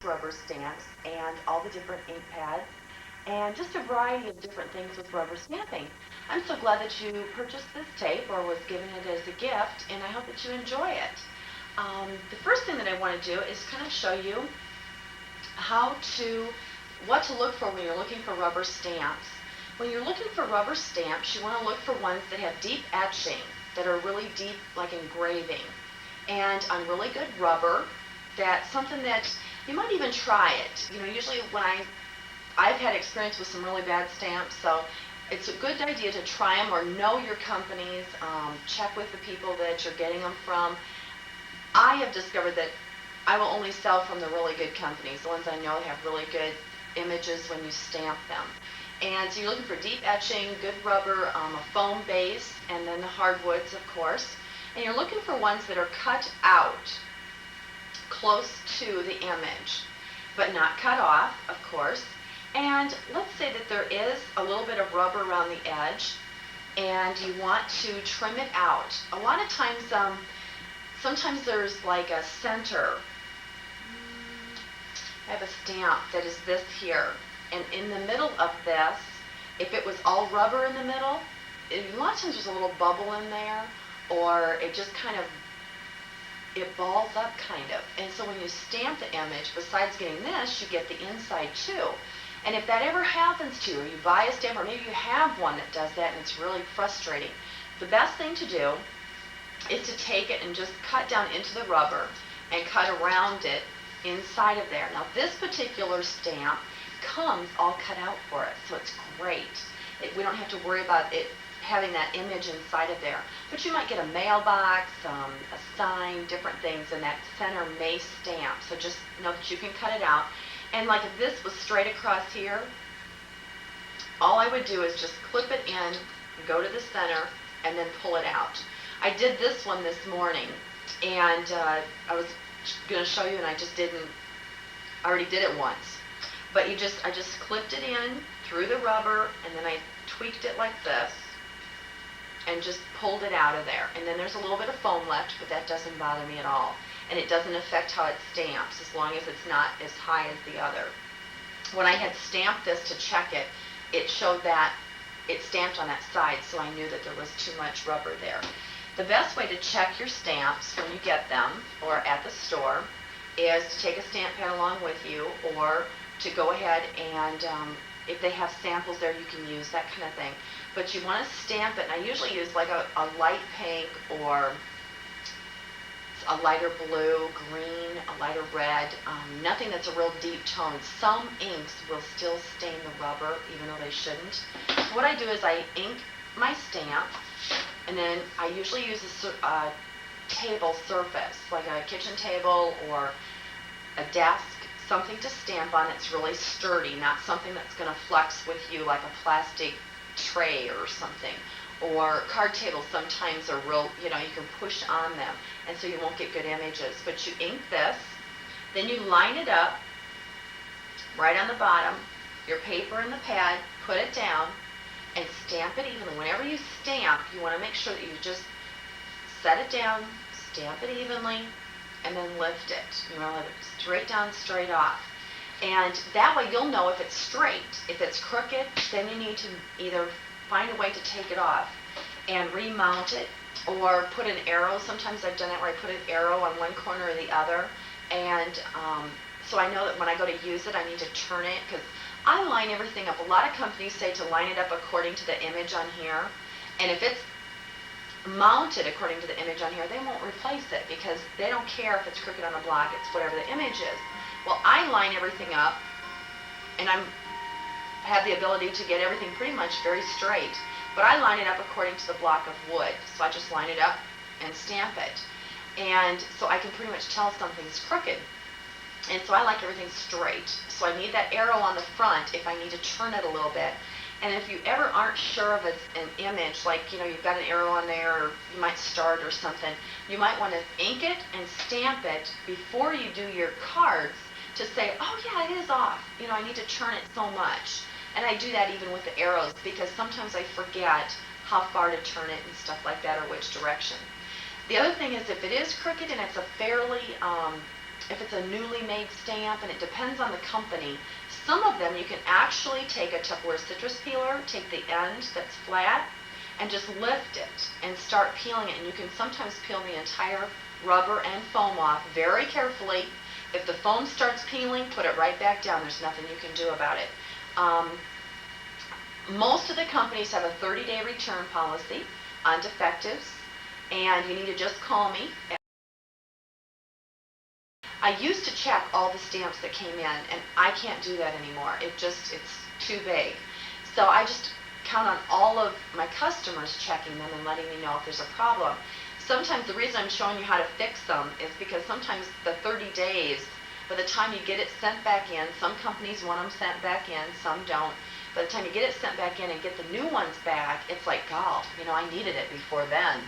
rubber stamps and all the different ink pads and just a variety of different things with rubber stamping. I'm so glad that you purchased this tape or was given it as a gift, and I hope that you enjoy it. The first thing that I want to do is kind of show you how to, what to look for when you're looking for rubber stamps. When you're looking for rubber stamps, you want to look for ones that have deep etching, that are really deep, like engraving, and on really good rubber. That's something that you might even try it. Usually when I've had experience with some really bad stamps, so it's a good idea to try them or know your companies. Check with the people that you're getting them from. I have discovered that I will only sell from the really good companies, the ones I know have really good images when you stamp them. And so you're looking for deep etching, good rubber, a foam base, and then the hardwoods, of course. And you're looking for ones that are cut out close to the image, but not cut off, of course. And let's say that there is a little bit of rubber around the edge, and you want to trim it out. A lot of times, sometimes there's like a center. I have a stamp that is this here, and in the middle of this, if it was all rubber in the middle, a lot of times there's a little bubble in there, or it just kind of, it balls up kind of. And so when you stamp the image, besides getting this, you get the inside too. And if that ever happens to you, or you buy a stamp, or maybe you have one that does that and it's really frustrating, the best thing to do is to take it and just cut down into the rubber and cut around it inside of there. Now this particular stamp comes all cut out for us, so it's great. We don't have to worry about it having that image inside of there. But you might get a mailbox, a sign, different things, and that center may stamp. So just know that you can cut it out. And like if this was straight across here, all I would do is just clip it in, go to the center, and then pull it out. I did this one this morning, and I was going to show you, and I just didn't. I already did it once. But I just clipped it in through the rubber, and then I tweaked it like this, and just pulled it out of there. And then there's a little bit of foam left, but that doesn't bother me at all. And it doesn't affect how it stamps, as long as it's not as high as the other. When I had stamped this to check it, it showed that it stamped on that side, so I knew that there was too much rubber there. The best way to check your stamps when you get them, or at the store, is to take a stamp pad along with you, or to go ahead and, if they have samples there, you can use that kind of thing. But you want to stamp it, and I usually use like a light pink, or a lighter blue, green, a lighter red, nothing that's a real deep tone. Some inks will still stain the rubber, even though they shouldn't. So what I do is I ink my stamp, and then I usually use a table surface, like a kitchen table or a desk, something to stamp on that's really sturdy, not something that's going to flex with you like a plastic tray or something. Or card tables sometimes are real, you can push on them, and so you won't get good images. But you ink this, then you line it up right on the bottom, your paper and the pad, put it down, and stamp it evenly. Whenever you stamp, you want to make sure that you just set it down, stamp it evenly, and then lift it. You want to let it straight down, straight off. And that way you'll know if it's straight. If it's crooked, then you need to either find a way to take it off and remount it, or put an arrow. Sometimes I've done it where I put an arrow on one corner or the other, and so I know that when I go to use it, I need to turn it, because I line everything up. A lot of companies say to line it up according to the image on here, and if it's mounted according to the image on here, they won't replace it, because they don't care if it's crooked on the block, it's whatever the image is. Well, I line everything up, and have the ability to get everything pretty much very straight, but I line it up according to the block of wood. So I just line it up and stamp it, and so I can pretty much tell something's crooked. And so I like everything straight, so I need that arrow on the front if I need to turn it a little bit. And if you ever aren't sure of an image, like you've got an arrow on there, or you might start or something, you might want to ink it and stamp it before you do your cards, to say, oh yeah, it is off, I need to turn it so much. And I do that even with the arrows, because sometimes I forget how far to turn it and stuff like that, or which direction. The other thing is, if it is crooked and it's a fairly if it's a newly made stamp, and it depends on the company. Some of them you can actually take a Tupperware citrus peeler, take the end that's flat, and just lift it and start peeling it. And you can sometimes peel the entire rubber and foam off very carefully. If the foam starts peeling, put it right back down. There's nothing you can do about it. Most of the companies have a 30-day return policy on defectives, and you need to just call me. I used to check all the stamps that came in, and I can't do that anymore. It's too big. So I just count on all of my customers checking them and letting me know if there's a problem. Sometimes the reason I'm showing you how to fix them is because sometimes the 30 days, by the time you get it sent back in, some companies want them sent back in, some don't. By the time you get it sent back in and get the new ones back, it's like, God, I needed it before then.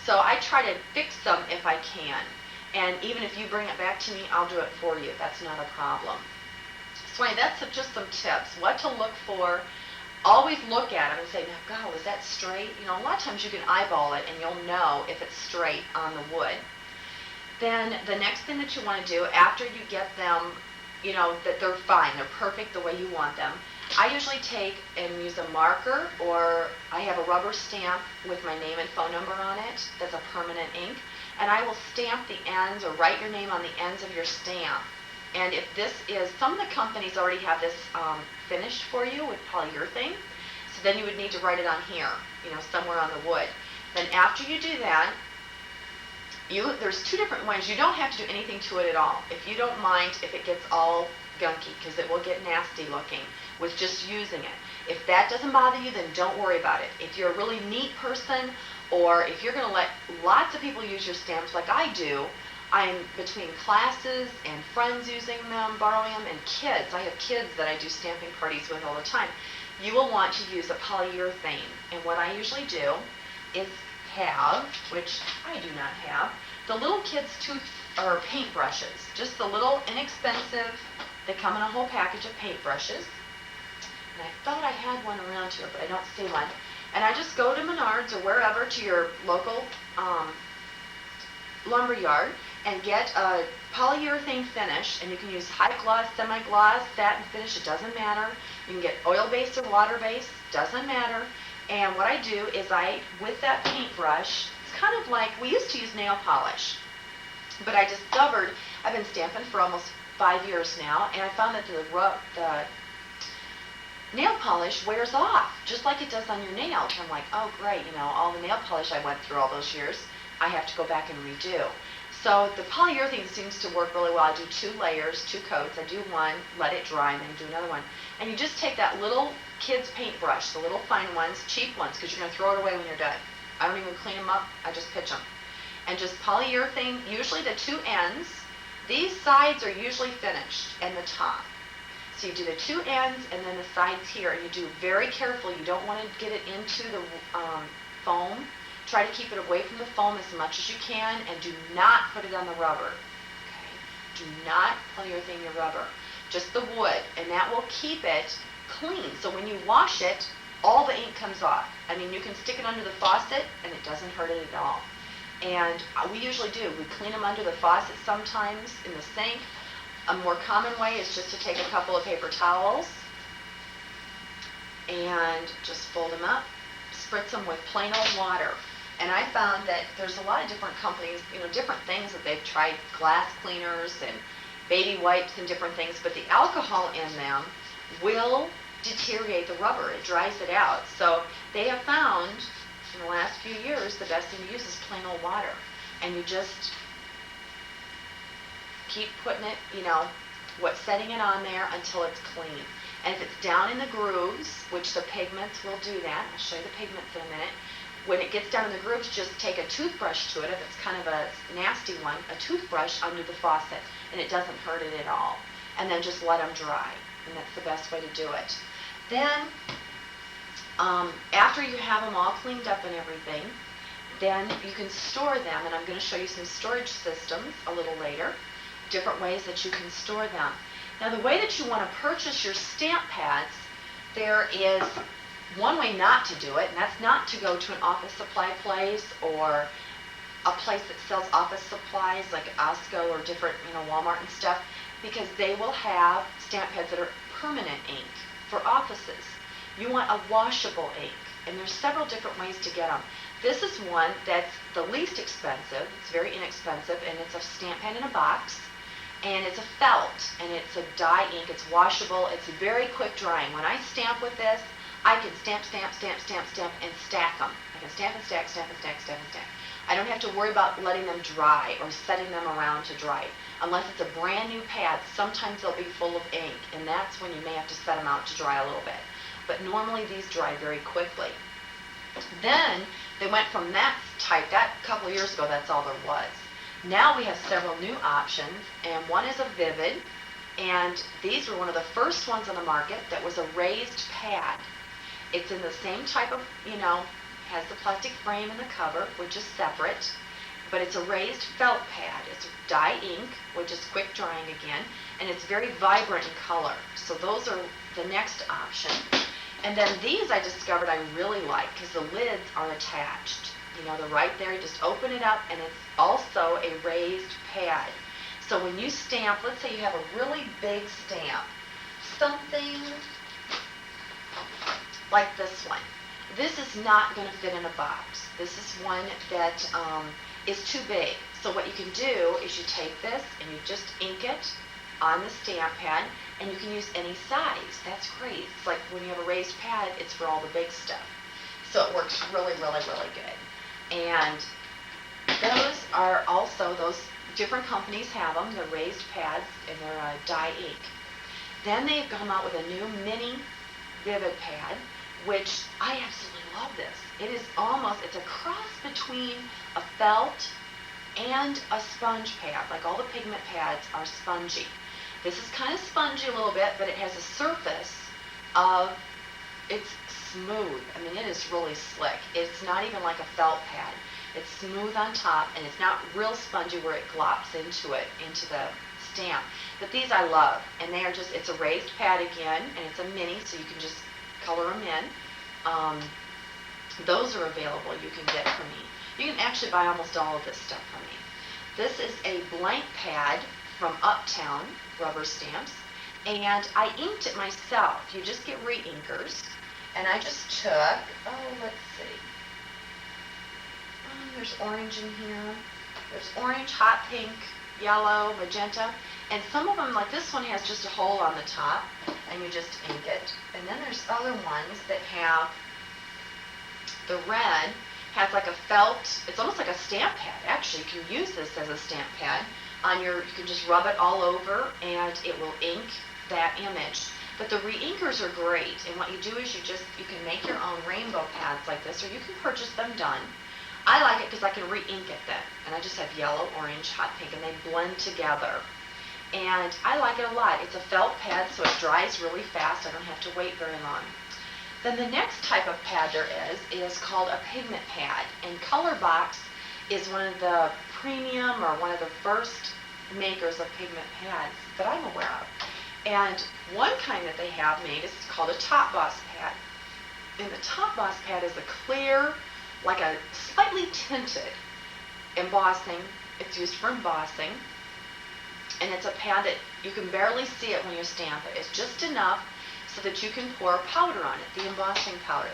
So I try to fix them if I can. And even if you bring it back to me, I'll do it for you. That's not a problem. So anyway, that's just some tips. What to look for. Always look at them and say, now, God, was that straight? A lot of times you can eyeball it and you'll know if it's straight on the wood. Then the next thing that you want to do after you get them, that they're fine, they're perfect the way you want them, I usually take and use a marker, or I have a rubber stamp with my name and phone number on it that's a permanent ink, and I will stamp the ends or write your name on the ends of your stamp. And if this is, some of the companies already have this finished for you with polyurethane, so then you would need to write it on here, somewhere on the wood. Then after you do that, there's two different ways. You don't have to do anything to it at all. If you don't mind if it gets all gunky, because it will get nasty looking with just using it. If that doesn't bother you, then don't worry about it. If you're a really neat person, or if you're going to let lots of people use your stamps like I do, I'm between classes and friends using them, borrowing them, and kids. I have kids that I do stamping parties with all the time. You will want to use a polyurethane. And what I usually do is have, which I do not have, the little kids' paintbrushes. Just the little inexpensive, they come in a whole package of paintbrushes. And I thought I had one around here, but I don't see one. And I just go to Menards or wherever, to your local lumber yard, and get a polyurethane finish, and you can use high gloss, semi-gloss, satin finish, it doesn't matter. You can get oil-based or water-based, doesn't matter. And what I do is with that paintbrush, it's kind of like, we used to use nail polish, but I discovered, I've been stamping for almost 5 years now, and I found that the nail polish wears off, just like it does on your nails. I'm like, oh great, all the nail polish I went through all those years, I have to go back and redo. So the polyurethane seems to work really well. I do 2 layers, 2 coats. I do one, let it dry, and then do another one. And you just take that little kid's paintbrush, the little fine ones, cheap ones, because you're going to throw it away when you're done. I don't even clean them up, I just pitch them. And just polyurethane, usually the 2 ends. These sides are usually finished, and the top. So you do the 2 ends and then the sides here, and you do very carefully. You don't want to get it into the foam. Try to keep it away from the foam as much as you can, and do not put it on the rubber. Okay? Do not polyurethane your rubber. Just the wood, and that will keep it clean. So when you wash it, all the ink comes off. I mean, you can stick it under the faucet, and it doesn't hurt it at all. And we usually do. We clean them under the faucet sometimes in the sink. A more common way is just to take a couple of paper towels and just fold them up, spritz them with plain old water. And I found that there's a lot of different companies, different things that they've tried, glass cleaners and baby wipes and different things, but the alcohol in them will deteriorate the rubber. It dries it out. So they have found in the last few years the best thing to use is plain old water. And you just keep putting it, setting it on there until it's clean. And if it's down in the grooves, which the pigments will do that, I'll show you the pigments in a minute. When it gets down in the grooves, just take a toothbrush to it, if it's kind of a nasty one, a toothbrush under the faucet, and it doesn't hurt it at all. And then just let them dry, and that's the best way to do it. Then, after you have them all cleaned up and everything, then you can store them, and I'm going to show you some storage systems a little later, different ways that you can store them. Now, the way that you want to purchase your stamp pads, there is one way not to do it, and that's not to go to an office supply place or a place that sells office supplies like Osco or different, Walmart and stuff, because they will have stamp pads that are permanent ink for offices. You want a washable ink, and there's several different ways to get them. This is one that's the least expensive. It's very inexpensive, and it's a stamp pad in a box, and it's a felt, and it's a dye ink. It's washable. It's very quick drying. When I stamp with this, I can stamp, and stack them. I can stamp and stack, stamp and stack, stamp and stack. I don't have to worry about letting them dry or setting them around to dry. Unless it's a brand new pad, sometimes they'll be full of ink, and that's when you may have to set them out to dry a little bit. But normally these dry very quickly. Then they went from that type, that a couple of years ago, that's all there was. Now we have several new options, and one is a Vivid, and these were one of the first ones on the market that was a raised pad. It's in the same type of, has the plastic frame and the cover, which is separate, but it's a raised felt pad. It's dye ink, which is quick drying again, and it's very vibrant in color. So those are the next option. And then these I discovered I really like because the lids are attached. They're right there. You just open it up, and it's also a raised pad. So when you stamp, let's say you have a really big stamp, something like this one. This is not going to fit in a box. This is one that is too big. So what you can do is you take this and you just ink it on the stamp pad, and you can use any size. That's great. It's like when you have a raised pad, it's for all the big stuff. So it works really, really, really good. And those are also, those different companies have them. They're raised pads, and they're dye ink. Then they've come out with a new mini Vivid pad, which I absolutely love this. It is almost, it's a cross between a felt and a sponge pad. Like all the pigment pads are spongy. This is kind of spongy a little bit, but it has a surface of, it's smooth. I mean, it is really slick. It's not even like a felt pad. It's smooth on top, and it's not real spongy where it glops into it, into the stamp. But these I love, and they are just, it's a raised pad again, and it's a mini, so you can just color them in. Those are available, you can get from me. You can actually buy almost all of this stuff from me. This is a blank pad from Uptown Rubber Stamps, and I inked it myself. You just get re-inkers, and I just took, let's see. There's orange in here. There's orange, hot pink, yellow, magenta, and some of them, like this one, has just a hole on the top, and you just ink it. And then there's other ones that have, the red has like a felt, it's almost like a stamp pad. Actually, you can use this as a stamp pad. You can just rub it all over, and it will ink that image. But the re-inkers are great, and what you do is you can make your own rainbow pads like this, or you can purchase them done. I like it because I can re-ink it then, and I just have yellow, orange, hot pink, and they blend together. And I like it a lot. It's a felt pad, so it dries really fast. I don't have to wait very long. Then the next type of pad there is called a pigment pad, and Colorbox is one of the premium or one of the first makers of pigment pads that I'm aware of. And one kind that they have made is called a Top Boss pad. And the Top Boss pad is a clear, like a slightly tinted embossing. It's used for embossing. And it's a pad that you can barely see it when you stamp it. It's just enough so that you can pour powder on it, the embossing powder.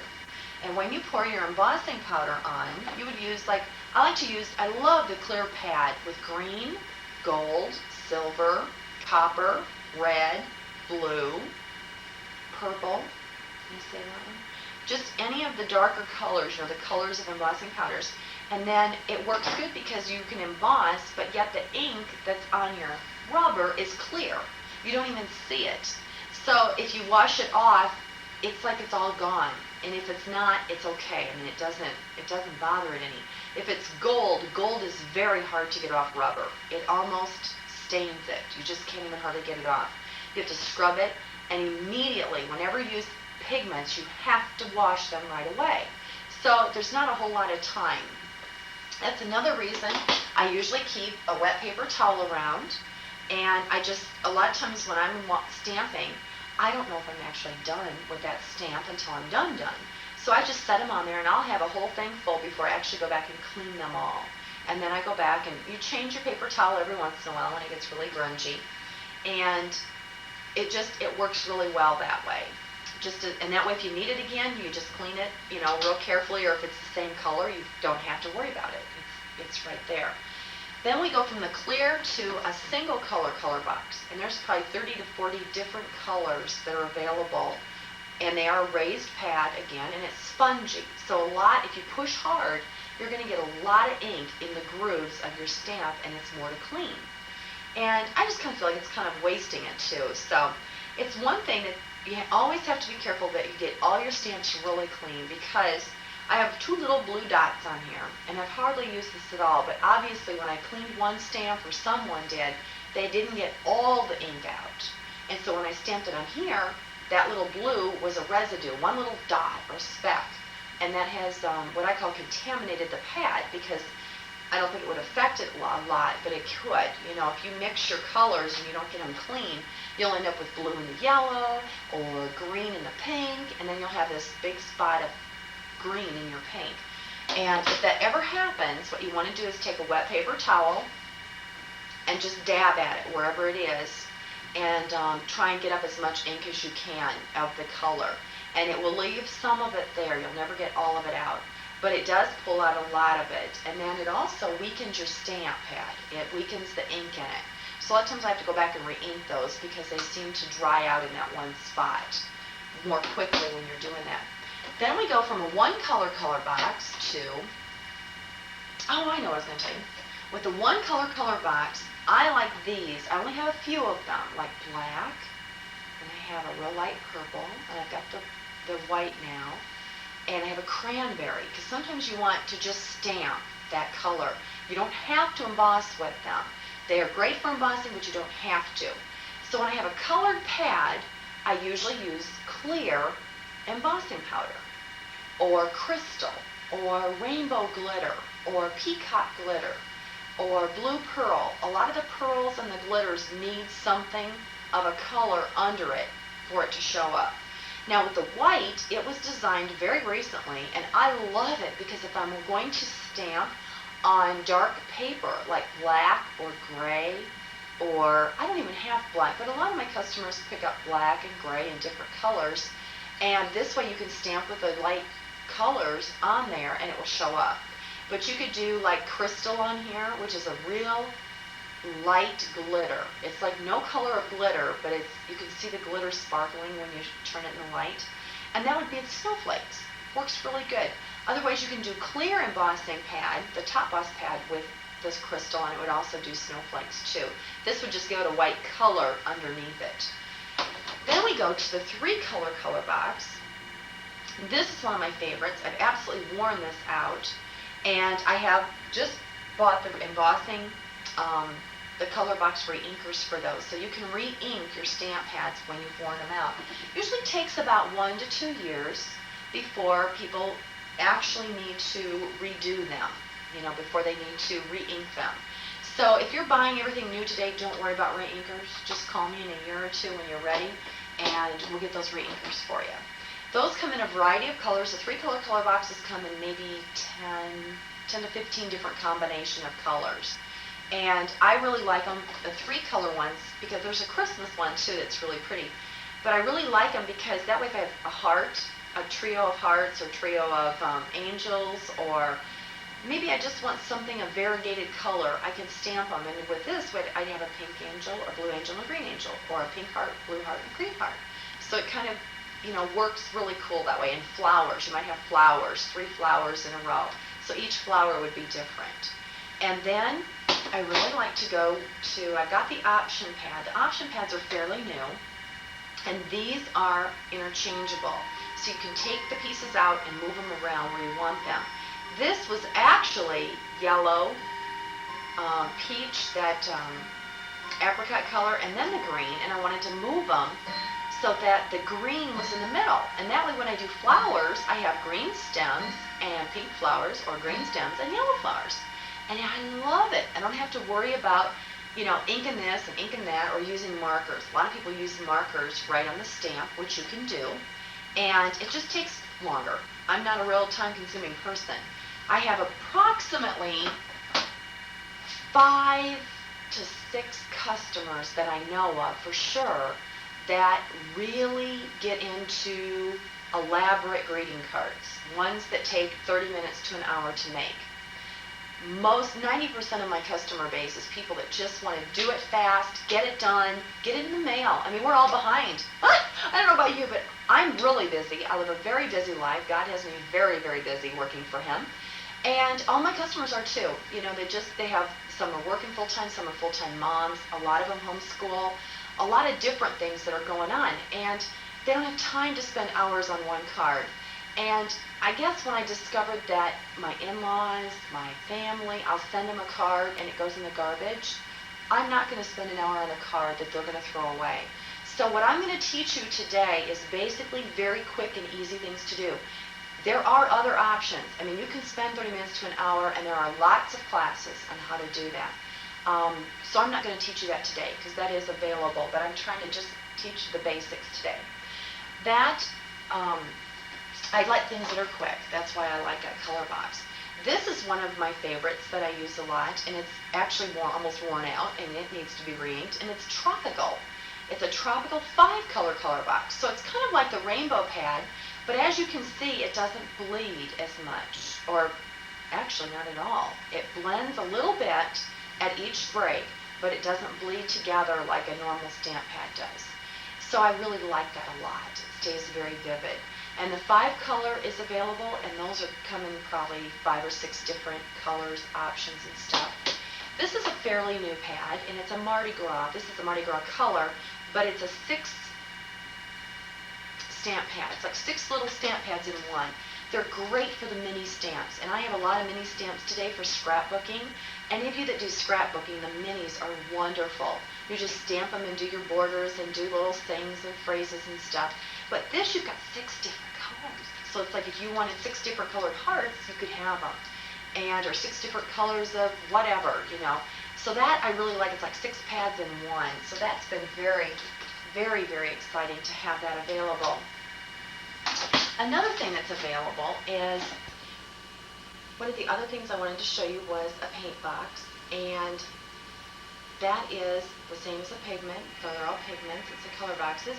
And when you pour your embossing powder on, you would use I love the clear pad with green, gold, silver, copper, red, blue, purple. Can you say that one? Just any of the darker colors, the colors of embossing powders. And then it works good because you can emboss, but yet the ink that's on your rubber is clear. You don't even see it. So if you wash it off, it's like it's all gone. And if it's not, it's okay. I mean, it doesn't bother it any. If it's gold is very hard to get off rubber. It almost stains it. You just can't even hardly get it off. You have to scrub it, and immediately, whenever you use pigments, you have to wash them right away. So there's not a whole lot of time. That's another reason I usually keep a wet paper towel around, and a lot of times when I'm stamping, I don't know if I'm actually done with that stamp until I'm done. So I just set them on there, and I'll have a whole thing full before I actually go back and clean them all. And then I go back and you change your paper towel every once in a while when it gets really grungy. And it works really well that way. And that way if you need it again, you just clean it, real carefully, or if it's the same color, you don't have to worry about it. It's right there. Then we go from the clear to a single color box, and there's probably 30 to 40 different colors that are available, and they are a raised pad again, and it's spongy. So if you push hard, you're going to get a lot of ink in the grooves of your stamp, and it's more to clean. And I just kind of feel like it's kind of wasting it too. So it's one thing that you always have to be careful that you get all your stamps really clean, because I have 2 little blue dots on here, and I've hardly used this at all, but obviously when I cleaned one stamp, or someone did, they didn't get all the ink out. And so when I stamped it on here, that little blue was a residue, one little dot or speck, and that has what I call contaminated the pad, because I don't think it would affect it a lot, but it could. If you mix your colors and you don't get them clean, you'll end up with blue in the yellow, or green in the pink, and then you'll have this big spot of green in your pink. And if that ever happens, what you want to do is take a wet paper towel and just dab at it wherever it is, and try and get up as much ink as you can of the color. And it will leave some of it there. You'll never get all of it out. But it does pull out a lot of it. And then it also weakens your stamp pad. It weakens the ink in it. So a lot of times I have to go back and re-ink those, because they seem to dry out in that one spot more quickly when you're doing that. Then we go from a 1 color box to, I know what I was going to tell you. With the 1 color box, I like these. I only have a few of them, like black, and I have a real light purple, and I've got the white now, and I have a cranberry, because sometimes you want to just stamp that color. You don't have to emboss with them. They are great for embossing, but you don't have to. So when I have a colored pad, I usually use clear embossing powder, or crystal, or rainbow glitter, or peacock glitter, or blue pearl. A lot of the pearls and the glitters need something of a color under it for it to show up. Now with the white, it was designed very recently, and I love it, because if I'm going to stamp on dark paper like black or gray, or I don't even have black, but a lot of my customers pick up black and gray and different colors, and this way you can stamp with the light colors on there and it will show up. But you could do like crystal on here, which is a real light glitter. It's like no color of glitter, but you can see the glitter sparkling when you turn it in the light. And that would be the snowflakes. Works really good. Other ways, you can do clear embossing pad, the top boss pad, with this crystal, and it would also do snowflakes too. This would just give it a white color underneath it. Then we go to the 3 color box. This is one of my favorites. I've absolutely worn this out, and I have just bought the embossing, the color box re-inkers for those. So you can re-ink your stamp pads when you've worn them out. Usually takes about 1 to 2 years before people actually need to redo them, before they need to re-ink them. So if you're buying everything new today, don't worry about re-inkers. Just call me in a year or 2 when you're ready, and we'll get those re-inkers for you. Those come in a variety of colors. The 3 color boxes come in maybe 10 to 15 different combination of colors. And I really like them, the 3 color ones, because there's a Christmas one too that's really pretty. But I really like them because that way if I have a heart, a trio of hearts, or trio of angels, or maybe I just want something of variegated color, I can stamp them. And with this, I'd have a pink angel, a blue angel, and a green angel, or a pink heart, blue heart, and green heart. So it kind of, works really cool that way. And flowers, you might have flowers, 3 flowers in a row. So each flower would be different. And then I really like to go to, I've got the option pad. The option pads are fairly new, and these are interchangeable. So you can take the pieces out and move them around where you want them. This was actually yellow, peach, that apricot color, and then the green, and I wanted to move them so that the green was in the middle. And that way when I do flowers, I have green stems and pink flowers, or green stems and yellow flowers. And I love it. I don't have to worry about, inking this and inking that, or using markers. A lot of people use markers right on the stamp, which you can do, and it just takes longer. I'm not a real time-consuming person. I have approximately 5 to 6 customers that I know of for sure that really get into elaborate greeting cards, ones that take 30 minutes to an hour to make. Most 90% of my customer base is people that just want to do it fast, get it done, get it in the mail. I mean, we're all behind. I don't know about you, but I'm really busy. I live a very busy life. God has me very, very busy working for Him. And all my customers are too. You know, they have, some are working full-time, some are full-time moms, a lot of them homeschool, a lot of different things that are going on. And they don't have time to spend hours on one card. And I guess when I discovered that my in-laws, my family, I'll send them a card and it goes in the garbage, I'm not going to spend an hour on a card that they're going to throw away. So what I'm going to teach you today is basically very quick and easy things to do. There are other options. I mean, you can spend 30 minutes to an hour, and there are lots of classes on how to do that. So I'm not going to teach you that today because that is available, but I'm trying to just teach you the basics today. I like things that are quick. That's why I like a color box. This is one of my favorites that I use a lot, and it's actually almost worn out, and it needs to be reinked, and it's tropical. It's a tropical 5-color color box. So it's kind of like the rainbow pad, but as you can see, it doesn't bleed as much, or actually not at all. It blends a little bit at each break, but it doesn't bleed together like a normal stamp pad does. So I really like that a lot. It stays very vivid. And the 5-color is available, and those are coming probably 5 or 6 different colors, options, and stuff. This is a fairly new pad, and it's a Mardi Gras. This is a Mardi Gras color, but it's a 6 stamp pad. It's like 6 little stamp pads in one. They're great for the mini stamps, and I have a lot of mini stamps today for scrapbooking. Any of you that do scrapbooking, the minis are wonderful. You just stamp them and do your borders and do little things and phrases and stuff. But this, you've got 6 different colors. So it's like if you wanted 6 different colored hearts, you could have them. Or 6 different colors of whatever, you know. So that I really like. It's like 6 pads in one. So that's been very, very, very exciting to have that available. Another thing that's available is, one of the other things I wanted to show you was a paint box. And that is the same as a pigment. So they're all pigments. It's the color boxes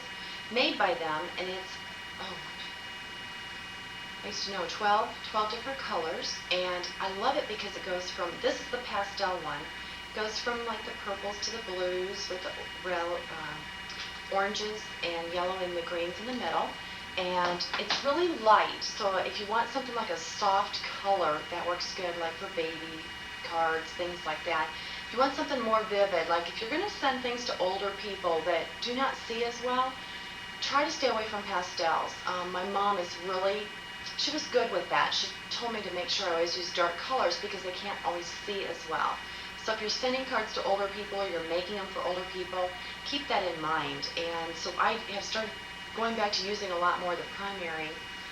made by them, and it's, I used to know 12 different colors, and I love it because it goes from, this is the pastel one, goes from like the purples to the blues with the oranges and yellow and the greens in the middle, and it's really light. So if you want something like a soft color, that works good, like for baby cards, things like that. If you want something more vivid, like if you're going to send things to older people that do not see as well, try to stay away from pastels. My mom is really, she was good with that. She told me to make sure I always use dark colors because they can't always see as well. So if you're sending cards to older people or you're making them for older people, keep that in mind. And so I have started going back to using a lot more of the primary,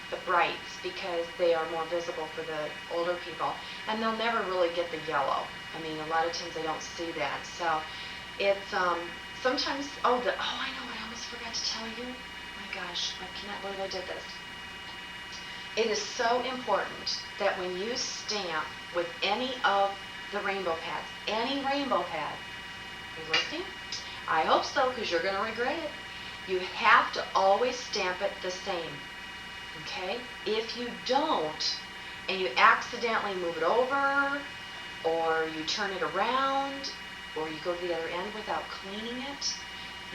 the brights, because they are more visible for the older people. And they'll never really get the yellow. I mean, a lot of times they don't see that. So it's sometimes, I know what I almost forgot to tell you. My gosh, I cannot believe I did this. It is so important that when you stamp with any of the rainbow pads, any rainbow pad, are you listening? I hope so, because you're going to regret it. You have to always stamp it the same, okay? If you don't, and you accidentally move it over, or you turn it around, or you go to the other end without cleaning it,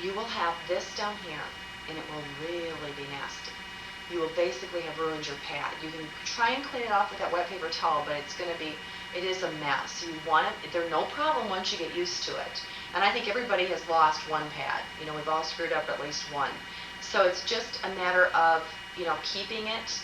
you will have this down here, and it will really be nasty. You will basically have ruined your pad. You can try and clean it off with that wet paper towel, but it is a mess. You want it, they're no problem once you get used to it. And I think everybody has lost one pad. You know, we've all screwed up at least one. So it's just a matter of, keeping it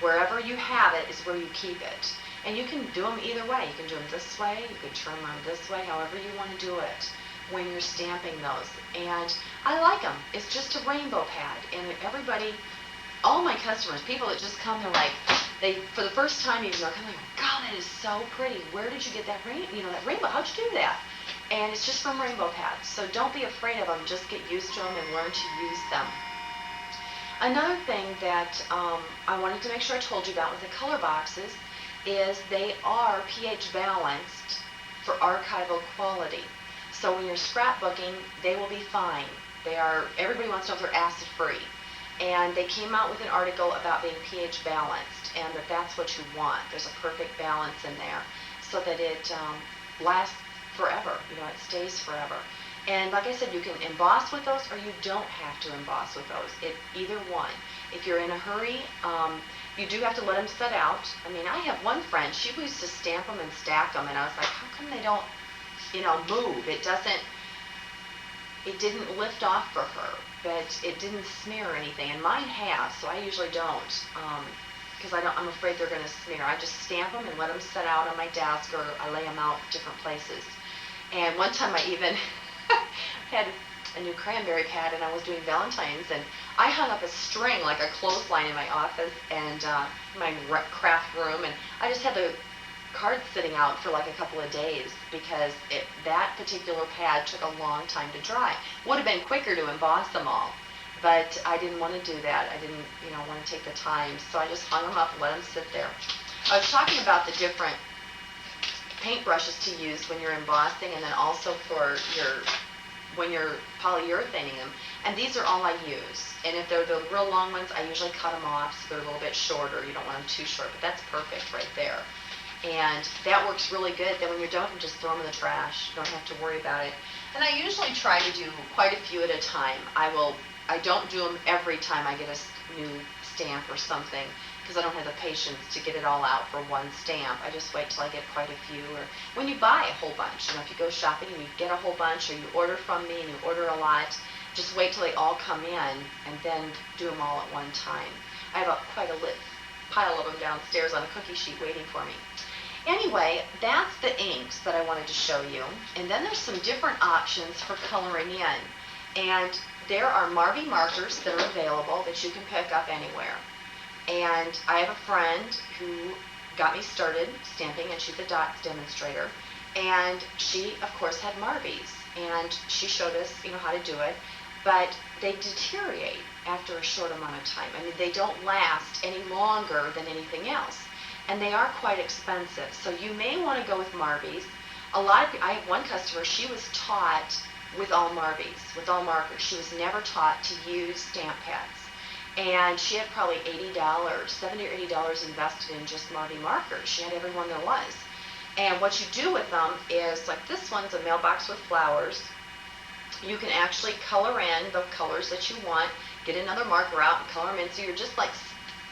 wherever you have it is where you keep it. And you can do them either way. You can do them this way, you can turn them this way, however you want to do it when you're stamping those. And I like them. It's just a rainbow pad. And everybody, all my customers, people that just come, they're like, for the first time even, they're kind of like, God, that is so pretty. Where did you get that that rainbow? How'd you do that? And it's just from rainbow pads. So don't be afraid of them. Just get used to them and learn to use them. Another thing that I wanted to make sure I told you about with the color boxes is they are pH balanced. for archival quality. So when you're scrapbooking, they will be fine. Everybody wants to know if they're acid free. And they came out with an article about being pH balanced, and that's what you want. There's a perfect balance in there so that it lasts forever. It stays forever. And like I said, you can emboss with those, or you don't have to emboss with those. Either one. If you're in a hurry, you do have to let them set out. I have one friend, she used to stamp them and stack them, and I was like, how come they don't, move? It didn't lift off for her, but it didn't smear or anything, and mine have, so I usually don't, because I'm afraid they're going to smear. I just stamp them and let them set out on my desk, or I lay them out different places. And one time I even had a new cranberry pad, and I was doing Valentine's, and I hung up a string like a clothesline in my office and my craft room, and I just had the cards sitting out for like a couple of days because that particular pad took a long time to dry. Would have been quicker to emboss them all, but I didn't want to do that. I didn't, want to take the time, so I just hung them up and let them sit there. I was talking about the different paintbrushes to use when you're embossing, and then also for when you're polyurethaning them, and these are all I use. And if they're the real long ones, I usually cut them off so they're a little bit shorter. You don't want them too short, but that's perfect right there. And that works really good. Then when you're done, just throw them in the trash. You don't have to worry about it. And I usually try to do quite a few at a time. I don't do them every time I get a new stamp or something, because I don't have the patience to get it all out for one stamp. I just wait till I get quite a few. Or when you buy a whole bunch, if you go shopping and you get a whole bunch, or you order from me and you order a lot, just wait till they all come in and then do them all at one time. I have quite a pile of them downstairs on a cookie sheet waiting for me. Anyway, that's the inks that I wanted to show you. And then there's some different options for coloring in. And there are Marby markers that are available that you can pick up anywhere. And I have a friend who got me started stamping, and she's a dots demonstrator. And she, of course, had Marbies. And she showed us, how to do it. But they deteriorate after a short amount of time. They don't last any longer than anything else. And they are quite expensive. So you may want to go with Marbies. I have one customer, she was taught with all Marbies, with all markers. She was never taught to use stamp pads. And she had probably $80, $70 or $80 invested in just Marby markers. She had every one there was. And what you do with them is, like this one's a mailbox with flowers. You can actually color in the colors that you want, get another marker out and color them in. So you're just like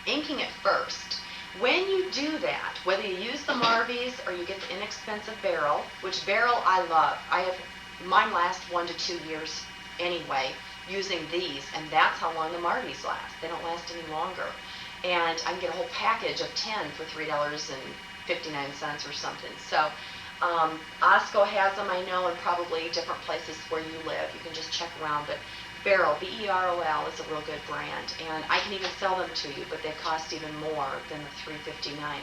inking it first. When you do that, whether you use the Marbies or you get the inexpensive barrel, which barrel I love. Mine last 1 to 2 years anyway using these, and that's how long the Marbies last. They don't last any longer. And I can get a whole package of 10 for $3.59 or something. So Osco has them, I know, in probably different places where you live. You can just check around, but Beryl, B-E-R-O-L, is a real good brand, and I can even sell them to you, but they cost even more than the $3.59.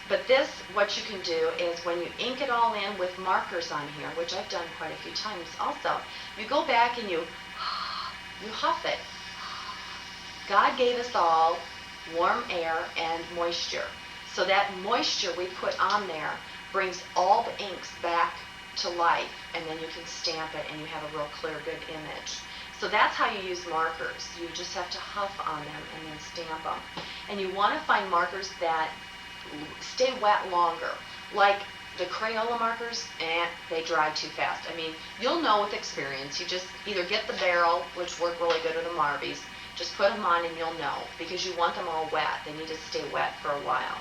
But this, what you can do is when you ink it all in with markers on here, which I've done quite a few times also, you go back and you huff it. God gave us all warm air and moisture. So that moisture we put on there brings all the inks back to life, and then you can stamp it and you have a real clear, good image. So that's how you use markers. You just have to huff on them and then stamp them. And you want to find markers that stay wet longer. Like the Crayola markers, they dry too fast. You'll know with experience. You just either get the barrel, which work really good, or the Marbies. Just put them on and you'll know, because you want them all wet. They need to stay wet for a while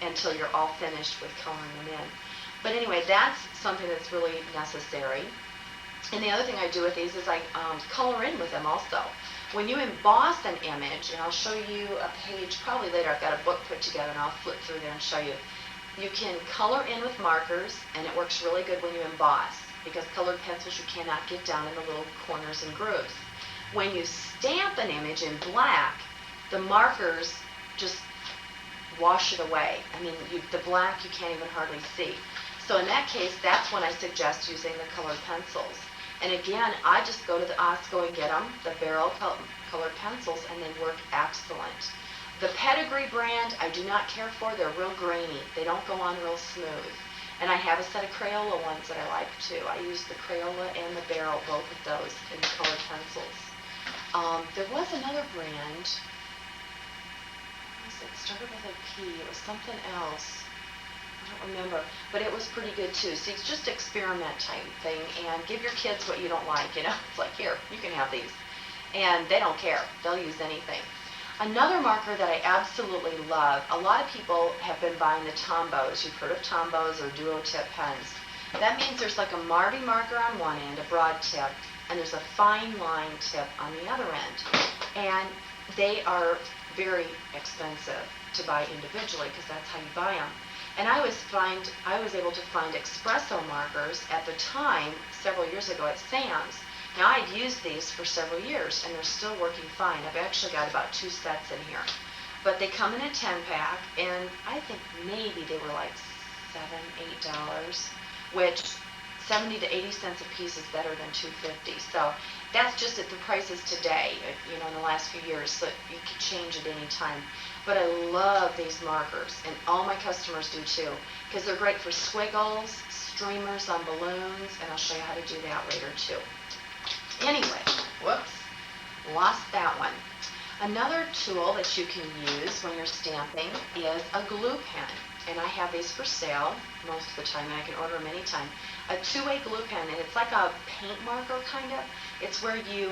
until you're all finished with coloring them in. But anyway, that's something that's really necessary. And the other thing I do with these is I color in with them also. When you emboss an image, and I'll show you a page probably later, I've got a book put together and I'll flip through there and show you. You can color in with markers, and it works really good when you emboss, because colored pencils you cannot get down in the little corners and grooves. When you stamp an image in black, the markers just wash it away. The black you can't even hardly see. So in that case, that's when I suggest using the colored pencils. And again, I just go to the Osco and get them, the barrel colored pencils, and they work excellent. The Pedigree brand I do not care for. They're real grainy. They don't go on real smooth. And I have a set of Crayola ones that I like too. I use the Crayola and the Barrel, both of those, in colored pencils. There was another brand. It started with a P. It was something else. I don't remember, but it was pretty good too. So it's just experiment type thing, and give your kids what you don't like. It's like, here, you can have these, and they don't care. They'll use anything. Another marker that I absolutely love. A lot of people have been buying the Tombos. You've heard of Tombos or duo tip pens. That means there's like a Marby marker on one end, a broad tip, and there's a fine line tip on the other end. And they are very expensive to buy individually because that's how you buy them. And I was able to find espresso markers at the time, several years ago, at Sam's. Now, I've used these for several years, and they're still working fine. I've actually got about 2 sets in here. But they come in a 10-pack, and I think maybe they were like $7, $8, which 70 to 80 cents a piece is better than $2.50. So that's just at the prices today, in the last few years, so you can change at any time. But I love these markers, and all my customers do too, because they're great for squiggles, streamers on balloons, and I'll show you how to do that later too. Anyway, whoops, lost that one. Another tool that you can use when you're stamping is a glue pen. And I have these for sale most of the time, and I can order them anytime. A two-way glue pen, and it's like a paint marker kind of. It's where you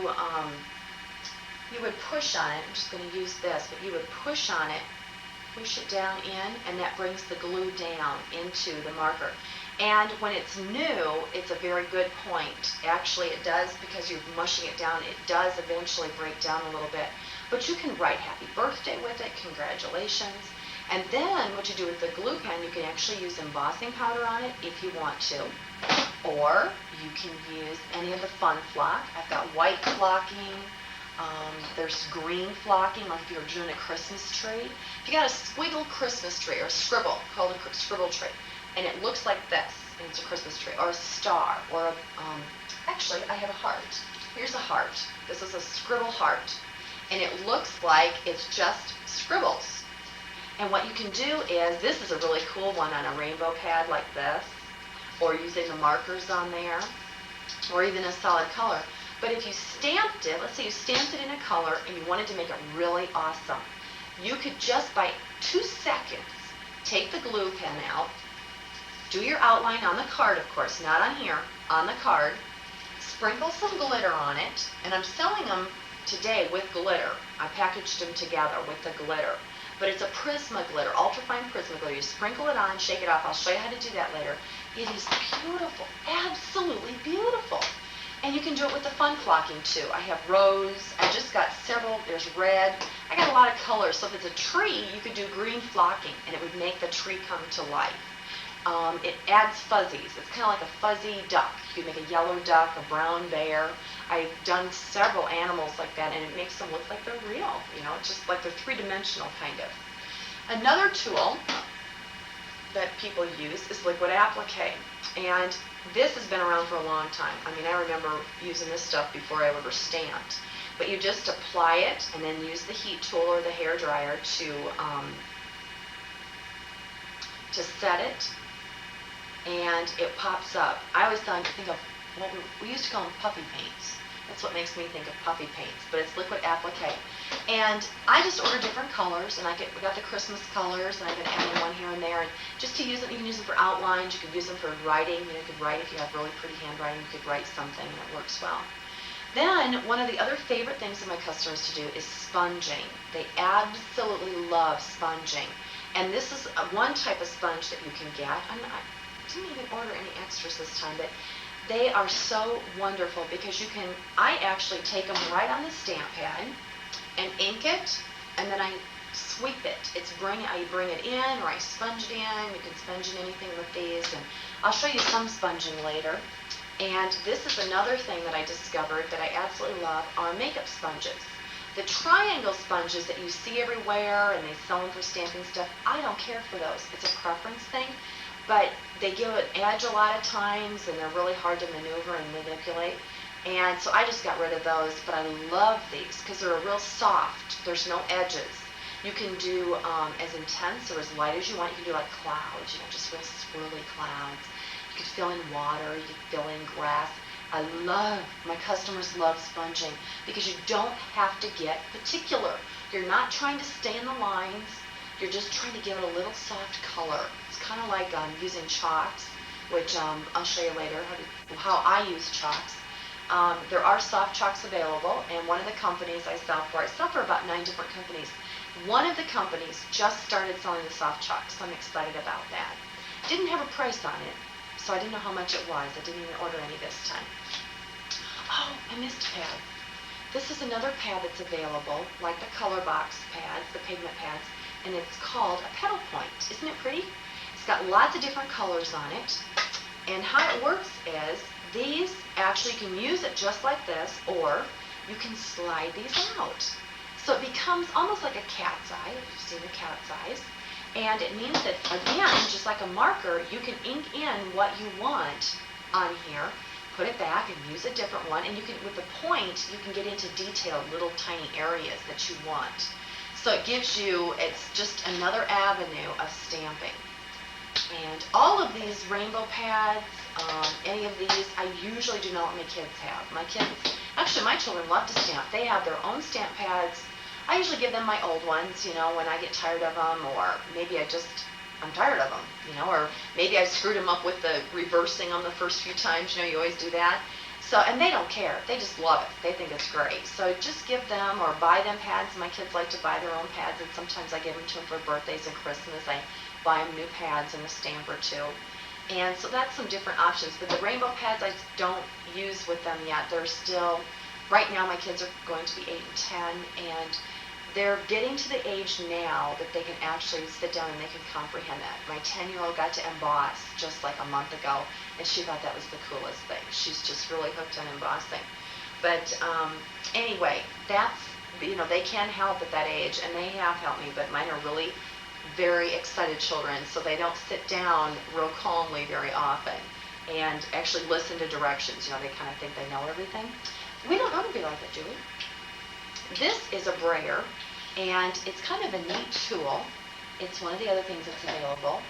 would push on it. I'm just going to use this, but you would push on it, push it down in, and that brings the glue down into the marker. And when it's new, it's a very good point. Actually, it does, because you're mushing it down, it does eventually break down a little bit. But you can write happy birthday with it, congratulations. And then what you do with the glue pen, you can actually use embossing powder on it if you want to. Or you can use any of the fun flock. I've got white flocking. There's green flocking, like if you're doing a Christmas tree. If you got a squiggle Christmas tree, or a scribble, called a scribble tree, and it looks like this, and it's a Christmas tree, or a star, or actually, I have a heart. Here's a heart. This is a scribble heart, and it looks like it's just scribbles. And what you can do is, this is a really cool one on a rainbow pad like this, or using the markers on there, or even a solid color. But if you stamped it, let's say you stamped it in a color and you wanted to make it really awesome, you could just, by 2 seconds, take the glue pen out, do your outline on the card, of course, not on here, on the card, sprinkle some glitter on it, and I'm selling them today with glitter. I packaged them together with the glitter. But it's a Prisma glitter, ultrafine Prisma glitter. You sprinkle it on, shake it off. I'll show you how to do that later. It is beautiful, absolutely beautiful. And you can do it with the fun flocking too. I have rose, I just got several, there's red. I got a lot of colors, so if it's a tree, you could do green flocking, and it would make the tree come to life. It adds fuzzies. It's kind of like a fuzzy duck. You could make a yellow duck, a brown bear. I've done several animals like that, and it makes them look like they're real. It's just like they're three-dimensional kind of. Another tool that people use is liquid applique, and this has been around for a long time. I remember using this stuff before I ever stamped. But you just apply it, and then use the heat tool or the hair dryer to set it, and it pops up. I always think of what we used to call them puffy paints. That's what makes me think of puffy paints, but it's liquid applique. And I just order different colors, and we got the Christmas colors, and I've been adding one here and there. And just to use them, you can use them for outlines, you can use them for writing. You could write, if you have really pretty handwriting, you could write something, and it works well. Then, one of the other favorite things of my customers to do is sponging. They absolutely love sponging. And this is one type of sponge that you can get. I didn't even order any extras this time, but they are so wonderful because I actually take them right on the stamp pad and ink it, and then I sweep it. I bring it in, or I sponge it in. You can sponge in anything with these, and I'll show you some sponging later. And this is another thing that I discovered that I absolutely love, are makeup sponges. The triangle sponges that you see everywhere, and they sell them for stamping stuff, I don't care for those. It's a preference thing. But they give an edge a lot of times, and they're really hard to maneuver and manipulate. And so I just got rid of those, but I love these because they're real soft. There's no edges. You can do as intense or as light as you want. You can do like clouds, just real swirly clouds. You could fill in water, you could fill in grass. My customers love sponging because you don't have to get particular. You're not trying to stay in the lines. You're just trying to give it a little soft color. It's kind of like using chalks, which I'll show you later how I use chalks. There are soft chalks available, and one of the companies I sell for about 9 different companies. One of the companies just started selling the soft chalks, so I'm excited about that. Didn't have a price on it, so I didn't know how much it was. I didn't even order any this time. Oh, I missed a pad. This is another pad that's available, like the color box pads, the pigment pads, and it's called a pedal point. Isn't it pretty? It's got lots of different colors on it, and how it works is these actually you can use it just like this, or you can slide these out. So it becomes almost like a cat's eye, if you've seen a cat's eyes. And it means that, again, just like a marker, you can ink in what you want on here, put it back and use a different one, and you can, with the point, you can get into detailed little tiny areas that you want. So it gives you, it's just another avenue of stamping. And all of these rainbow pads, any of these, I usually do not let my kids have. Actually my children love to stamp. They have their own stamp pads. I usually give them my old ones, when I get tired of them, or maybe I'm tired of them, or maybe I screwed them up with the reversing them the first few times, you always do that. So, and they don't care. They just love it. They think it's great. So just give them or buy them pads. My kids like to buy their own pads, and sometimes I give them to them for birthdays and Christmas. I buy them new pads and a stamp or two. And so that's some different options. But the rainbow pads I don't use with them yet. They're still, right now my kids are going to be 8 and 10, and they're getting to the age now that they can actually sit down and they can comprehend that. My 10-year-old got to emboss just like a month ago, and she thought that was the coolest thing. She's just really hooked on embossing. But anyway, that's, they can help at that age, and they have helped me, but mine are really very excited children, so they don't sit down real calmly very often and actually listen to directions. They kind of think they know everything. We don't want to be like that, do we? This is a brayer, and it's kind of a neat tool. It's one of the other things that's available.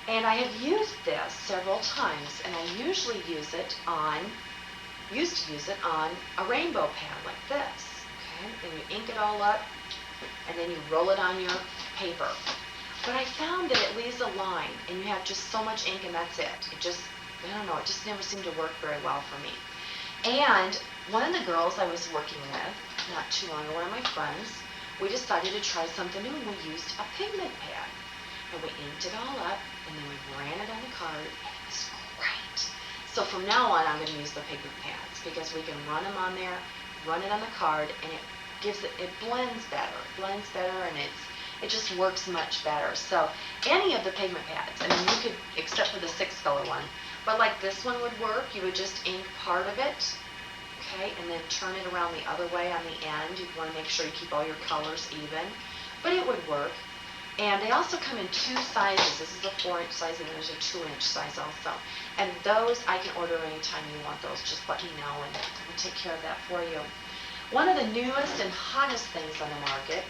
And I have used this several times, and I usually used to use it on a rainbow pad like this. Okay, then you ink it all up, and then you roll it on your paper. But I found that it leaves a line, and you have just so much ink, and that's it. I don't know, it just never seemed to work very well for me. And one of the girls I was working with, not too long ago, one of my friends, we decided to try something new, and we used a pigment pad. And we inked it all up, and then we ran it on the card. It was great. So from now on, I'm going to use the pigment pads, because we can run them on there, run it on the card, and it blends better, and it just works much better. So any of the pigment pads, you could, except for the 6-color one, but like this one would work. You would just ink part of it, okay, and then turn it around the other way on the end. You'd want to make sure you keep all your colors even, but it would work. And they also come in 2 sizes. This is a 4-inch size, and there's a 2-inch size also. And those I can order anytime you want those. Just let me know, and we'll take care of that for you. One of the newest and hottest things on the market,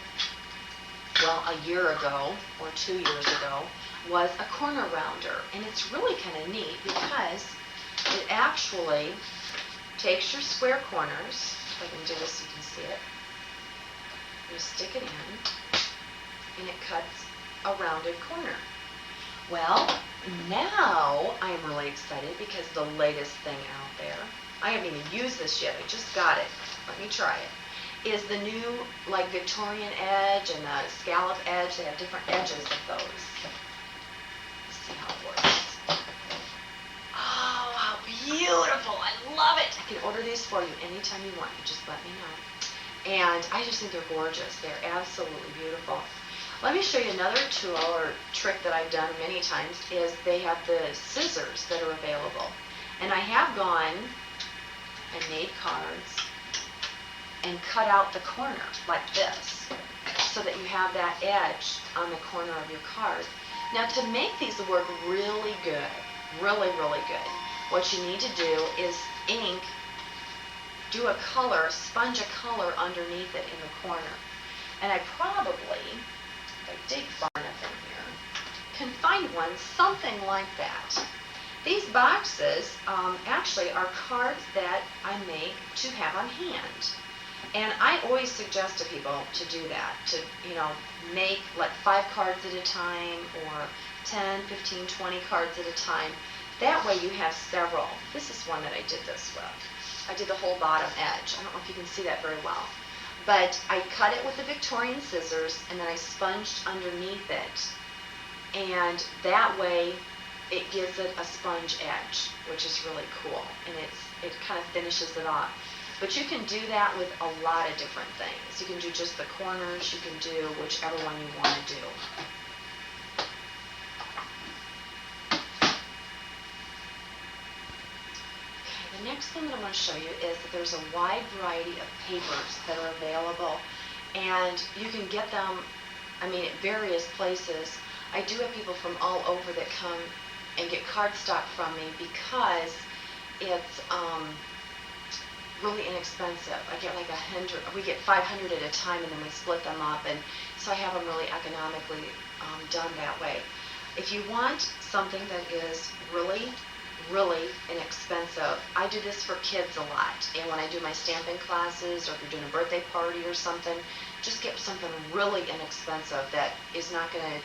well, a year ago or 2 years ago, was a corner rounder. And it's really kind of neat because it actually takes your square corners. If I can do this so you can see it. You stick it in, and it cuts a rounded corner. Well, now I'm really excited because the latest thing out there, I haven't even used this yet, I just got it. Let me try it. Is the new like Victorian edge and the scallop edge. They have different edges of those. Let's see how it works. Oh, how beautiful. I love it. I can order these for you anytime you want. You just let me know. And I just think they're gorgeous. They're absolutely beautiful. Let me show you another tool or trick that I've done many times is they have the scissors that are available. And I have gone and made cards and cut out the corner like this so that you have that edge on the corner of your card. Now to make these work really good, really good, what you need to do is ink, do a color, sponge a color underneath it in the corner. And I probably if I dig far enough in here, can find one something like that. These boxes actually are cards that I make to have on hand. And I always suggest to people to do that, to, make like 5 cards at a time or 10, 15, 20 cards at a time. That way you have several. This is one that I did this with. I did the whole bottom edge. I don't know if you can see that very well. But I cut it with the Victorian scissors and then I sponged underneath it. And that way it gives it a sponge edge, which is really cool. And it kind of finishes it off. But you can do that with a lot of different things. You can do just the corners. You can do whichever one you want to do. Okay, the next thing that I want to show you is that there's a wide variety of papers that are available. And you can get them, at various places. I do have people from all over that come and get cardstock from me because it's really inexpensive. I get like 100, we get 500 at a time and then we split them up, and so I have them really economically done that way. If you want something that is really, really inexpensive, I do this for kids a lot, and when I do my stamping classes or if you're doing a birthday party or something, just get something really inexpensive that is not going to,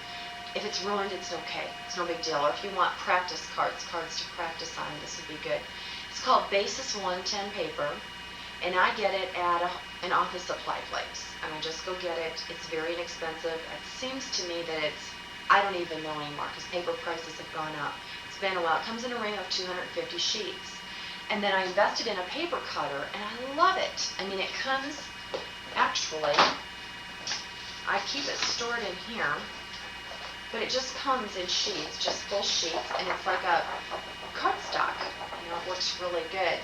if it's ruined, it's okay. It's no big deal. Or if you want practice cards to practice on, this would be good. It's called Basis 110 paper, and I get it at an office supply place. And I just go get it. It's very inexpensive. It seems to me that I don't even know anymore because paper prices have gone up. It's been a while. It comes in a ring of 250 sheets. And then I invested in a paper cutter, and I love it. It comes, actually, I keep it stored in here. But it just comes in sheets, just full sheets, and it's like a cardstock. It works really good.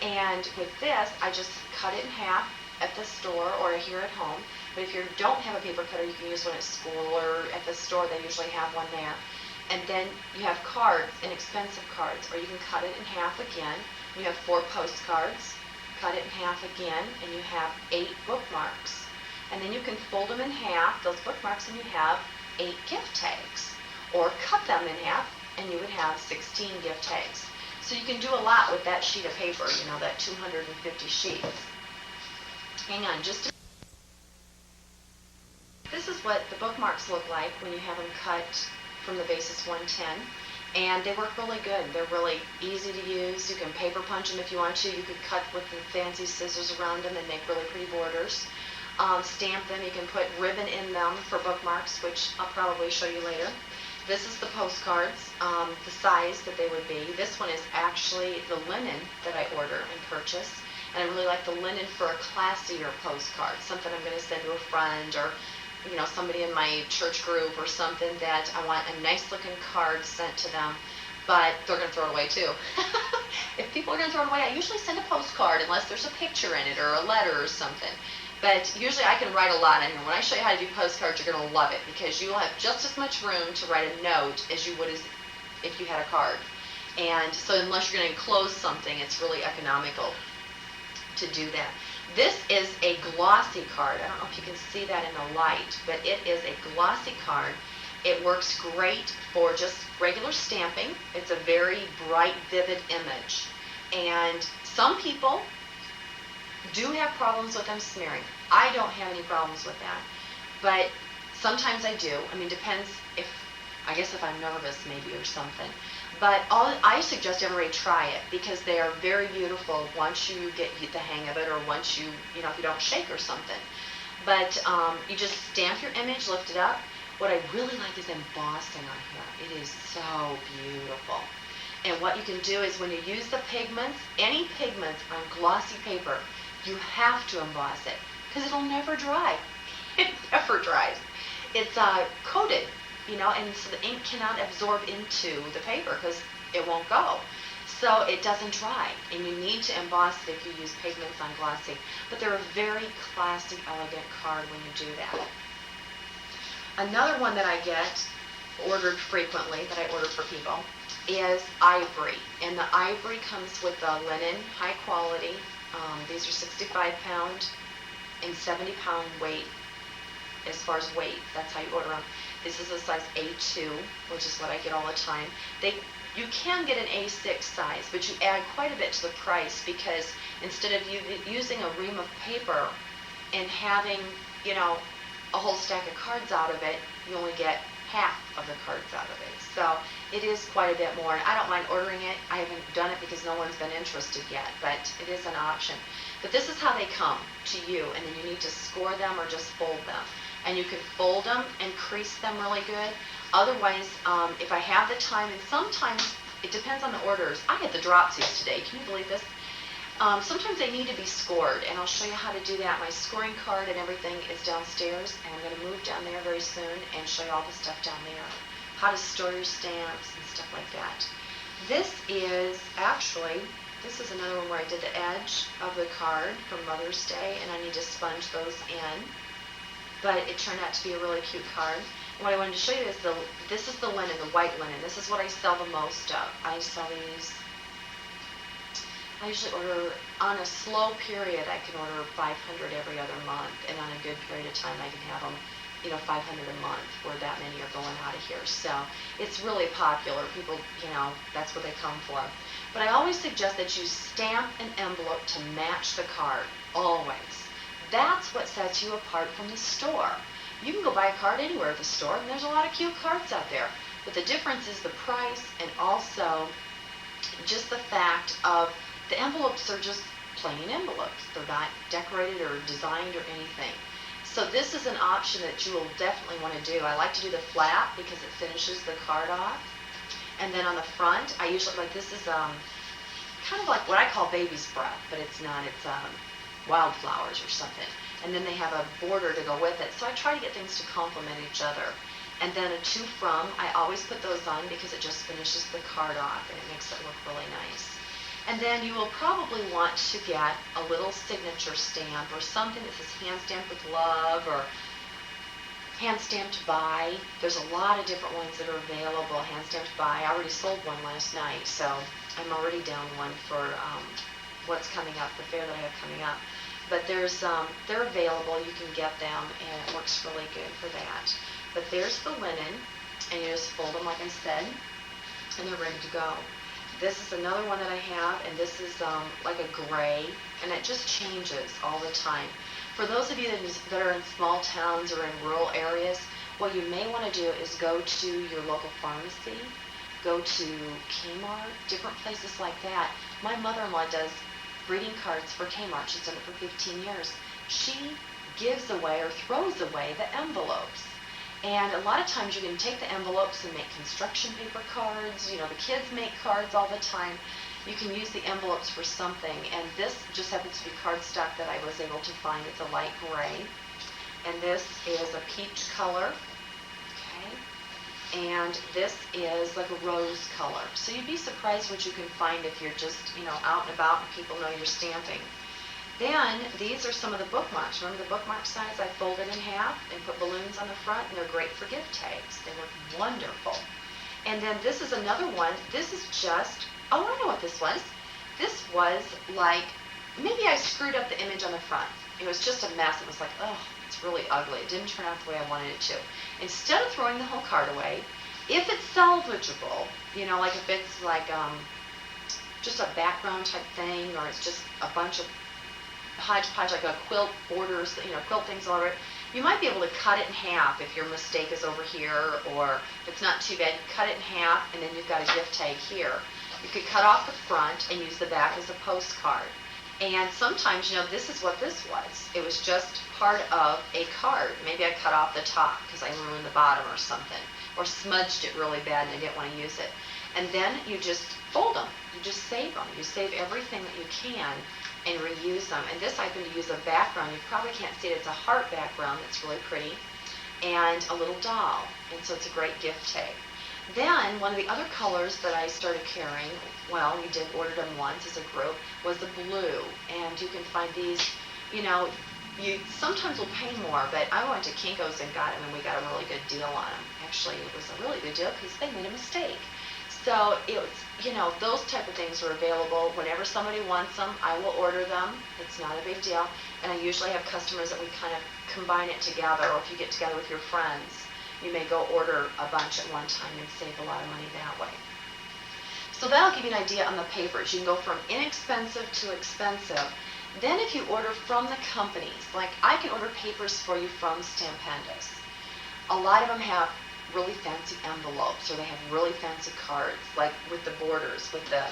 And with this, I just cut it in half at the store or here at home. But if you don't have a paper cutter, you can use one at school or at the store. They usually have one there. And then you have cards, inexpensive cards, or you can cut it in half again. You have 4 postcards, cut it in half again, and you have 8 bookmarks. And then you can fold them in half, those bookmarks, and you have 8 gift tags, or cut them in half and you would have 16 gift tags. So you can do a lot with that sheet of paper, that 250 sheets. Hang on, this is what the bookmarks look like when you have them cut from the Basis 110, and they work really good. They're really easy to use. You can paper punch them if you want to. You could cut with the fancy scissors around them and make really pretty borders. Stamp them. You can put ribbon in them for bookmarks, which I'll probably show you later. This is the postcards, the size that they would be. This one is actually the linen that I order and purchase, and I really like the linen for a classier postcard, something I'm going to send to a friend or somebody in my church group or something that I want a nice looking card sent to them, but they're going to throw it away too. If people are going to throw it away, I usually send a postcard unless there's a picture in it or a letter or something. But usually I can write a lot in here. When I show you how to do postcards, you're going to love it because you'll have just as much room to write a note as you would if you had a card. And so unless you're going to enclose something, it's really economical to do that. This is a glossy card. I don't know if you can see that in the light, but it is a glossy card. It works great for just regular stamping. It's a very bright, vivid image. And some people do have problems with them smearing. I don't have any problems with that, but sometimes I do. Depends if I'm nervous maybe or something. But I suggest everybody try it because they are very beautiful once you get the hang of it, or once if you don't shake or something. But you just stamp your image, lift it up. What I really like is embossing on here. It is so beautiful. And what you can do is when you use the pigments, any pigments on glossy paper, you have to emboss it because it'll never dry. It never dries. It's coated, and so the ink cannot absorb into the paper because it won't go. So it doesn't dry, and you need to emboss it if you use pigments on glossy. But they're a very classy, elegant card when you do that. Another one that I get ordered frequently, that I order for people, is ivory. And the ivory comes with the linen, high quality. These are 65-pound and 70-pound weight as far as weight. That's how you order them. This is a size A2, which is what I get all the time. You can get an A6 size, but you add quite a bit to the price because instead of using a ream of paper and having, a whole stack of cards out of it, you only get half of the cards out of it. So it is quite a bit more. And I don't mind ordering it. I haven't done it because no one's been interested yet, but it is an option. But this is how they come to you, and then you need to score them or just fold them. And you can fold them and crease them really good. Otherwise, if I have the time, and sometimes it depends on the orders. I had the dropsies today. Can you believe this? Sometimes they need to be scored, and I'll show you how to do that. My scoring card and everything is downstairs, and I'm going to move down there very soon and show you all the stuff down there. How to store your stamps and stuff like that. This is another one where I did the edge of the card for Mother's Day, and I need to sponge those in. But it turned out to be a really cute card. And what I wanted to show you is this is the linen, the white linen. This is what I sell the most of. I sell these. I usually order, on a slow period, I can order 500 every other month, and on a good period of time, I can have them, 500 a month, where that many are going out of here. So it's really popular. People, that's what they come for. But I always suggest that you stamp an envelope to match the card, always. That's what sets you apart from the store. You can go buy a card anywhere at the store, and there's a lot of cute cards out there. But the difference is the price, and also just the fact of the envelopes are just plain envelopes. They're not decorated or designed or anything. So this is an option that you will definitely want to do. I like to do the flat because it finishes the card off. And then on the front, I usually, this is kind of like what I call baby's breath, but it's not. It's wildflowers or something. And then they have a border to go with it. So I try to get things to complement each other. And then a to from, I always put those on because it just finishes the card off and it makes it look really nice. And then you will probably want to get a little signature stamp or something that says hand stamped with love or hand stamped by. There's a lot of different ones that are available. Hand stamped by. I already sold one last night, so I'm already down one for what's coming up, the fair that I have coming up. But they're available. You can get them, and it works really good for that. But there's the linen, and you just fold them like I said, and they're ready to go. This is another one that I have, and this is like a gray, and it just changes all the time. For those of you that are in small towns or in rural areas, what you may want to do is go to your local pharmacy, go to Kmart, different places like that. My mother-in-law does greeting cards for Kmart. She's done it for 15 years. She gives away or throws away the envelopes. And a lot of times you can take the envelopes and make construction paper cards. The kids make cards all the time. You can use the envelopes for something. And this just happens to be cardstock that I was able to find. It's a light gray. And this is a peach color. Okay. And this is like a rose color. So you'd be surprised what you can find if you're just, out and about and people know you're stamping. Then, these are some of the bookmarks. Remember the bookmark size? I fold it in half and put balloons on the front, and they're great for gift tags. They look wonderful. And then this is another one. This is just, I know what this was. This was like, maybe I screwed up the image on the front. It was just a mess. It was like, oh, it's really ugly. It didn't turn out the way I wanted it to. Instead of throwing the whole card away, if it's salvageable, like if it's like just a background type thing, or it's just a bunch of hodgepodge, like a quilt borders, quilt things all over it, you might be able to cut it in half if your mistake is over here, or if it's not too bad, you cut it in half, and then you've got a gift tag here. You could cut off the front and use the back as a postcard. And sometimes, this is what this was. It was just part of a card. Maybe I cut off the top because I ruined the bottom or something, or smudged it really bad and I didn't want to use it. And then you just fold them. You just save them. You save everything that you can and reuse them. And this I happen to use a background. You probably can't see it. It's a heart background that's really pretty, and a little doll. And so it's a great gift tag. Then one of the other colors that I started carrying, well, we did order them once as a group, was the blue. And you can find these, you sometimes will pay more, but I went to Kinko's and got them, and we got a really good deal on them. Actually, it was a really good deal because they made a mistake. So those type of things are available. Whenever somebody wants them, I will order them. It's not a big deal. And I usually have customers that we kind of combine it together, or if you get together with your friends, you may go order a bunch at one time and save a lot of money that way. So that'll give you an idea on the papers. You can go from inexpensive to expensive. Then if you order from the companies, like I can order papers for you from Stampendos. A lot of them have really fancy envelopes, or they have really fancy cards, like with the borders, with the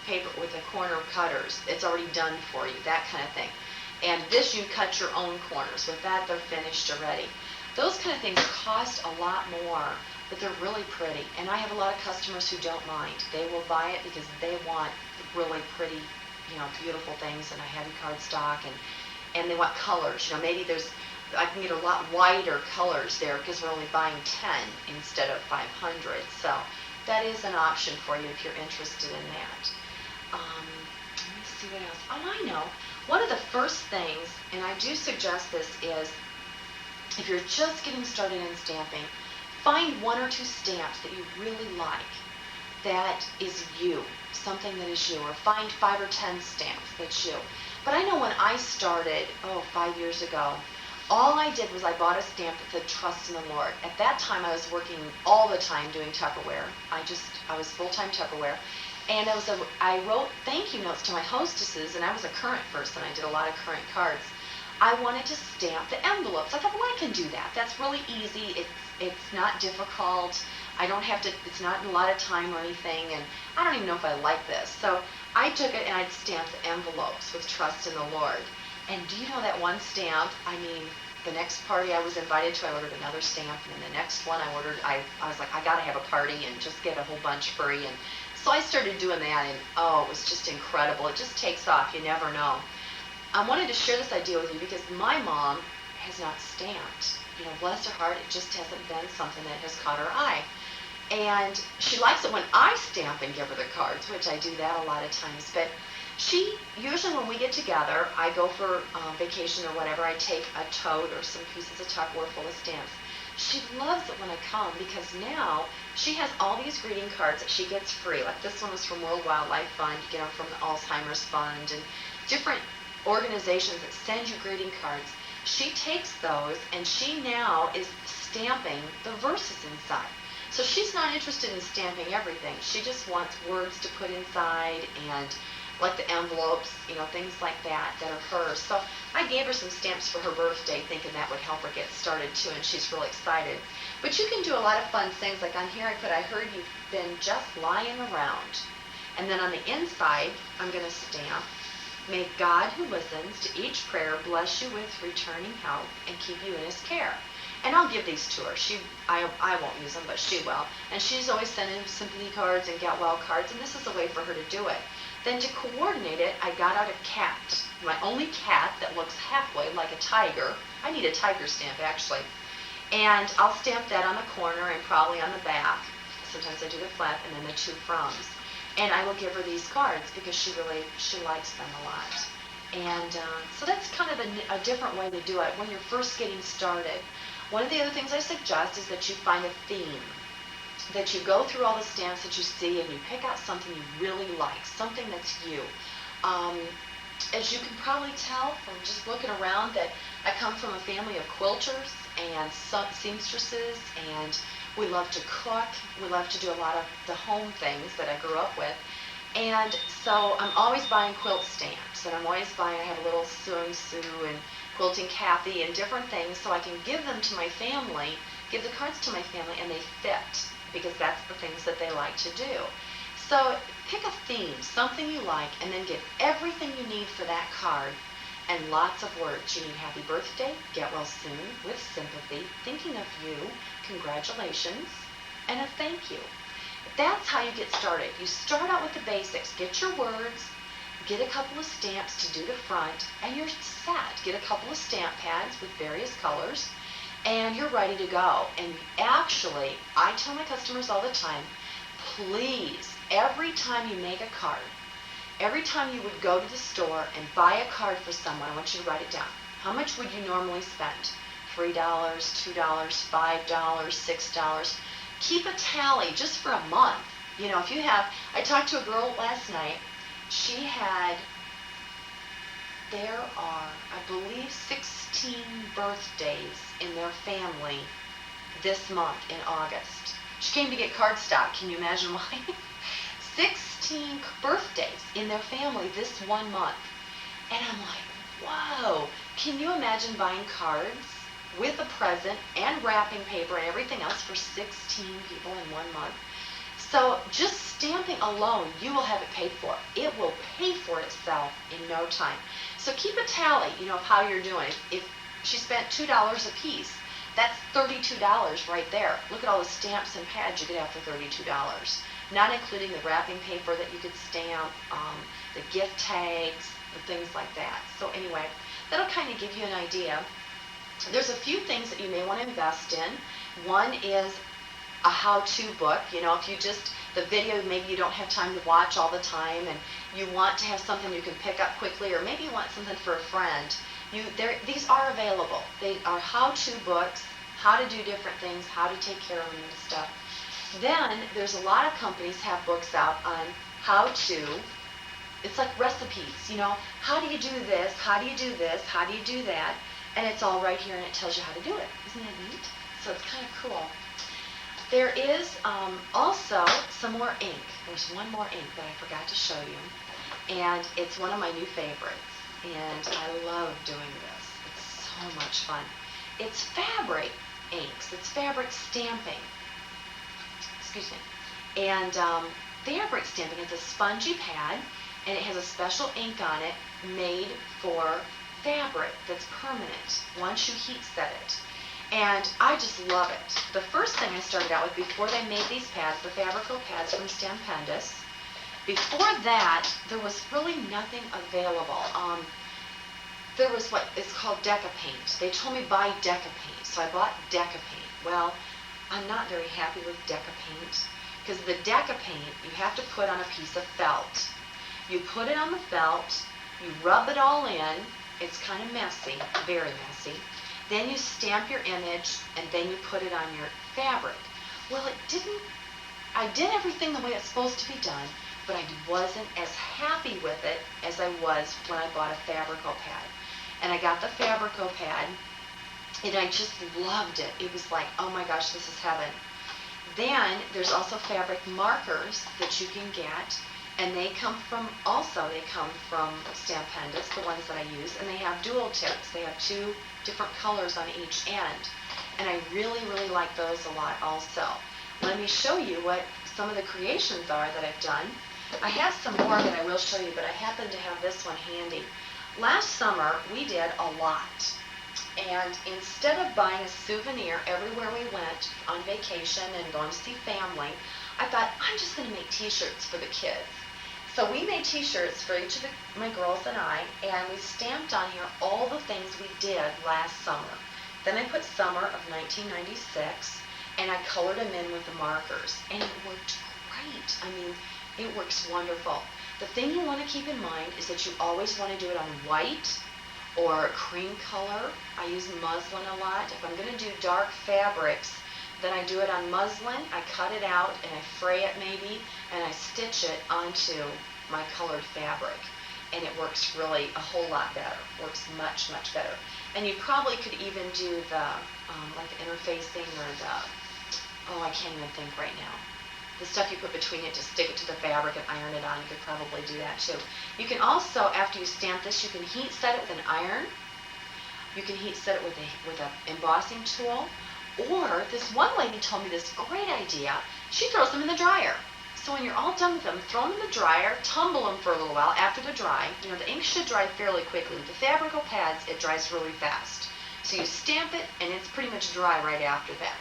paper, with the corner cutters. It's already done for you, that kind of thing. And this, you cut your own corners. With that, they're finished already. Those kind of things cost a lot more, but they're really pretty. And I have a lot of customers who don't mind. They will buy it because they want really pretty, beautiful things in a heavy cardstock, and they want colors. Maybe I can get a lot wider colors there because we're only buying 10 instead of 500. So that is an option for you if you're interested in that. Let me see what else. Oh, I know. One of the first things, and I do suggest this, is if you're just getting started in stamping, find 1 or 2 stamps that you really like that is you, something that is you, or find 5 or 10 stamps that's you. But I know when I started, 5 years ago, all I did was I bought a stamp that said "Trust in the Lord." At that time, I was working all the time doing Tupperware. I was full-time Tupperware. And I wrote thank you notes to my hostesses, and I was a current person. I did a lot of current cards. I wanted to stamp the envelopes. I thought, well, I can do that. That's really easy. It's not difficult. I don't have to, it's not a lot of time or anything, and I don't even know if I like this. So I took it and I'd stamp the envelopes with "Trust in the Lord." And do you know that one stamp, the next party I was invited to, I ordered another stamp, and then the next one I was like, I gotta have a party and just get a whole bunch free. And so I started doing that, and it was just incredible. It just takes off, you never know. I wanted to share this idea with you because my mom has not stamped. Bless her heart, it just hasn't been something that has caught her eye. And she likes it when I stamp and give her the cards, which I do that a lot of times. But she, usually when we get together, I go for vacation or whatever, I take a tote or some pieces of Tupperware full of stamps. She loves it when I come because now she has all these greeting cards that she gets free. Like this one was from World Wildlife Fund, you get them from the Alzheimer's Fund, and different organizations that send you greeting cards. She takes those and she now is stamping the verses inside. So she's not interested in stamping everything. She just wants words to put inside, and like the envelopes, things like that are hers. So I gave her some stamps for her birthday thinking that would help her get started too, and she's really excited. But you can do a lot of fun things. Like on here I heard you've been just lying around. And then on the inside, I'm going to stamp, "May God who listens to each prayer bless you with returning health and keep you in his care." And I'll give these to her. I won't use them, but she will. And she's always sending sympathy cards and get well cards, and this is a way for her to do it. Then to coordinate it, I got out a cat, my only cat that looks halfway like a tiger. I need a tiger stamp, actually. And I'll stamp that on the corner and probably on the back. Sometimes I do the flap and then the 2 fronds. And I will give her these cards because she likes them a lot. And so that's kind of a different way to do it when you're first getting started. One of the other things I suggest is that you find a theme, that you go through all the stamps that you see and you pick out something you really like, something that's you. As you can probably tell from just looking around, that I come from a family of quilters and seamstresses, and we love to cook. We love to do a lot of the home things that I grew up with. And so I'm always buying quilt stamps, and I have a little Sewing Sue and Quilting Kathy and different things, so I can give them to my family, give the cards to my family, and they fit, because that's the things that they like to do. So pick a theme, something you like, and then get everything you need for that card, and lots of words. You need happy birthday, get well soon, with sympathy, thinking of you, congratulations, and a thank you. That's how you get started. You start out with the basics. Get your words, get a couple of stamps to do the front, and you're set. Get a couple of stamp pads with various colors, and you're ready to go. And actually, I tell my customers all the time, please, every time you make a card, every time you would go to the store and buy a card for someone, I want you to write it down. How much would you normally spend? $3, $2, $5, $6. Keep a tally just for a month. You know, if you have, I talked to a girl last night, she had, there are, I believe, 16 birthdays in their family this month in August. She came to get cardstock. Can you imagine why? 16 birthdays in their family this one month. And I'm like, whoa. Can you imagine buying cards with a present and wrapping paper and everything else for 16 people in 1 month? So just stamping alone, you will have it paid for. It will pay for itself in no time. So keep a tally, you know, of how you're doing. If she spent $2 a piece, that's $32 right there. Look at all the stamps and pads you could have for $32. Not including the wrapping paper that you could stamp, the gift tags, the things like that. So anyway, that'll kind of give you an idea. There's a few things that you may want to invest in. One is a how-to book. You know, if you just, the video maybe you don't have time to watch all the time and you want to have something you can pick up quickly, or maybe you want something for a friend. These are available. They are how-to books, how to do different things, how to take care of them and stuff. Then there's a lot of companies have books out on how to, it's like recipes, you know, how do you do this, how do you do this, how do you do that, and it's all right here and it tells you how to do it. Isn't that neat? So it's kind of cool. There is also some more ink. There's one more ink that I forgot to show you, and it's one of my new favorites, and I love doing this. It's so much fun. It's fabric inks. It's fabric stamping. Excuse me. And fabric stamping is a spongy pad, and it has a special ink on it made for fabric that's permanent once you heat set it. And I just love it. The first thing I started out with before they made these pads, the Fabrico pads from Stampendous, before that, there was really nothing available. There was what is called Deca Paint. They told me buy Deca Paint, so I bought Deca Paint. Well, I'm not very happy with Deca Paint, because the Deca Paint you have to put on a piece of felt. You put it on the felt, you rub it all in, it's kind of messy, very messy. Then you stamp your image, and then you put it on your fabric. Well, I did everything the way it's supposed to be done, but I wasn't as happy with it as I was when I bought a Fabrico pad. And I got the Fabrico pad, and I just loved it. It was like, oh my gosh, this is heaven. Then there's also fabric markers that you can get, and they come from Stampendous, the ones that I use, and they have dual tips. They have 2 different colors on each end, and I really, really like those a lot also. Let me show you what some of the creations are that I've done. I have some more that I will show you, but I happen to have this one handy. Last summer, we did a lot, and instead of buying a souvenir everywhere we went on vacation and going to see family, I thought, I'm just going to make t-shirts for the kids. So we made t-shirts for each of my girls and I, and we stamped on here all the things we did last summer. Then I put summer of 1996, and I colored them in with the markers, and it worked great. I mean, it works wonderful. The thing you want to keep in mind is that you always want to do it on white or cream color. I use muslin a lot. If I'm going to do dark fabrics, then I do it on muslin. I cut it out and I fray it maybe, and I stitch it onto my colored fabric. And it works really a whole lot better. Works much, much better. And you probably could even do the, like the interfacing or the, I can't even think right now. The stuff you put between it to stick it to the fabric and iron it on, you could probably do that too. You can also, after you stamp this, you can heat set it with an iron. You can heat set it with a embossing tool. Or this one lady told me this great idea. She throws them in the dryer. So when you're all done with them, throw them in the dryer, tumble them for a little while after they're dry. You know, the ink should dry fairly quickly. With the Fabrico pads, it dries really fast. So you stamp it, and it's pretty much dry right after that.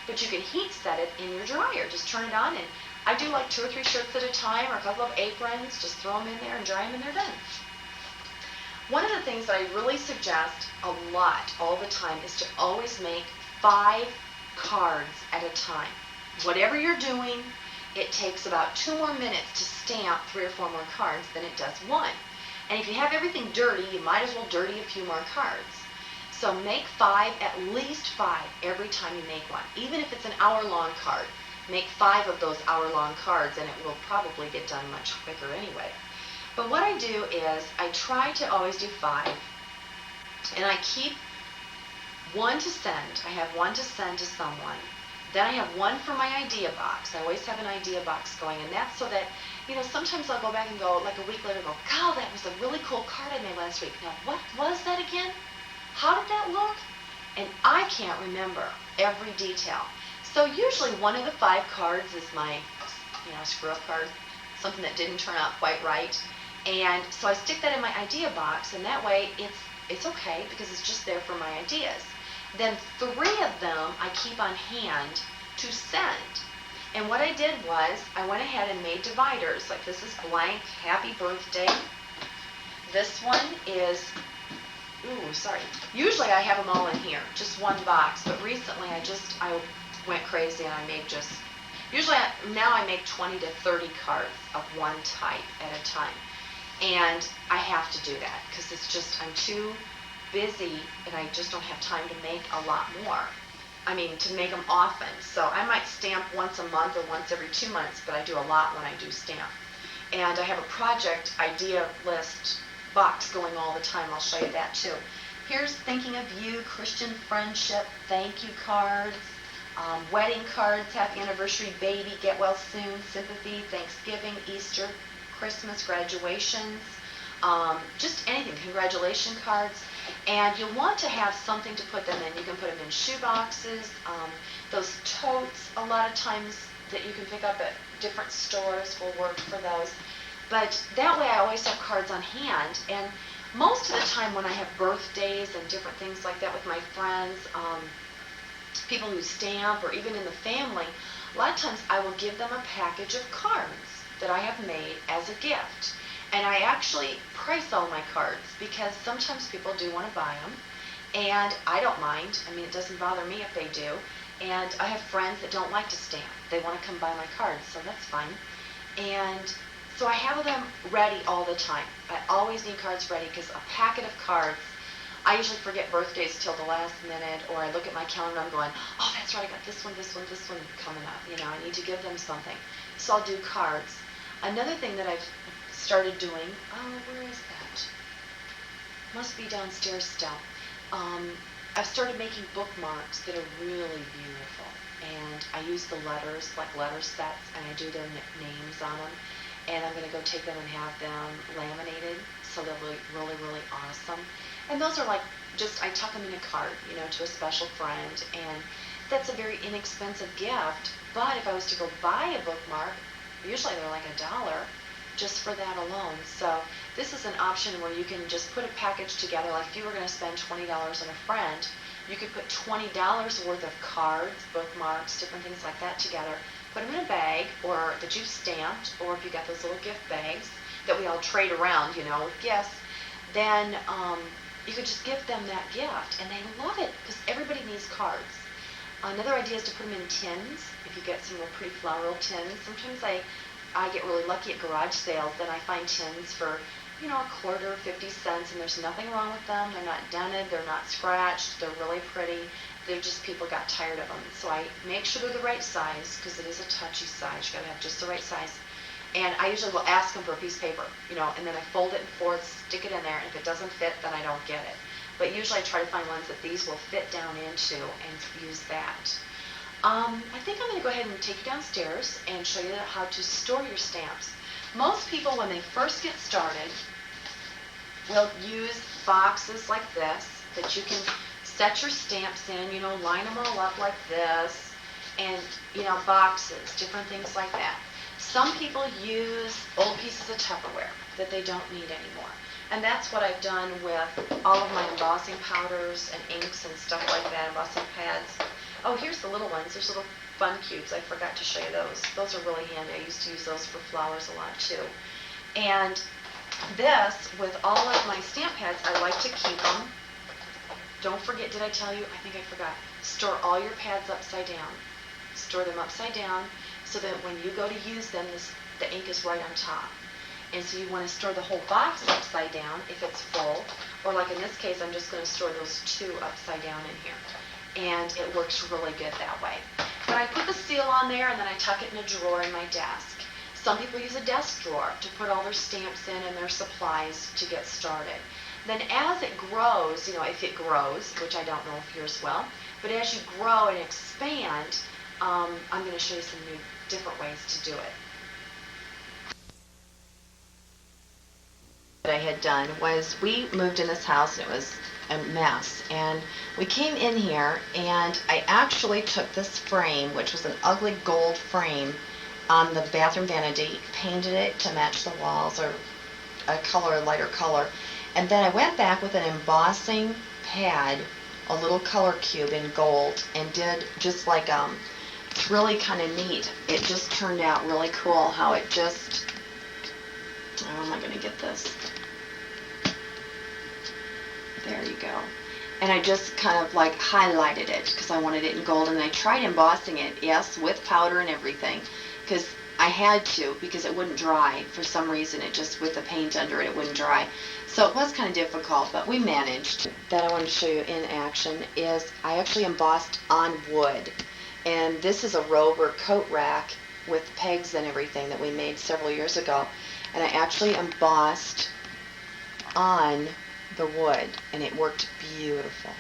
But you can heat set it in your dryer. Just turn it on, and I do like 2 or 3 shirts at a time, or a couple of aprons. Just throw them in there and dry them, and they're done. One of the things that I really suggest a lot all the time is to always make 5 cards at a time. Whatever you're doing, it takes about 2 more minutes to stamp 3 or 4 more cards than it does 1. And if you have everything dirty, you might as well dirty a few more cards. So make 5, at least 5, every time you make one. Even if it's an hour-long card, make 5 of those hour-long cards, and it will probably get done much quicker anyway. But what I do is I try to always do 5, and I keep 1 to send. I have 1 to send to someone. Then I have 1 for my idea box. I always have an idea box going, and that's so that, sometimes I'll go back and go, like a week later, go, God, that was a really cool card I made last week. Now, what was that again? How did that look? And I can't remember every detail. So usually one of the 5 cards is my, screw-up card, something that didn't turn out quite right. And so I stick that in my idea box, and that way it's okay because it's just there for my ideas. Then 3 of them I keep on hand to send. And what I did was I went ahead and made dividers. Like this is blank, happy birthday. This one is, usually I have them all in here, just 1 box. But recently I went crazy and I made now I make 20 to 30 cards of one type at a time. And I have to do that because I'm too busy and I just don't have time to make a lot more. To make them often. So I might stamp once a month or once every 2 months, but I do a lot when I do stamp. And I have a project idea list box going all the time. I'll show you that too. Here's thinking of you, Christian friendship, thank you cards, wedding cards, happy anniversary, baby, get well soon, sympathy, Thanksgiving, Easter, Christmas, graduations, just anything, congratulation cards. And you'll want to have something to put them in. You can put them in shoe boxes, those totes a lot of times that you can pick up at different stores will work for those. But that way I always have cards on hand. And most of the time when I have birthdays and different things like that with my friends, people who stamp or even in the family, a lot of times I will give them a package of cards that I have made as a gift. And I actually price all my cards because sometimes people do want to buy them, and I don't mind. It doesn't bother me if they do. And I have friends that don't like to stamp. They want to come buy my cards, so that's fine. And so I have them ready all the time. I always need cards ready because a packet of cards, I usually forget birthdays till the last minute, or I look at my calendar and I'm going, oh, that's right, I got this one coming up. I need to give them something. So I'll do cards. Another thing that I've started doing, where is that? Must be downstairs still. I've started making bookmarks that are really beautiful, and I use the letters, like letter sets, and I do their names on them, and I'm going to go take them and have them laminated, so they'll look really, really awesome. And those are like, I tuck them in a card, to a special friend, and that's a very inexpensive gift, but if I was to go buy a bookmark, usually they're like $1, just for that alone. So this is an option where you can just put a package together. Like if you were going to spend $20 on a friend, you could put $20 worth of cards, bookmarks, different things like that together, put them in a bag, or that you've stamped, or if you got those little gift bags that we all trade around, with gifts, then you could just give them that gift, and they love it because everybody needs cards. Another idea is to put them in tins. If you get some real pretty floral tins, sometimes I get really lucky at garage sales, then I find tins for, a quarter, 50 cents, and there's nothing wrong with them. They're not dented, they're not scratched, they're really pretty. They're just, people got tired of them. So I make sure they're the right size, because it is a touchy size. You gotta have just the right size. And I usually will ask them for a piece of paper, and then I fold it in 4, stick it in there, and if it doesn't fit, then I don't get it. But usually I try to find ones that these will fit down into and use that. I think I'm going to go ahead and take you downstairs and show you how to store your stamps. Most people, when they first get started, will use boxes like this that you can set your stamps in, line them all up like this, and, boxes, different things like that. Some people use old pieces of Tupperware that they don't need anymore. And that's what I've done with all of my embossing powders and inks and stuff like that, embossing pads. Oh, here's the little ones. There's little fun cubes. I forgot to show you those. Those are really handy. I used to use those for flowers a lot too. And this, with all of my stamp pads, I like to keep them. Don't forget, did I tell you? I think I forgot. Store all your pads upside down. Store them upside down so that when you go to use them, the ink is right on top. And so you want to store the whole box upside down if it's full, or like in this case, I'm just going to store those 2 upside down in here. And it works really good that way. But I put the seal on there and then I tuck it in a drawer in my desk. Some people use a desk drawer to put all their stamps in and their supplies to get started. Then as it grows, if it grows, which I don't know if yours will, but as you grow and expand, I'm going to show you some new, different ways to do it. What I had done was we moved in this house and it was a mess, and we came in here and I actually took this frame, which was an ugly gold frame, on the bathroom vanity, painted it to match the walls or a lighter color, and then I went back with an embossing pad, a little color cube in gold, and did just like it's really kind of neat. It just turned out really cool how it just, how am I going to get this? There you go. And I just kind of like highlighted it because I wanted it in gold, and I tried embossing it, yes, with powder and everything, because I had to, because it wouldn't dry. For some reason, it just, with the paint under it, it wouldn't dry. So it was kind of difficult, but we managed. That I wanted to show you in action is I actually embossed on wood. And this is a robe or coat rack with pegs and everything that we made several years ago. And I actually embossed on the wood, and it worked beautiful.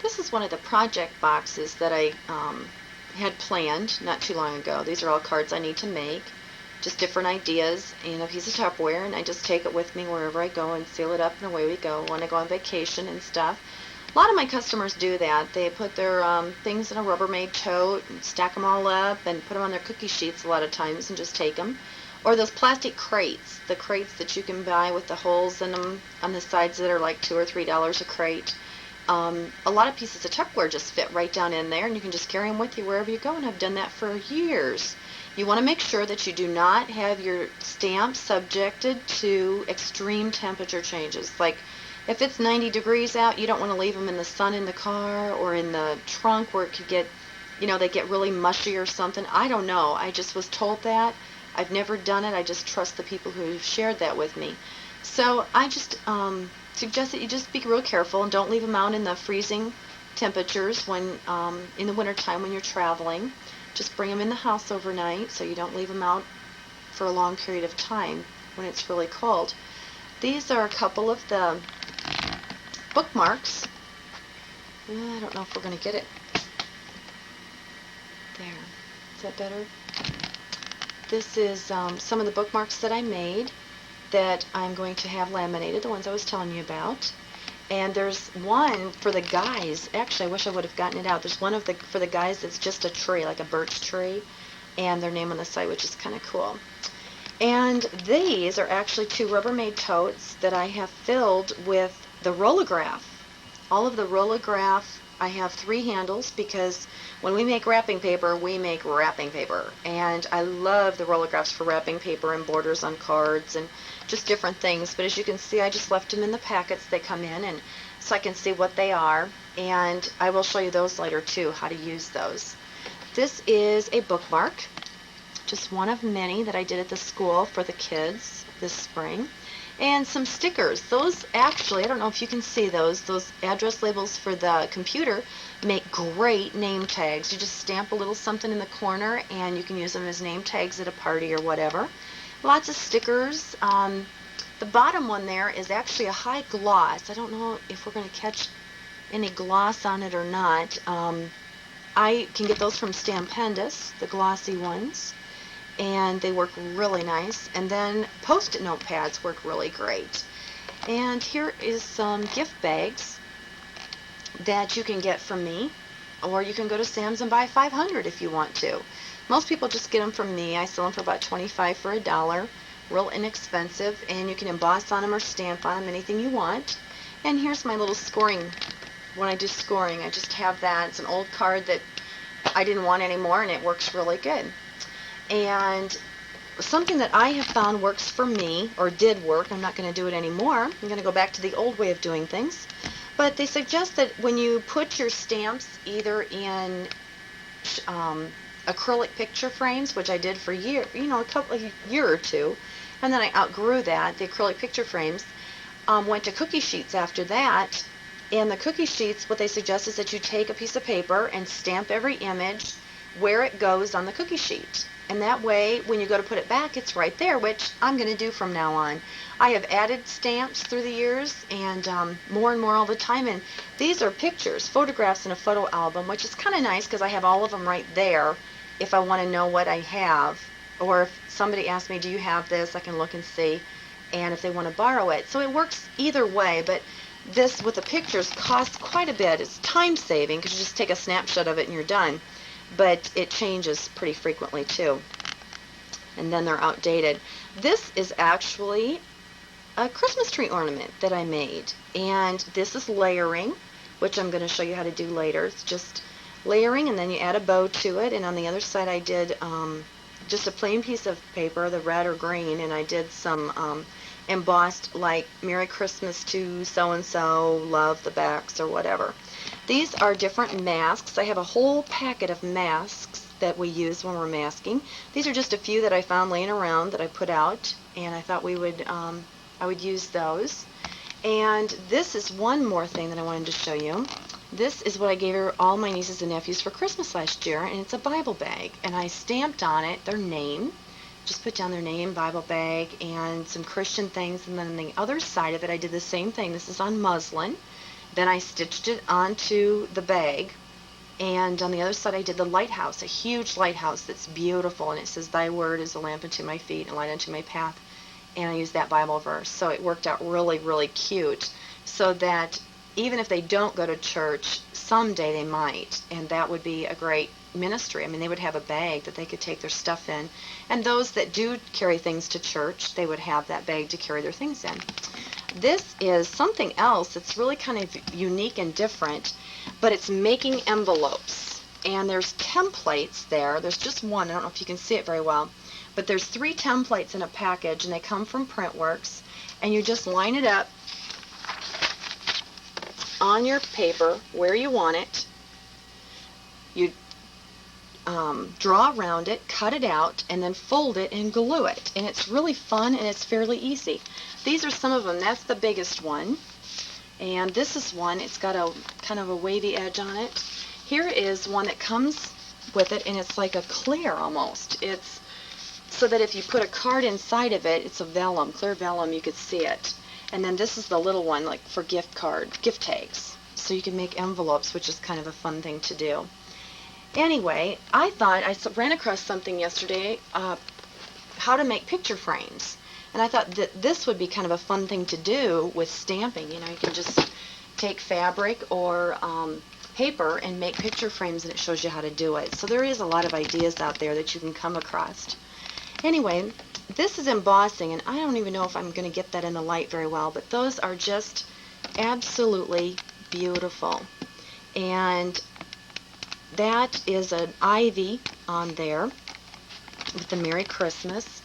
This is one of the project boxes that I had planned not too long ago. These are all cards I need to make, just different ideas, and a piece of Tupperware, and I just take it with me wherever I go and seal it up, and away we go when I go on vacation and stuff. A lot of my customers do that. They put their things in a Rubbermaid tote and stack them all up and put them on their cookie sheets a lot of times and just take them. Or those plastic crates, the crates that you can buy with the holes in them on the sides that are like $2 or $3 a crate. A lot of pieces of Tupperware just fit right down in there, and you can just carry them with you wherever you go, and I've done that for years. You want to make sure that you do not have your stamp subjected to extreme temperature changes. Like if it's 90 degrees out, you don't want to leave them in the sun in the car or in the trunk where it could get, they get really mushy or something. I don't know. I just was told that. I've never done it. I just trust the people who shared that with me. So I just suggest that you just be real careful and don't leave them out in the freezing temperatures when in the wintertime when you're traveling. Just bring them in the house overnight so you don't leave them out for a long period of time when it's really cold. These are a couple of the bookmarks. I don't know if we're going to get it. There. Is that better? This is some of the bookmarks that I made that I'm going to have laminated, the ones I was telling you about. And there's one for the guys. Actually, I wish I would have gotten it out. There's one for the guys that's just a tree, like a birch tree, and their name on the side, which is kind of cool. And these are actually 2 Rubbermaid totes that I have filled with the Rollograph. All of the Rollograph, I have 3 handles because when we make wrapping paper, we make wrapping paper. And I love the Rollagraphs for wrapping paper and borders on cards and just different things. But as you can see, I just left them in the packets they come in, and so I can see what they are. And I will show you those later too, how to use those. This is a bookmark, just one of many that I did at the school for the kids this spring. And some stickers. Those actually, I don't know if you can see those address labels for the computer make great name tags. You just stamp a little something in the corner and you can use them as name tags at a party or whatever. Lots of stickers. The bottom one there is actually a high gloss. I don't know if we're going to catch any gloss on it or not. I can get those from Stampendous, the glossy ones, and they work really nice. And then Post-it note pads work really great. And here is some gift bags that you can get from me, or you can go to Sam's and buy 500 if you want to. Most people just get them from me. I sell them for about $25 for $1, real inexpensive, and you can emboss on them or stamp on them, anything you want. And here's my little scoring. When I do scoring, I just have that. It's an old card that I didn't want anymore, and it works really good. And something that I have found works for me, or did work, I'm not going to do it anymore. I'm going to go back to the old way of doing things. But they suggest that when you put your stamps either in acrylic picture frames, which I did for a year or two, and then I outgrew that, the acrylic picture frames, went to cookie sheets after that, And the cookie sheets, what they suggest is that you take a piece of paper and stamp every image where it goes on the cookie sheet. And that way, when you go to put it back, it's right there, which I'm going to do from now on. I have added stamps through the years, and more and more all the time. And these are pictures, photographs in a photo album, which is kind of nice because I have all of them right there if I want to know what I have. Or if somebody asks me, do you have this, I can look and see, and if they want to borrow it. So it works either way, but this with the pictures costs quite a bit. It's time saving because you just take a snapshot of it and you're done. But it changes pretty frequently too. And then they're outdated. This is actually a Christmas tree ornament that I made. And this is layering, which I'm going to show you how to do later. It's just layering, and then you add a bow to it. And on the other side I did just a plain piece of paper, the red or green, and I did some embossed like Merry Christmas to so-and-so, love the backs, or whatever. These are different masks. I have a whole packet of masks that we use when we're masking. These are just a few that I found laying around that I put out, and I thought I would use those. And this is one more thing that I wanted to show you. This is what I gave all my nieces and nephews for Christmas last year, and it's a Bible bag. And I stamped on it their name. Just put down their name, Bible bag, and some Christian things. And then on the other side of it, I did the same thing. This is on muslin. Then I stitched it onto the bag. And on the other side, I did the lighthouse, a huge lighthouse that's beautiful. And it says, Thy word is a lamp unto my feet and a light unto my path. And I used that Bible verse. So it worked out really, really cute. So that even if they don't go to church, someday they might. And that would be a great ministry. I mean, they would have a bag that they could take their stuff in. And those that do carry things to church, they would have that bag to carry their things in. This is something else that's really kind of unique and different, but it's making envelopes. And there's templates there. There's just one. I don't know if you can see it very well. But there's 3 templates in a package, and they come from Printworks. And you just line it up on your paper where you want it. You draw around it, cut it out, and then fold it and glue it. And it's really fun, and it's fairly easy. These are some of them. That's the biggest one. And this is one. It's got a kind of a wavy edge on it. Here is one that comes with it, and it's like a clear almost. It's so that if you put a card inside of it, it's a vellum, clear vellum, you could see it. And then this is the little one, like for gift tags. So you can make envelopes, which is kind of a fun thing to do. Anyway, I thought, I ran across something yesterday, how to make picture frames. And I thought that this would be kind of a fun thing to do with stamping. You know, you can just take fabric or paper and make picture frames, and it shows you how to do it. So there is a lot of ideas out there that you can come across. Anyway, this is embossing, and I don't even know if I'm going to get that in the light very well, but those are just absolutely beautiful. And that is an ivy on there with the Merry Christmas.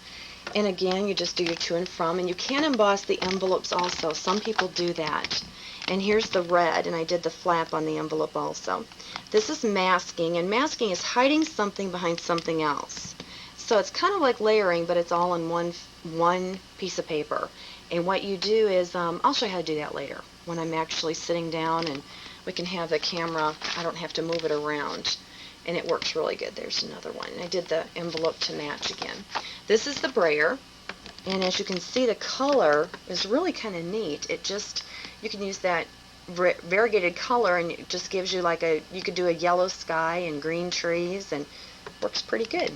And again, you just do your to and from, and you can emboss the envelopes also. Some people do that. And here's the red, and I did the flap on the envelope also. This is masking, and masking is hiding something behind something else. So it's kind of like layering, but it's all in one piece of paper. And what you do is, I'll show you how to do that later when I'm actually sitting down and we can have the camera. I don't have to move it around, and it works really good. There's another one. And I did the envelope to match again. This is the brayer, and as you can see, the color is really kind of neat. It just, you can use that variegated color, and it just gives you like you could do a yellow sky and green trees, and works pretty good.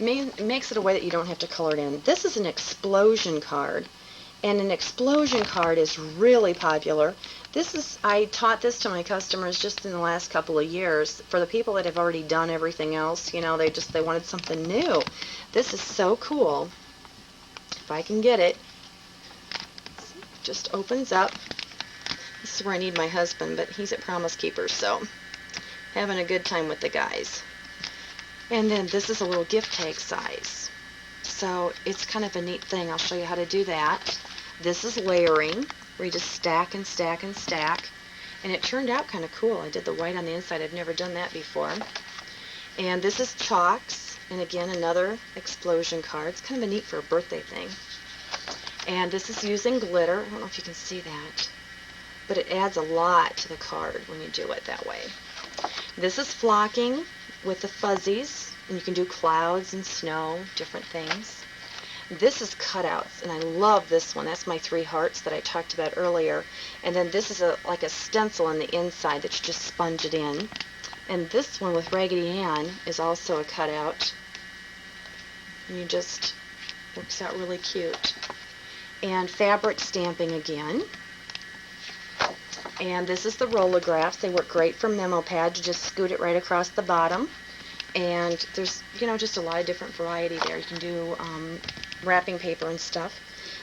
It makes it a way that you don't have to color it in. This is an explosion card, and an explosion card is really popular. I taught this to my customers just in the last couple of years. For the people that have already done everything else, you know, they wanted something new. This is so cool. If I can get it, just opens up. This is where I need my husband, but he's at Promise Keepers, so having a good time with the guys. And then this is a little gift tag size. So it's kind of a neat thing. I'll show you how to do that. This is layering, where you just stack and stack and stack. And it turned out kind of cool. I did the white on the inside. I've never done that before. And this is chalks. And again, another explosion card. It's kind of a neat for a birthday thing. And this is using glitter. I don't know if you can see that. but it adds a lot to the card when you do it that way. This is flocking with the fuzzies, and you can do clouds and snow, different things. This is cutouts, and I love this one. That's my 3 hearts that I talked about earlier. And then this is like a stencil on the inside that you just sponge it in. And this one with Raggedy Ann is also a cutout. And you just, works out really cute. And fabric stamping again. And this is the rollagraphs. They work great for memo pad. You just scoot it right across the bottom. And there's, just a lot of different variety there. You can do wrapping paper and stuff.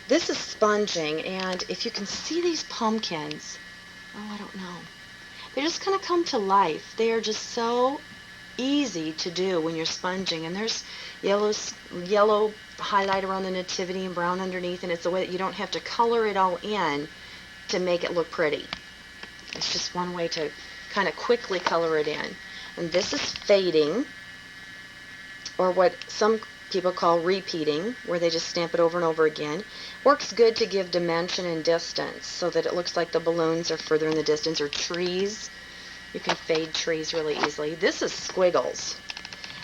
This is sponging, and if you can see these pumpkins, I don't know. They just kind of come to life. They are just so easy to do when you're sponging, and there's yellow highlight around the nativity and brown underneath, and it's a way that you don't have to color it all in to make it look pretty. It's just one way to kind of quickly color it in. And this is fading, or what some people call repeating, where they just stamp it over and over again. Works good to give dimension and distance so that it looks like the balloons are further in the distance, or trees. You can fade trees really easily. This is squiggles.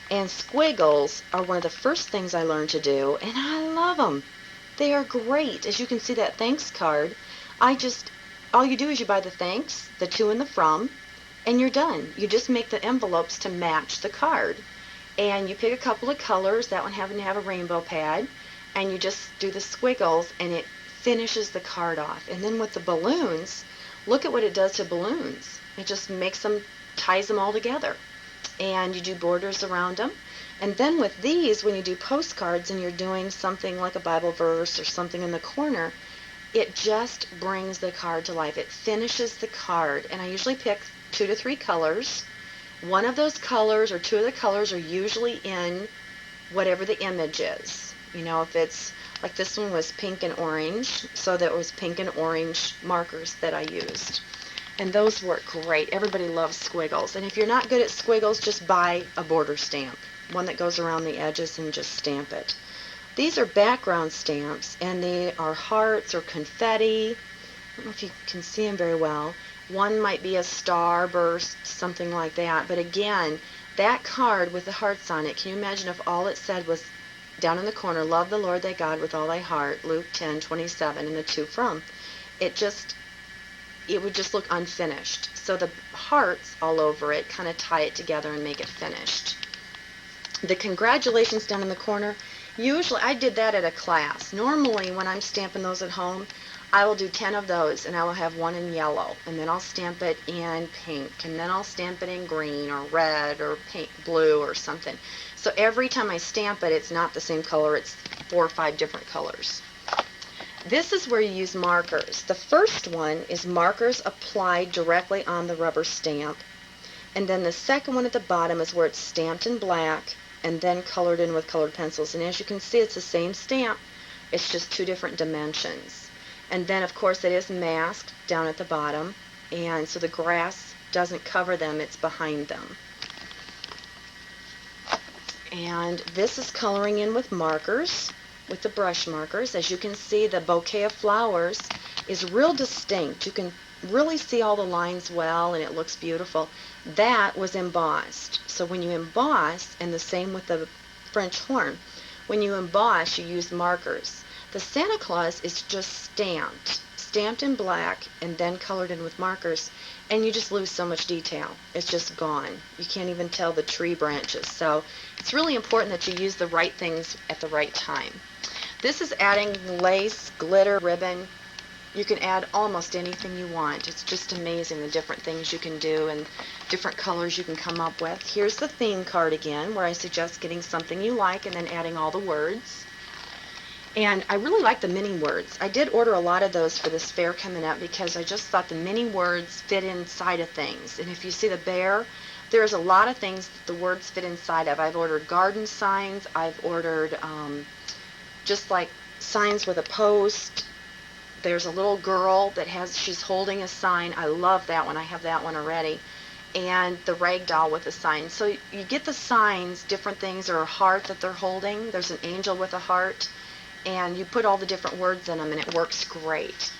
And squiggles are one of the first things I learned to do, and I love them. They are great. As you can see that thanks card, all you do is you buy the thanks, the to and the from, and you're done. You just make the envelopes to match the card. And you pick a couple of colors, that one having to have a rainbow pad, and you just do the squiggles, and it finishes the card off. And then with the balloons, look at what it does to balloons. It just makes them, ties them all together. And you do borders around them. And then with these, when you do postcards and you're doing something like a Bible verse or something in the corner, it just brings the card to life. It finishes the card. And I usually pick 2 to 3 colors. One of those colors or 2 of the colors are usually in whatever the image is. If it's like this one was pink and orange, so that was pink and orange markers that I used. And those work great. Everybody loves squiggles. And if you're not good at squiggles, just buy a border stamp, one that goes around the edges, and just stamp it. These are background stamps, and they are hearts or confetti. I don't know if you can see them very well. One might be a starburst, something like that. But again, that card with the hearts on it, can you imagine if all it said was down in the corner, love the Lord thy God with all thy heart, Luke 10:27, and the 2 from. It would just look unfinished. So the hearts all over it kind of tie it together and make it finished. The congratulations down in the corner, usually I did that at a class. Normally when I'm stamping those at home, I will do 10 of those, and I will have one in yellow, and then I'll stamp it in pink, and then I'll stamp it in green or red or pink, blue or something. So every time I stamp it, it's not the same color, it's 4 or 5 different colors. This is where you use markers. The first one is markers applied directly on the rubber stamp, and then the second one at the bottom is where it's stamped in black and then colored in with colored pencils. And as you can see, it's the same stamp, it's just 2 different dimensions. And then, of course, it is masked down at the bottom, and so the grass doesn't cover them, it's behind them. And this is coloring in with markers, with the brush markers. As you can see, the bouquet of flowers is real distinct. You can really see all the lines well, and it looks beautiful. That was embossed. So when you emboss, and the same with the French horn, when you emboss, you use markers. The Santa Claus is just stamped in black and then colored in with markers, and you just lose so much detail. It's just gone. You can't even tell the tree branches. So it's really important that you use the right things at the right time. This is adding lace, glitter, ribbon. You can add almost anything you want. It's just amazing the different things you can do and different colors you can come up with. Here's the theme card again, where I suggest getting something you like and then adding all the words. And I really like the mini words. I did order a lot of those for this fair coming up because I just thought the mini words fit inside of things. And if you see the bear, there's a lot of things that the words fit inside of. I've ordered garden signs. I've ordered just like signs with a post. There's a little girl that she's holding a sign. I love that one. I have that one already. And the rag doll with a sign. So you get the signs, different things, or a heart that they're holding. There's an angel with a heart. And you put all the different words in them, and it works great.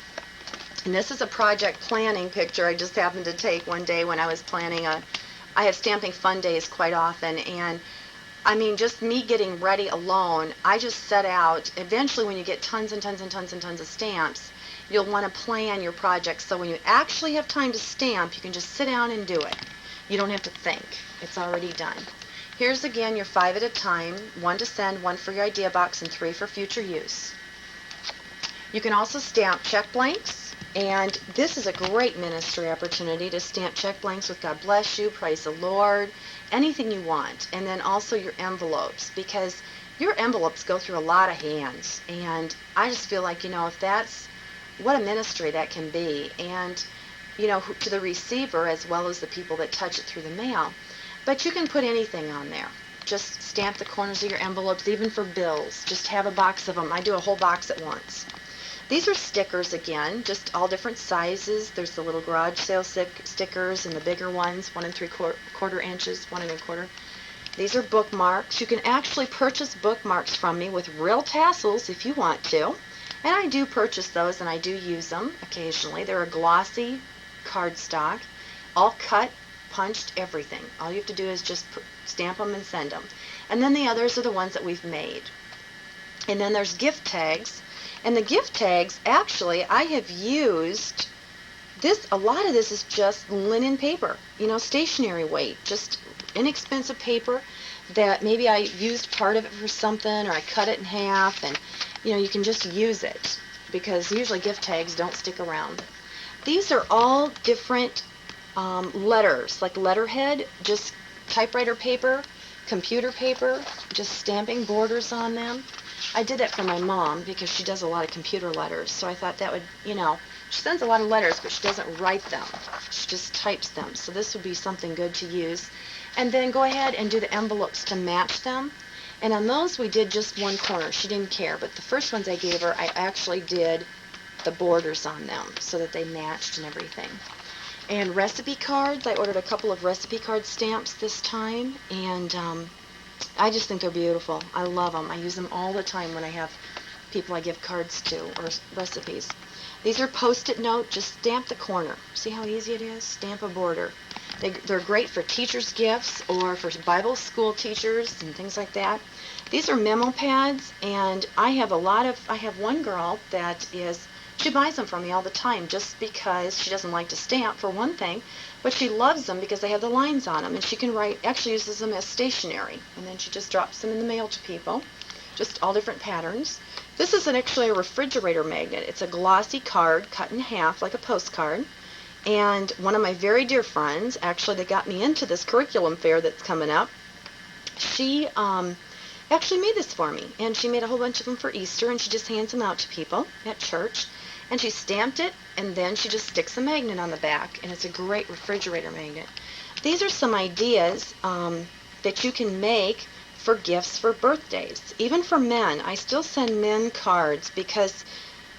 And this is a project planning picture I just happened to take one day when I was planning I have stamping fun days quite often, and I mean, just me getting ready alone, I just set out. Eventually, when you get tons and tons and tons and tons of stamps, you'll want to plan your projects so when you actually have time to stamp, you can just sit down and do it. You don't have to think. It's already done. Here's again your 5 at a time, 1 to send, 1 for your idea box, and 3 for future use. You can also stamp check blanks, and this is a great ministry opportunity to stamp check blanks with God bless you, praise the Lord, anything you want. And then also your envelopes, because your envelopes go through a lot of hands, and I just feel like, if that's what a ministry that can be, and to the receiver as well as the people that touch it through the mail. But you can put anything on there. Just stamp the corners of your envelopes, even for bills. Just have a box of them. I do a whole box at once. These are stickers again, just all different sizes. There's the little garage sale stickers and the bigger ones, 1 3/4 inches, 1 1/4. These are bookmarks. You can actually purchase bookmarks from me with real tassels if you want to. And I do purchase those, and I do use them occasionally. They're a glossy cardstock, all cut, punched, everything. All you have to do is just stamp them and send them. And then the others are the ones that we've made. And then there's gift tags. And the gift tags, actually, I have used this. A lot of this is just linen paper, stationery weight, just inexpensive paper that maybe I used part of it for something, or I cut it in half, and you can just use it, because usually gift tags don't stick around. These are all different letters, like letterhead, just typewriter paper, computer paper, just stamping borders on them. I did that for my mom because she does a lot of computer letters, so I thought that would, she sends a lot of letters, but she doesn't write them. She just types them, so this would be something good to use. And then go ahead and do the envelopes to match them. And on those, we did just one corner. She didn't care, but the first ones I gave her, I actually did the borders on them so that they matched and everything. And recipe cards, I ordered a couple of recipe card stamps this time, and I just think they're beautiful. I love them. I use them all the time when I have people I give cards to or recipes. These are Post-it note. Just stamp the corner. See how easy it is? Stamp a border. They're great for teachers' gifts or for Bible school teachers and things like that. These are memo pads, and I have one girl that she buys them from me all the time just because she doesn't like to stamp, for one thing, but she loves them because they have the lines on them, and she can actually uses them as stationery, and then she just drops them in the mail to people, just all different patterns. This is actually a refrigerator magnet. It's a glossy card cut in half like a postcard, and one of my very dear friends, actually that got me into this curriculum fair that's coming up, she actually made this for me, and she made a whole bunch of them for Easter, and she just hands them out to people at church. And she stamped it, and then she just sticks a magnet on the back, and it's a great refrigerator magnet. These are some ideas that you can make for gifts for birthdays. Even for men, I still send men cards because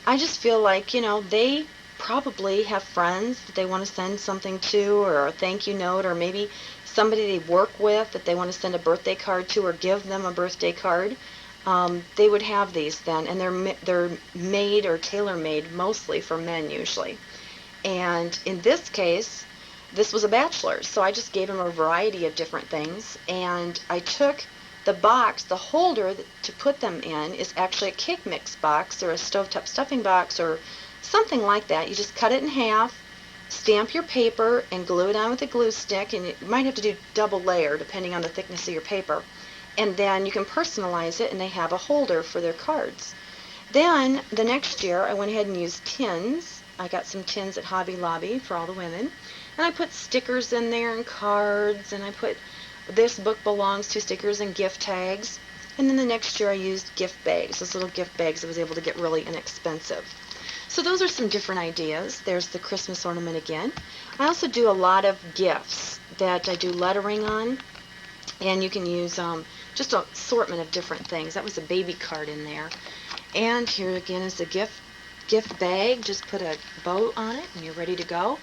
I just feel like, they probably have friends that they want to send something to, or a thank you note, or maybe somebody they work with that they want to send a birthday card to or give them a birthday card. They would have these then, and they're made or tailor-made mostly for men usually. And in this case, this was a bachelor's, so I just gave him a variety of different things, and I took the box, the holder to put them in is actually a cake mix box or a stovetop stuffing box or something like that. You just cut it in half, stamp your paper, and glue it on with a glue stick, and you might have to do double layer depending on the thickness of your paper. And then you can personalize it, and they have a holder for their cards. Then, the next year, I went ahead and used tins. I got some tins at Hobby Lobby for all the women. And I put stickers in there and cards, and I put this book belongs to stickers and gift tags. And then the next year I used gift bags, those little gift bags I was able to get really inexpensive. So those are some different ideas. There's the Christmas ornament again. I also do a lot of gifts that I do lettering on, and you can use just an assortment of different things. That was a baby card in there. And here again is the gift bag. Just put a bow on it and you're ready to go.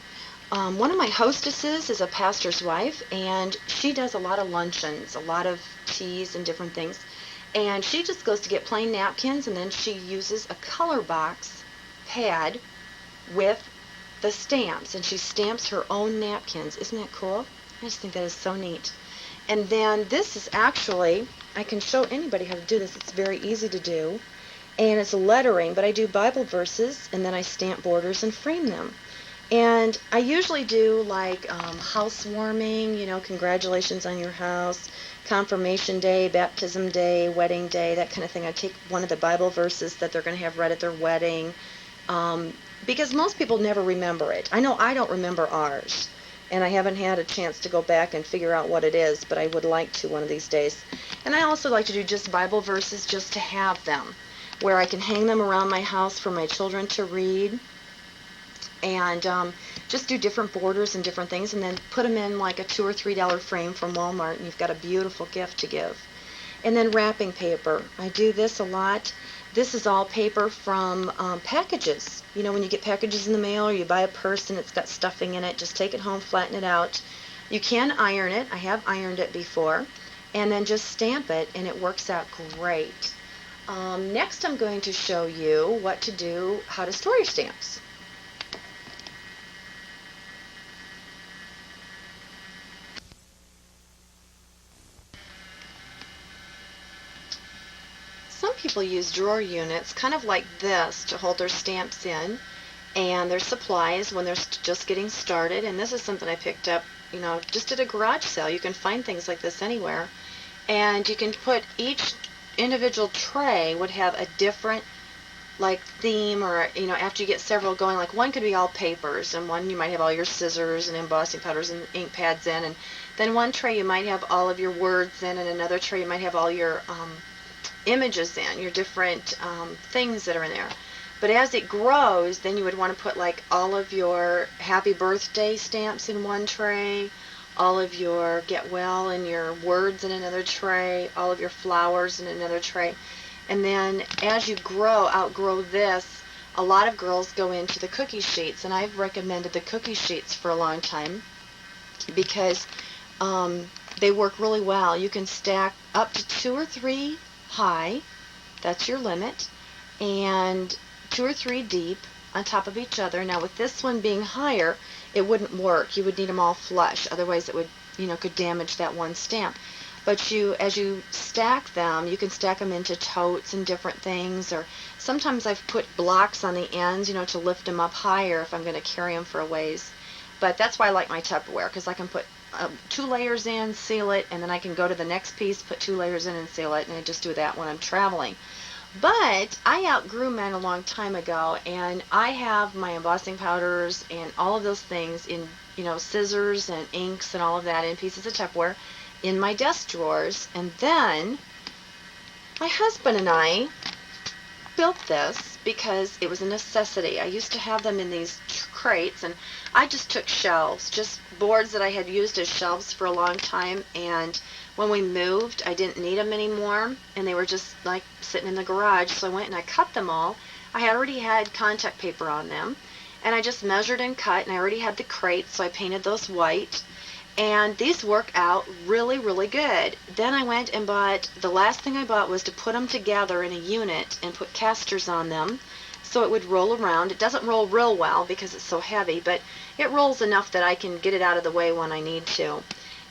One of my hostesses is a pastor's wife, and she does a lot of luncheons, a lot of teas and different things. And she just goes to get plain napkins, and then she uses a color box pad with the stamps, and she stamps her own napkins. Isn't that cool? I just think that is so neat. And then this is actually, I can show anybody how to do this. It's very easy to do. And it's lettering, but I do Bible verses, and then I stamp borders and frame them. And I usually do like housewarming, congratulations on your house, confirmation day, baptism day, wedding day, that kind of thing. I take one of the Bible verses that they're going to have read at their wedding, because most people never remember it. I know I don't remember ours, and I haven't had a chance to go back and figure out what it is, but I would like to one of these days. And I also like to do just Bible verses just to have them, where I can hang them around my house for my children to read, and just do different borders and different things, and then put them in like a $2 or $3 frame from Walmart, and you've got a beautiful gift to give. And then wrapping paper. I do this a lot. This is all paper from packages. When you get packages in the mail, or you buy a purse and it's got stuffing in it, just take it home, flatten it out. You can iron it. I have ironed it before. And then just stamp it, and it works out great. Next, I'm going to show you what to do, how to store your stamps. Some people use drawer units, kind of like this, to hold their stamps in and their supplies when they're just getting started. And this is something I picked up, just at a garage sale. You can find things like this anywhere. And you can put each individual tray would have a different theme, or after you get several going, like one could be all papers, and one you might have all your scissors and embossing powders and ink pads in, and then one tray you might have all of your words in, and another tray you might have all your images in, your different things that are in there. But as it grows, then you would want to put all of your happy birthday stamps in one tray, all of your get well and your words in another tray, all of your flowers in another tray. And then as you outgrow this, a lot of girls go into the cookie sheets, and I've recommended the cookie sheets for a long time because they work really well. You can stack up to 2 or 3 high, that's your limit, and 2 or 3 deep on top of each other. Now with this one being higher, it wouldn't work. You would need them all flush, otherwise it would, could damage that one stamp. But as you stack them, you can stack them into totes and different things, or sometimes I've put blocks on the ends, to lift them up higher if I'm going to carry them for a ways. But that's why I like my Tupperware, because I can put 2 layers in, seal it, and then I can go to the next piece, put 2 layers in and seal it, and I just do that when I'm traveling. But I outgrew mine a long time ago, and I have my embossing powders and all of those things in, scissors and inks and all of that in pieces of Tupperware in my desk drawers. And then my husband and I built this because it was a necessity. I used to have them in these crates, and I just took shelves, just boards that I had used as shelves for a long time, and when we moved I didn't need them anymore, and they were just sitting in the garage, so I went and I cut them all. I had already had contact paper on them, and I just measured and cut, and I already had the crates, so I painted those white. And these work out really, really good. Then I went and the last thing I bought was to put them together in a unit and put casters on them so it would roll around. It doesn't roll real well because it's so heavy, but it rolls enough that I can get it out of the way when I need to.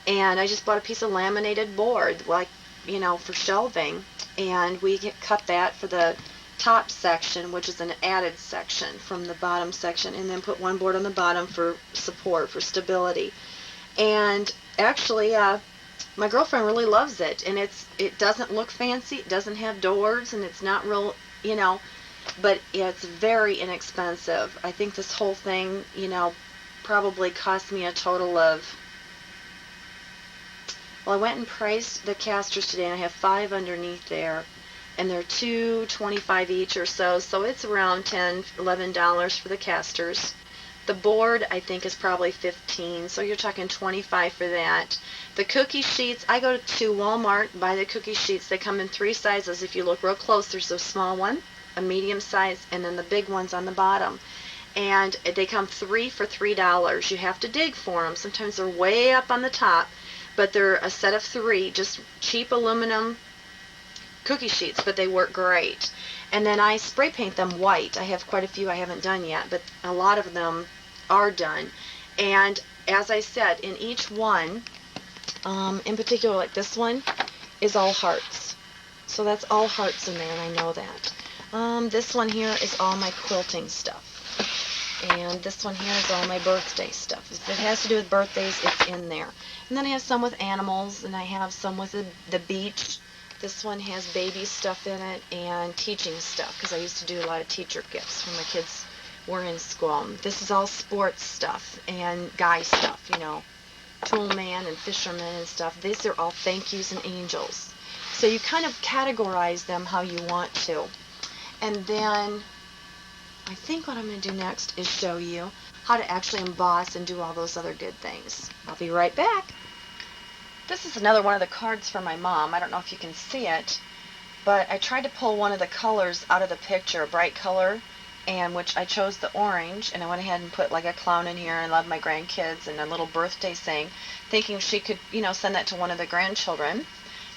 And I just bought a piece of laminated board, for shelving, and we cut that for the top section, which is an added section from the bottom section, and then put one board on the bottom for support, for stability. And actually, my girlfriend really loves it, and it doesn't look fancy, it doesn't have doors, and it's not real, but it's very inexpensive. I think this whole thing, probably cost me a total of, well, I went and priced the casters today, and I have 5 underneath there, and they're $2.25 each or so it's around $10, $11 for the casters. The board, I think, is probably $15, so you're talking $25 for that. The cookie sheets, I go to Walmart, buy the cookie sheets. They come in 3 sizes. If you look real close, there's a small one, a medium size, and then the big ones on the bottom. And they come 3 for $3. You have to dig for them. Sometimes they're way up on the top, but they're a set of 3, just cheap aluminum cookie sheets, but they work great. And then I spray paint them white. I have quite a few I haven't done yet, but a lot of them are done. And as I said, in each one, in particular like this one, is all hearts. So that's all hearts in there, and I know that. This one here is all my quilting stuff. And this one here is all my birthday stuff. If it has to do with birthdays, it's in there. And then I have some with animals, and I have some with the beach. This one has baby stuff in it and teaching stuff, because I used to do a lot of teacher gifts when my kids were in school. This is all sports stuff and guy stuff, you know, toolman and fisherman and stuff. These are all thank yous and angels. So you kind of categorize them how you want to. And then I think what I'm going to do next is show you how to actually emboss and do all those other good things. I'll be right back. This is another one of the cards for my mom. I don't know if you can see it, but I tried to pull one of the colors out of the picture, a bright color, and which I chose the orange, and I went ahead and put like a clown in here, and love my grandkids, and a little birthday saying, thinking she could, you know, send that to one of the grandchildren.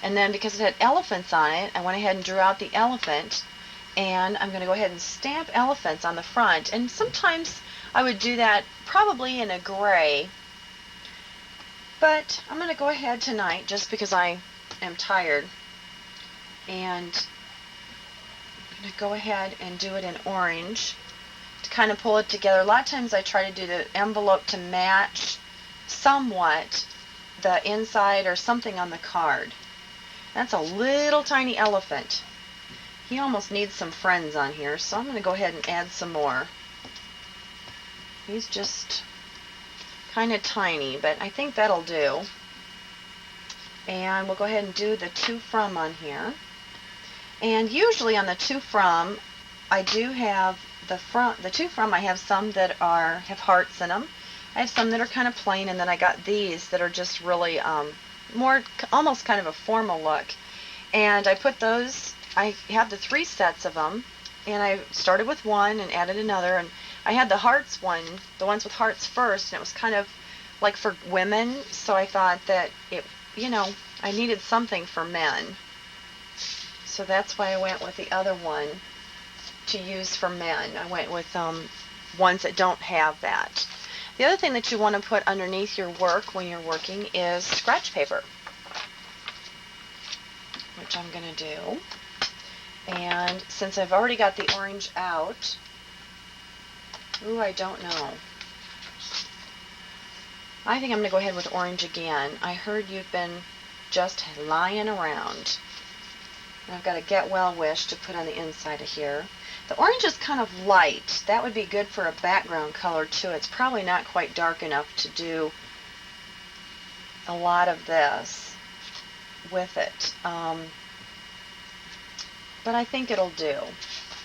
And then because it had elephants on it, I went ahead and drew out the elephant. And I'm going to go ahead and stamp elephants on the front. And sometimes I would do that probably in a gray. But I'm going to go ahead tonight just because I am tired. And I'm going to go ahead and do it in orange to kind of pull it together. A lot of times I try to do the envelope to match somewhat the inside or something on the card. That's a little tiny elephant. He almost needs some friends on here, so I'm going to go ahead and add some more. He's just kind of tiny, but I think that'll do. And we'll go ahead and do the to from on here. And usually on the to from, I do have the to from, I have some that have hearts in them. I have some that are kind of plain, and then I got these that are just really more almost kind of a formal look. And I put those, I have the 3 sets of them, and I started with one and added another, and I had the hearts one, the ones with hearts first, and it was kind of like for women, so I thought that it, you know, I needed something for men. So that's why I went with the other one to use for men. I went with ones that don't have that. The other thing that you want to put underneath your work when you're working is scratch paper, which I'm going to do. And since I've already got the orange out, ooh, I don't know. I think I'm going to go ahead with orange again. I heard you've been just lying around. And I've got a get well wish to put on the inside of here. The orange is kind of light. That would be good for a background color too. It's probably not quite dark enough to do a lot of this with it. But I think it'll do.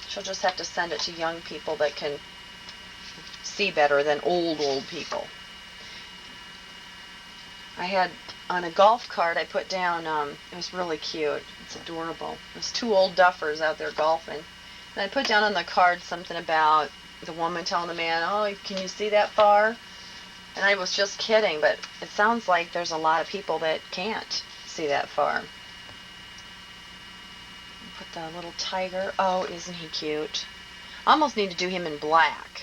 She'll just have to send it to young people that can see better than old people. I had on a golf cart I put down, it was really cute. It's adorable. There's 2 old duffers out there golfing. And I put down on the card something about the woman telling the man, oh, can you see that far? And I was just kidding, but it sounds like there's a lot of people that can't see that far. Put the little tiger. Oh, isn't he cute? I almost need to do him in black.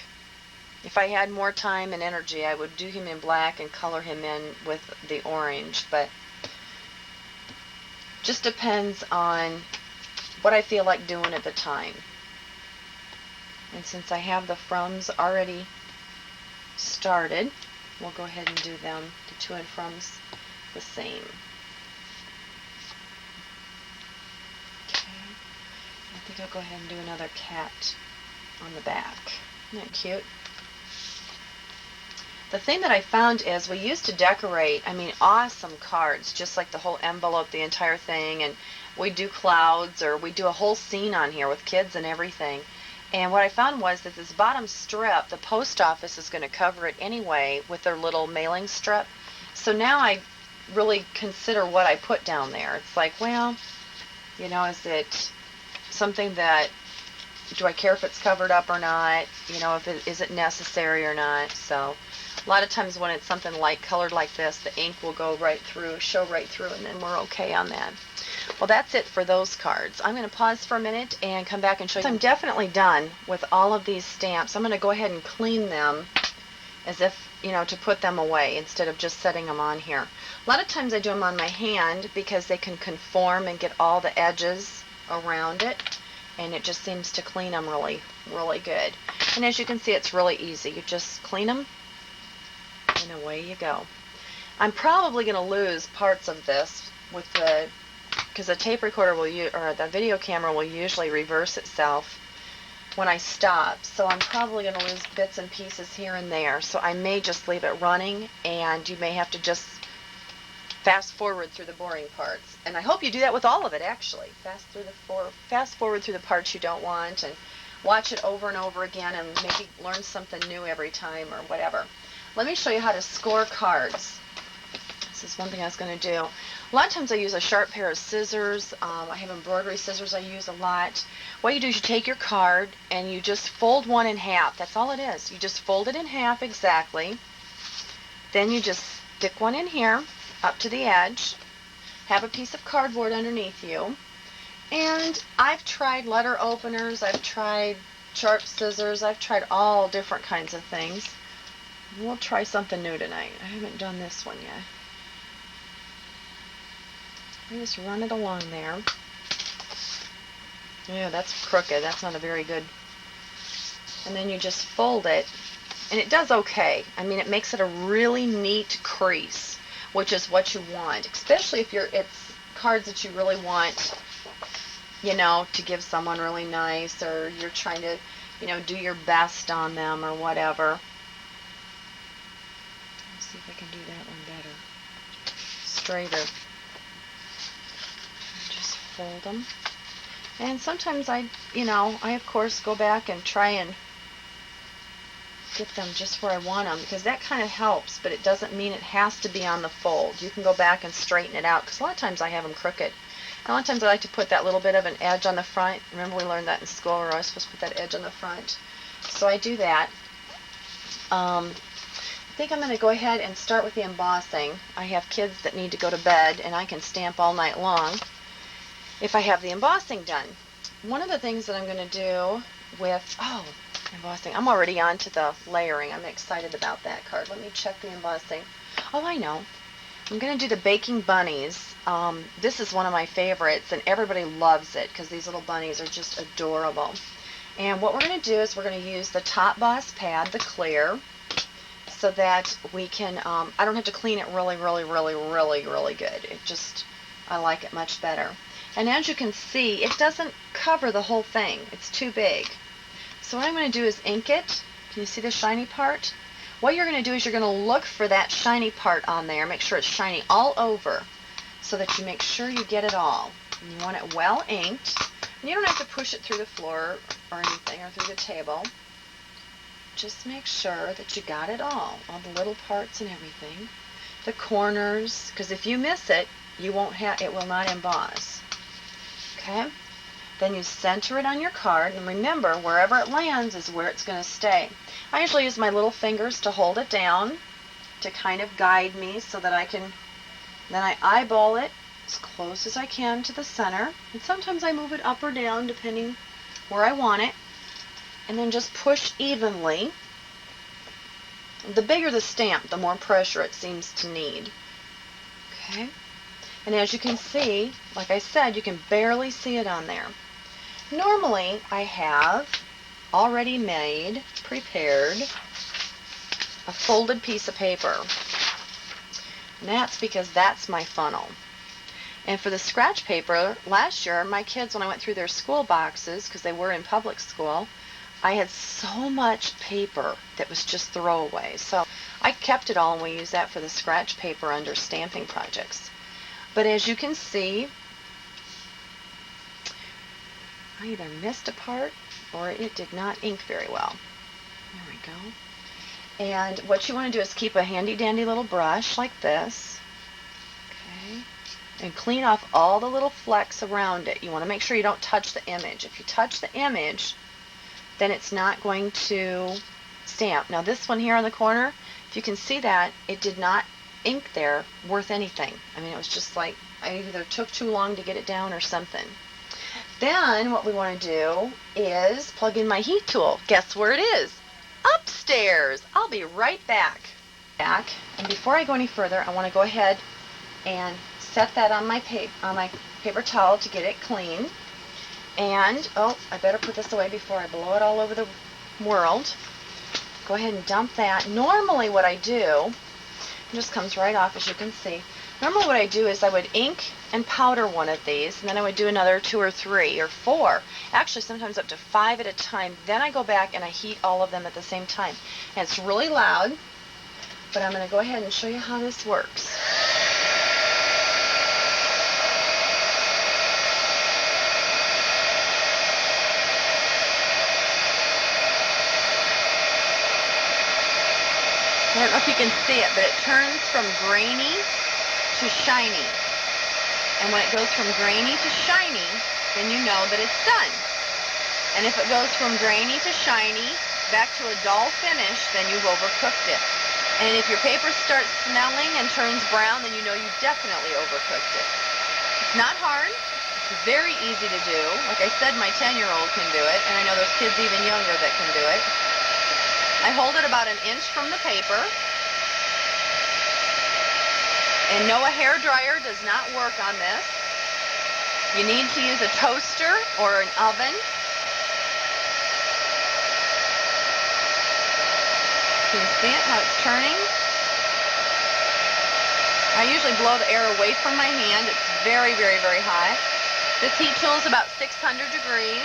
If I had more time and energy, I would do him in black and color him in with the orange, but just depends on what I feel like doing at the time. And since I have the froms already started, we'll go ahead and do them, the to and froms, the same. I think I'll go ahead and do another cat on the back. Isn't that cute? The thing that I found is we used to decorate, I mean, awesome cards, just like the whole envelope, the entire thing, and we do clouds, or we do a whole scene on here with kids and everything. And what I found was that this bottom strip, the post office is going to cover it anyway with their little mailing strip. So now I really consider what I put down there. It's like, well, you know, is it something that, do I care if it's covered up or not? You know, is it necessary or not? So a lot of times when it's something light colored like this, the ink will go right through, show right through, and then we're okay on that. Well, that's it for those cards. I'm going to pause for a minute and come back and show you. I'm definitely done with all of these stamps. I'm going to go ahead and clean them as if, to put them away instead of just setting them on here. A lot of times I do them on my hand because they can conform and get all the edges around it, and it just seems to clean them really, really good. And as you can see, it's really easy. You just clean them, and away you go. I'm probably going to lose parts of this because the tape recorder or the video camera will usually reverse itself when I stop, so I'm probably going to lose bits and pieces here and there. So I may just leave it running, and you may have to just fast forward through the boring parts. And I hope you do that with all of it, actually. Fast forward through the parts you don't want, and watch it over and over again, and maybe learn something new every time or whatever. Let me show you how to score cards. This is one thing I was going to do. A lot of times I use a sharp pair of scissors. I have embroidery scissors I use a lot. What you do is you take your card and you just fold one in half. That's all it is. You just fold it in half exactly. Then you just stick one in here up to the edge. Have a piece of cardboard underneath you. And I've tried letter openers. I've tried sharp scissors. I've tried all different kinds of things. We'll try something new tonight. I haven't done this one yet. You just run it along there. Yeah, that's crooked. That's not a very good. And then you just fold it, and it does okay. I mean, it makes it a really neat crease, which is what you want, especially if it's cards that you really want, to give someone really nice, or you're trying to, do your best on them or whatever. Let's see if I can do that one better. Straighter. Fold them, and sometimes I of course go back and try and get them just where I want them, because that kind of helps, but it doesn't mean it has to be on the fold. You can go back and straighten it out, because a lot of times I have them crooked. And a lot of times I like to put that little bit of an edge on the front. Remember, we learned that in school, we're always supposed to put that edge on the front. So I do that. I think I'm going to go ahead and start with the embossing. I have kids that need to go to bed, and I can stamp all night long if I have the embossing done. One of the things that I'm going to do with, embossing, I'm already on to the layering. I'm excited about that card. Let me check the embossing. Oh, I know. I'm going to do the baking bunnies. This is one of my favorites, and everybody loves it because these little bunnies are just adorable. And what we're going to do is we're going to use the Top Boss pad, the clear, so that we can, I don't have to clean it really, really, really, really, really good. I like it much better. And as you can see, it doesn't cover the whole thing. It's too big. So what I'm going to do is ink it. Can you see the shiny part? What you're going to do is you're going to look for that shiny part on there. Make sure it's shiny all over so that you make sure you get it all. And you want it well inked. And you don't have to push it through the floor or anything, or through the table. Just make sure that you got it all the little parts and everything. The corners, because if you miss it, it will not emboss. Okay, then you center it on your card, and remember, wherever it lands is where it's going to stay. I usually use my little fingers to hold it down to kind of guide me so that then I eyeball it as close as I can to the center, and sometimes I move it up or down depending where I want it, and then just push evenly. The bigger the stamp, the more pressure it seems to need. Okay. And as you can see, like I said, you can barely see it on there. Normally, I have already prepared a folded piece of paper. And that's because that's my funnel. And for the scratch paper, last year, my kids, when I went through their school boxes, because they were in public school, I had so much paper that was just throwaway. So I kept it all, and we use that for the scratch paper under stamping projects. But as you can see, I either missed a part or it did not ink very well. There we go. And what you want to do is keep a handy dandy little brush like this. Okay. And clean off all the little flecks around it. You want to make sure you don't touch the image. If you touch the image, then it's not going to stamp. Now this one here on the corner, if you can see that, it did not ink there worth anything. I mean, it was just like I either took too long to get it down or something. Then what we want to do is plug in my heat tool. Guess where it is? Upstairs. I'll be right back. And before I go any further, I want to go ahead and set that on my paper towel to get it clean. And, oh, I better put this away before I blow it all over the world. Go ahead and dump that. Normally what I do, it just comes right off as you can see. Normally what I do is I would ink and powder one of these, and then I would do another 2 or 3 or 4, actually sometimes up to 5 at a time. Then I go back and I heat all of them at the same time. And it's really loud, but I'm going to go ahead and show you how this works. I don't know if you can see it, but it turns from grainy to shiny. And when it goes from grainy to shiny, then you know that it's done. And if it goes from grainy to shiny, back to a dull finish, then you've overcooked it. And if your paper starts smelling and turns brown, then you know you definitely overcooked it. It's not hard. It's very easy to do. Like I said, my 10-year-old can do it, and I know there's kids even younger that can do it. I hold it about 1 inch from the paper. And no, a hair dryer does not work on this. You need to use a toaster or an oven. Can you see it, how it's turning? I usually blow the air away from my hand. It's very, very, very hot. This heat tool is about 600 degrees.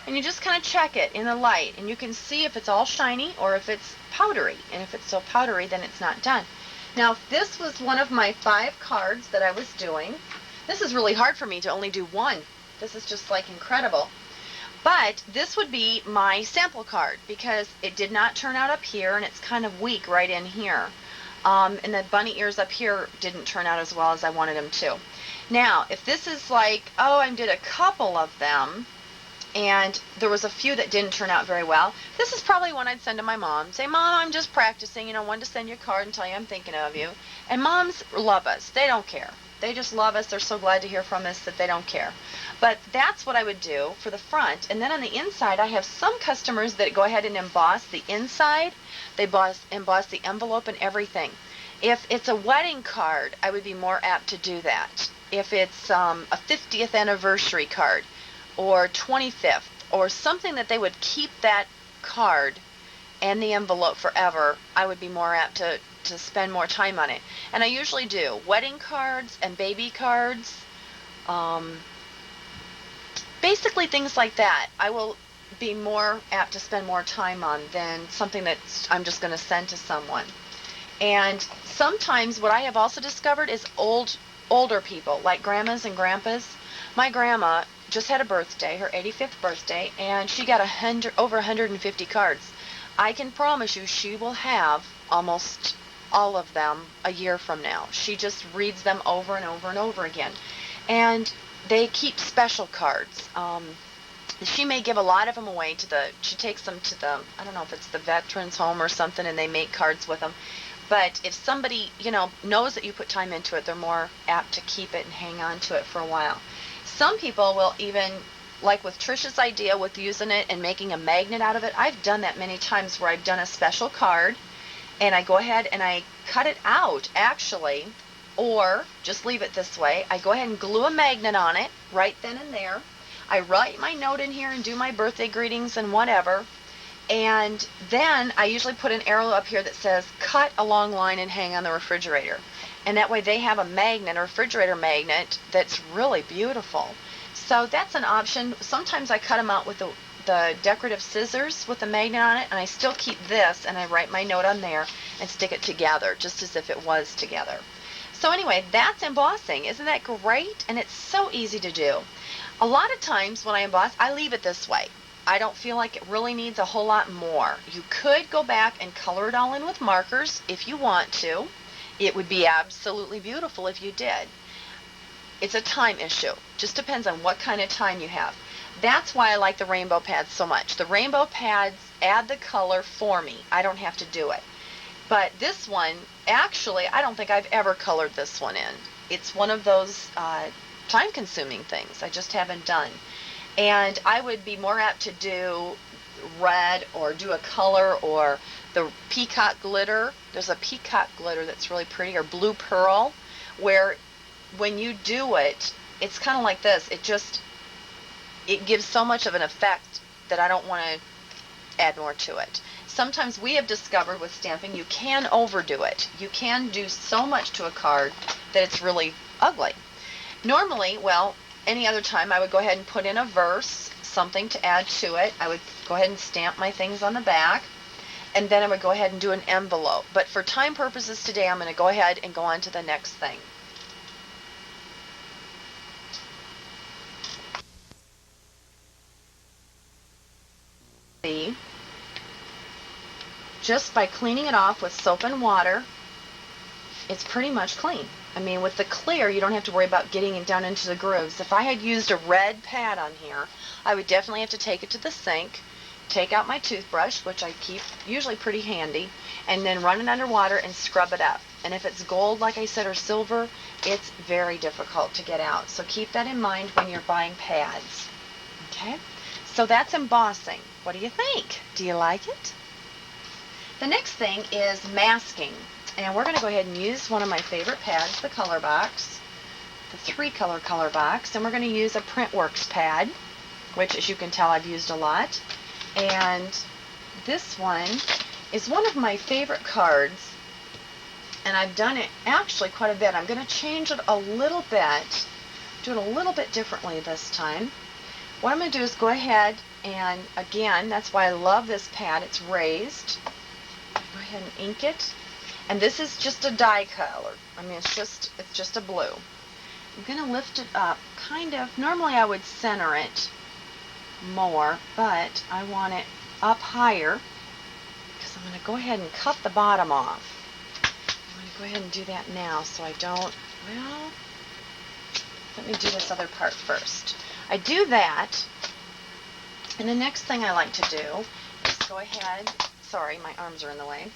And you just kind of check it in the light, and you can see if it's all shiny or if it's powdery. And if it's so powdery, then it's not done. Now, if this was one of my 5 cards that I was doing, this is really hard for me to only do one. This is just like incredible. But this would be my sample card because it did not turn out up here, and it's kind of weak right in here. And the bunny ears up here didn't turn out as well as I wanted them to. Now, if this is like, oh, I did a couple of them, and there was a few that didn't turn out very well, this is probably one I'd send to my mom. Say, Mom, I'm just practicing, wanted to send you a card and tell you I'm thinking of you. And moms love us. They don't care. They just love us. They're so glad to hear from us that they don't care. But that's what I would do for the front. And then on the inside, I have some customers that go ahead and emboss the inside. They emboss the envelope and everything. If it's a wedding card, I would be more apt to do that. If it's a 50th anniversary card, or 25th, or something that they would keep that card and the envelope forever, I would be more apt to spend more time on it. And I usually do wedding cards and baby cards, basically things like that. I will be more apt to spend more time on than something that I'm just going to send to someone. And sometimes what I have also discovered is older people, like grandmas and grandpas. My grandma just had a birthday, her 85th birthday, and she got over 150 cards. I can promise you she will have almost all of them a year from now. She just reads them over and over and over again. And they keep special cards. She may give a lot of them away she takes them to the, I don't know if it's the veterans home or something, and they make cards with them. But if somebody, knows that you put time into it, they're more apt to keep it and hang on to it for a while. Some people will even, like with Trisha's idea with using it and making a magnet out of it, I've done that many times where I've done a special card and I go ahead and I cut it out actually, or just leave it this way. I go ahead and glue a magnet on it right then and there. I write my note in here and do my birthday greetings and whatever. And then I usually put an arrow up here that says cut a long line and hang on the refrigerator. And that way they have a magnet, a refrigerator magnet, that's really beautiful. So that's an option. Sometimes I cut them out with the decorative scissors with the magnet on it, and I still keep this, and I write my note on there and stick it together, just as if it was together. So anyway, that's embossing. Isn't that great? And it's so easy to do. A lot of times when I emboss, I leave it this way. I don't feel like it really needs a whole lot more. You could go back and color it all in with markers if you want to. It would be absolutely beautiful if you did. It's a time issue. Just depends on what kind of time you have. That's why I like the rainbow pads so much. The rainbow pads add the color for me. I don't have to do it. But this one, actually, I don't think I've ever colored this one in. It's one of those time-consuming things I just haven't done. And I would be more apt to do red or do a color or the peacock glitter. There's a peacock glitter that's really pretty, or blue pearl, where when you do it, it's kind of like this. It gives so much of an effect that I don't want to add more to it. Sometimes we have discovered with stamping you can overdo it. You can do so much to a card that it's really ugly. Normally, well, any other time I would go ahead and put in a verse, something to add to it. I would go ahead and stamp my things on the back, and then I would go ahead and do an envelope. But for time purposes today, I'm going to go ahead and go on to the next thing. See, just by cleaning it off with soap and water, it's pretty much clean. I mean, with the clear, you don't have to worry about getting it down into the grooves. If I had used a red pad on here, I would definitely have to take it to the sink, take out my toothbrush, which I keep usually pretty handy, and then run it under water and scrub it up. And if it's gold, like I said, or silver, it's very difficult to get out. So keep that in mind when you're buying pads. Okay? So that's embossing. What do you think? Do you like it? The next thing is masking. And we're going to go ahead and use one of my favorite pads, the Color Box, the 3-color Color Box. And we're going to use a Printworks pad, which, as you can tell, I've used a lot. And this one is one of my favorite cards. And I've done it actually quite a bit. I'm going to change it a little bit, do it a little bit differently this time. What I'm going to do is go ahead and, again, that's why I love this pad. It's raised. Go ahead and ink it. And this is just a dye color. I mean, it's just a blue. I'm going to lift it up, kind of. Normally I would center it more, but I want it up higher because I'm going to go ahead and cut the bottom off. I'm going to go ahead and do that now so I don't, well, let me do this other part first. I do that, and the next thing I like to do is go ahead, sorry, my arms are in the way.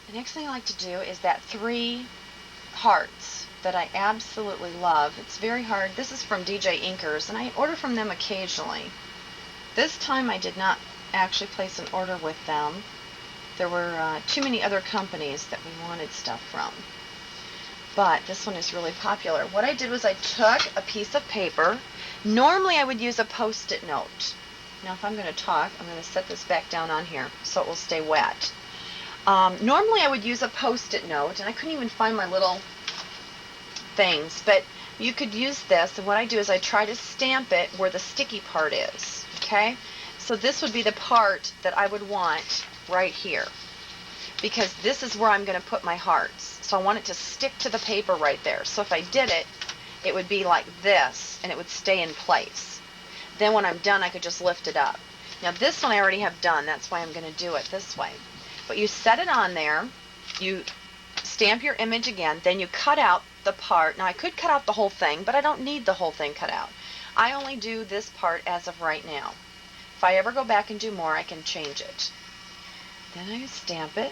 The next thing I like to do is that 3 hearts that I absolutely love. It's very hard. This is from DJ Inkers, and I order from them occasionally. This time I did not actually place an order with them. There were too many other companies that we wanted stuff from. But this one is really popular. What I did was I took a piece of paper. Normally I would use a Post-it note. Now if I'm going to talk, I'm going to set this back down on here so it will stay wet. Normally I would use a Post-it note, and I couldn't even find my little things, but you could use this, and what I do is I try to stamp it where the sticky part is, okay? So this would be the part that I would want right here, because this is where I'm going to put my hearts. So I want it to stick to the paper right there. So if I did it, it would be like this, and it would stay in place. Then when I'm done, I could just lift it up. Now this one I already have done, that's why I'm going to do it this way. But you set it on there, you stamp your image again, then you cut out the part. Now I could cut out the whole thing, but I don't need the whole thing cut out. I only do this part as of right now. If I ever go back and do more, I can change it. Then I stamp it.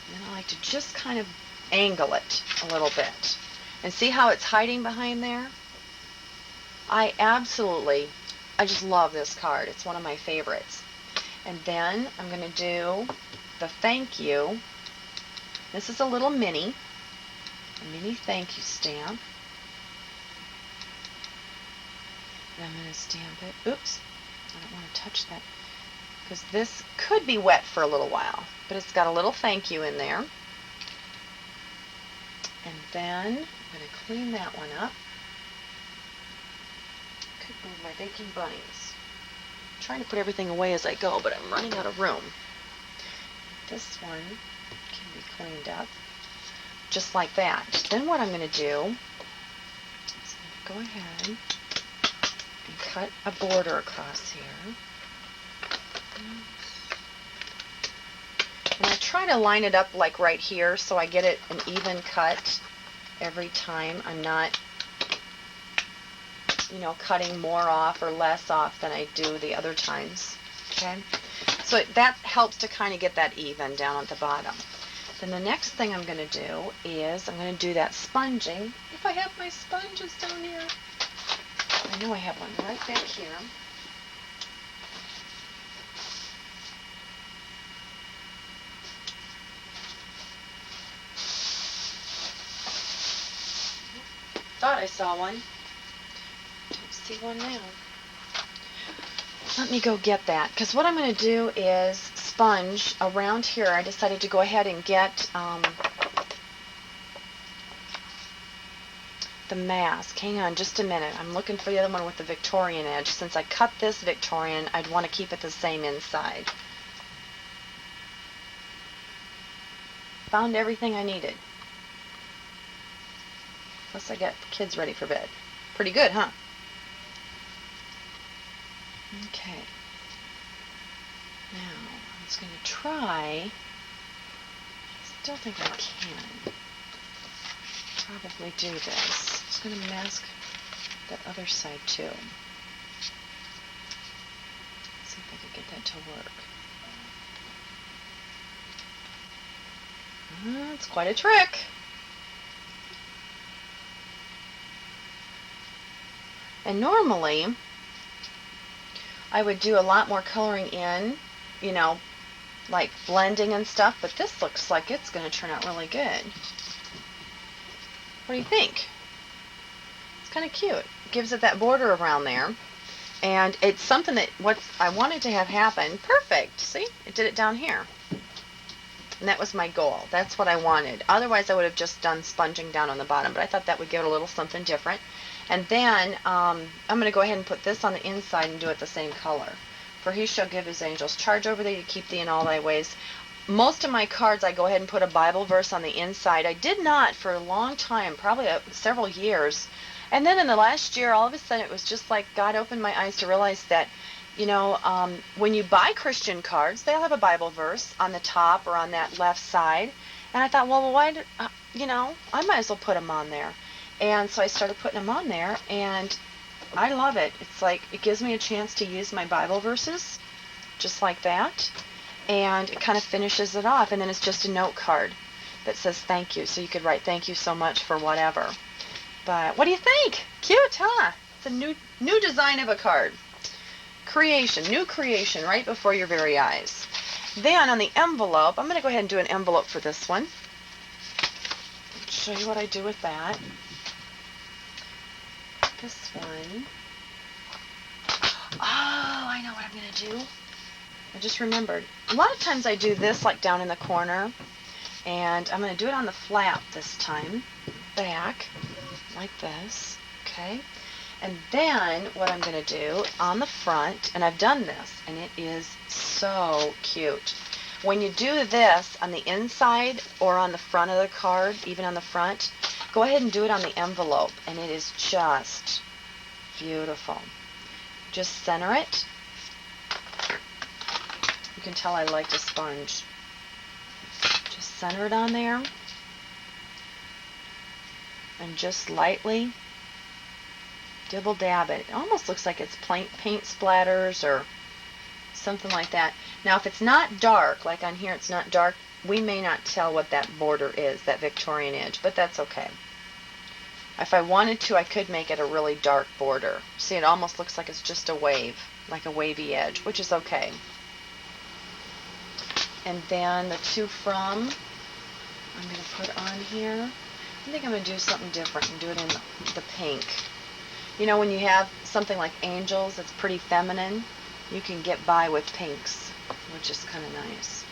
And then I like to just kind of angle it a little bit. And see how it's hiding behind there? I just love this card. It's one of my favorites. And then I'm going to do the thank you. This is a little mini thank you stamp. And I'm going to stamp it. Oops, I don't want to touch that because this could be wet for a little while, but it's got a little thank you in there. And then I'm going to clean that one up. Could move my baking bunnies. I'm trying to put everything away as I go, but I'm running out of room. This one can be cleaned up just like that. Then what I'm going to do is go ahead and cut a border across here. And I try to line it up like right here so I get it an even cut every time. I'm not, cutting more off or less off than I do the other times. Okay, so that helps to kind of get that even down at the bottom. Then the next thing I'm going to do is I'm going to do that sponging. If I have my sponges down here. I know I have one right back here. Thought I saw one. Don't see one now. Let me go get that, because what I'm going to do is sponge around here. I decided to go ahead and get the mask. Hang on just a minute. I'm looking for the other one with the Victorian edge. Since I cut this Victorian, I'd want to keep it the same inside. Found everything I needed. Plus I got the kids ready for bed. Pretty good, huh? Okay. Now, I'm just going to try. I still think I can probably do this. Just going to mask that other side too. See if I can get that to work. It's quite a trick. And normally, I would do a lot more coloring in, you know, like blending and stuff, but this looks like it's going to turn out really good. What do you think? It's kind of cute. It gives it that border around there. And it's something that what I wanted to have happen. Perfect. See? It did it down here. And that was my goal. That's what I wanted. Otherwise, I would have just done sponging down on the bottom, but I thought that would give it a little something different. And then I'm going to go ahead and put this on the inside and do it the same color. For he shall give his angels charge over thee to keep thee in all thy ways. Most of my cards, I go ahead and put a Bible verse on the inside. I did not for a long time, probably several years. And then in the last year, all of a sudden, it was just like God opened my eyes to realize that, you know, when you buy Christian cards, they'll have a Bible verse on the top or on that left side. And I thought, well, why, you know, I might as well put them on there. And so I started putting them on there, and I love it. It's like it gives me a chance to use my Bible verses just like that, and it kind of finishes it off. And then it's just a note card that says thank you, so you could write thank you so much for whatever. But what do you think? Cute, huh? It's a new design of a card. Creation, new creation right before your very eyes. Then on the envelope, I'm going to go ahead and do an envelope for this one. Show you what I do with that. This one. Oh, I know what I'm going to do. I just remembered. A lot of times I do this like down in the corner, and I'm going to do it on the flap this time. Back, like this. Okay. And then what I'm going to do on the front, and I've done this, and it is so cute. When you do this on the inside or on the front of the card, even on the front, go ahead and do it on the envelope, and it is just beautiful. Just center it. You can tell I like to sponge. Just center it on there, and just lightly dibble dab it. It almost looks like it's paint splatters or something like that. Now, if it's not dark, like on here it's not dark, we may not tell what that border is, that Victorian edge, but that's okay. If I wanted to, I could make it a really dark border. See, it almost looks like it's just a wave, like a wavy edge, which is okay. And then the to from, I'm going to put on here. I think I'm going to do something different and do it in the pink. You know, when you have something like angels that's pretty feminine, you can get by with pinks, which is kind of nice.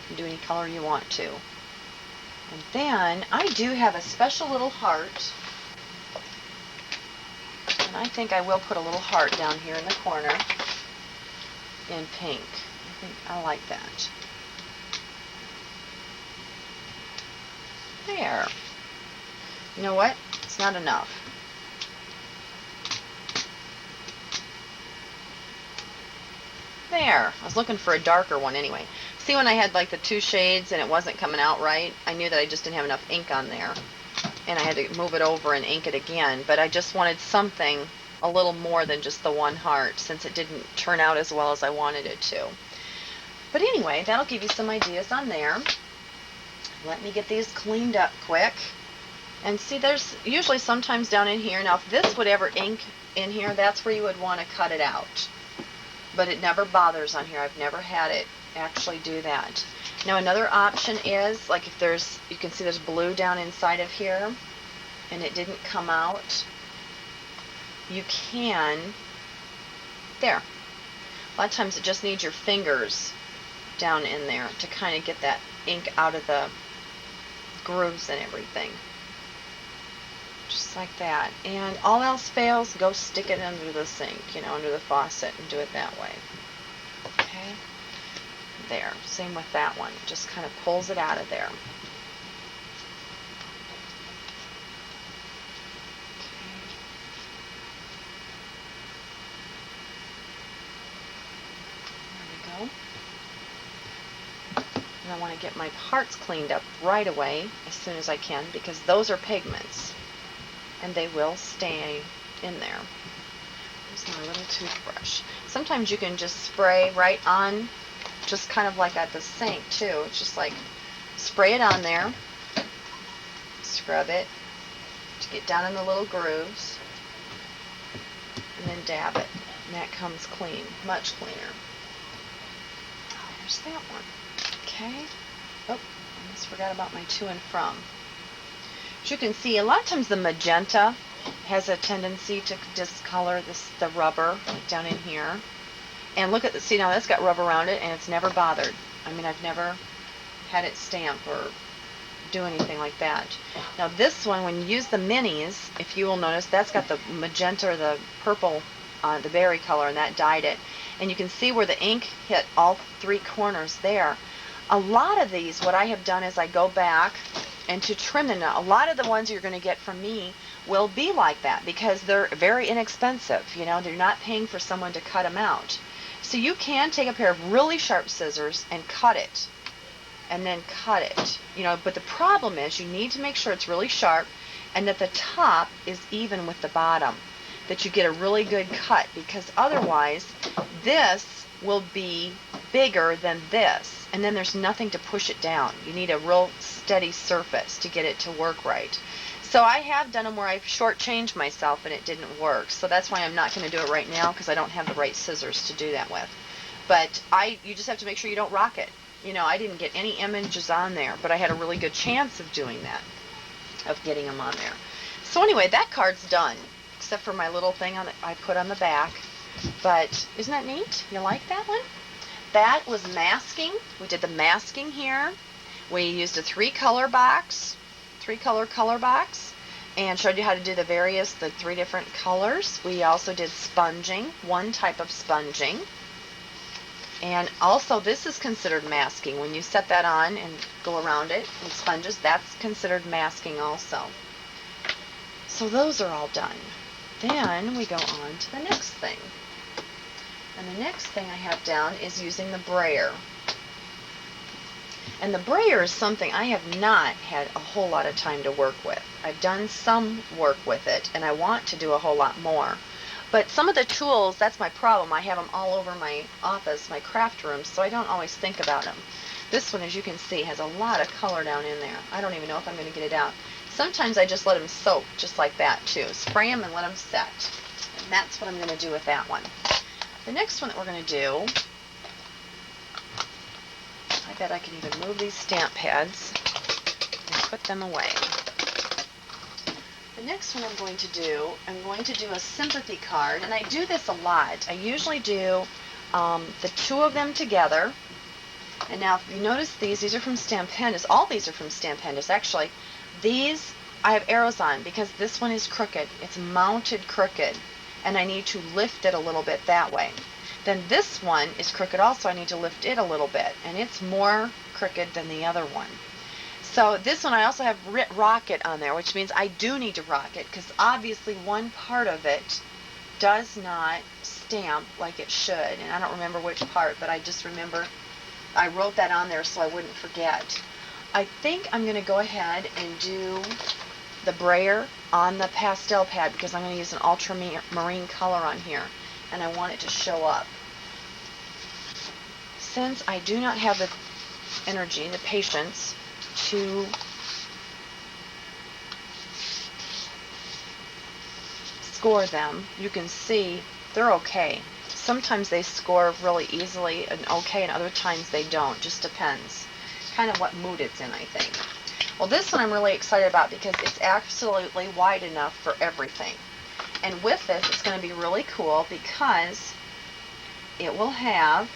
You can do any color you want to. And then I do have a special little heart. And I think I will put a little heart down here in the corner in pink. I think I like that. There. You know what? It's not enough. There. I was looking for a darker one anyway. See, when I had like the two shades and it wasn't coming out right, I knew that I just didn't have enough ink on there. And I had to move it over and ink it again. But I just wanted something a little more than just the one heart, since it didn't turn out as well as I wanted it to. But anyway, that'll give you some ideas on there. Let me get these cleaned up quick. And see, there's usually sometimes down in here, now if this would ever ink in here, that's where you would want to cut it out. But it never bothers on here. I've never had it actually do that. Now another option is, like if there's, you can see there's blue down inside of here, and it didn't come out, you can, there. A lot of times it just needs your fingers down in there to kind of get that ink out of the grooves and everything. Just like that. And all else fails, go stick it under the sink, you know, under the faucet, and do it that way. Okay? There. Same with that one. Just kind of pulls it out of there. There we go. And I want to get my parts cleaned up right away as soon as I can, because those are pigments. And they will stay in there. Here's my little toothbrush. Sometimes you can just spray right on, just kind of like at the sink too. It's just like spray it on there, scrub it to get down in the little grooves, and then dab it. And that comes clean, much cleaner. Oh, there's that one. Okay. Oh, almost forgot about my to and from. As you can see, a lot of times the magenta has a tendency to discolor the rubber, like down in here. And look at the, see now that's got rubber around it and it's never bothered. I mean, I've never had it stamp or do anything like that. Now this one, when you use the minis, if you will notice, that's got the magenta or the purple, the berry color, and that dyed it. And you can see where the ink hit all three corners there. A lot of these, what I have done is I go back and to trim them. Now, a lot of the ones you're going to get from me will be like that because they're very inexpensive. You know, they're not paying for someone to cut them out. So you can take a pair of really sharp scissors and cut it, and then cut it. You know, but the problem is you need to make sure it's really sharp and that the top is even with the bottom, that you get a really good cut, because otherwise this will be bigger than this, and then there's nothing to push it down. You need a real steady surface to get it to work right. So I have done them where I've shortchanged myself and it didn't work. So that's why I'm not going to do it right now, because I don't have the right scissors to do that with. But you just have to make sure you don't rock it. You know, I didn't get any images on there, but I had a really good chance of doing that, of getting them on there. So anyway, that card's done, except for my little thing on I put on the back. But isn't that neat? You like that one? That was masking. We did the masking here. We used a three-color box, color box, and showed you how to do the three different colors. We also did sponging, one type of sponging. And also this is considered masking. When you set that on and go around it with sponges, that's considered masking also. So those are all done. Then we go on to the next thing. And the next thing I have down is using the brayer. And the brayer is something I have not had a whole lot of time to work with. I've done some work with it, and I want to do a whole lot more. But some of the tools, that's my problem. I have them all over my office, my craft room, so I don't always think about them. This one, as you can see, has a lot of color down in there. I don't even know if I'm going to get it out. Sometimes I just let them soak, just like that, too. Spray them and let them set. And that's what I'm going to do with that one. The next one that we're going to do, I bet I can even move these stamp pads and put them away. The next one I'm going to do a sympathy card, and I do this a lot. I usually do the two of them together. And now if you notice these are from Stampendous. All these are from Stampendous. Actually, these I have arrows on because this one is crooked. It's mounted crooked, and I need to lift it a little bit that way. Then this one is crooked also. I need to lift it a little bit, and it's more crooked than the other one. So this one I also have rocket on there, which means I do need to rock it, because obviously one part of it does not stamp like it should. And I don't remember which part, but I just remember I wrote that on there so I wouldn't forget. I think I'm going to go ahead and do the brayer on the pastel pad, because I'm going to use an ultramarine color on here, and I want it to show up. since I do not have the energy, the patience to score them, you can see they're okay. Sometimes they score really easily and okay, and other times they don't. Just depends. Kind of what mood it's in, I think. Well, this one I'm really excited about because it's absolutely wide enough for everything. And with this, it's going to be really cool because it will have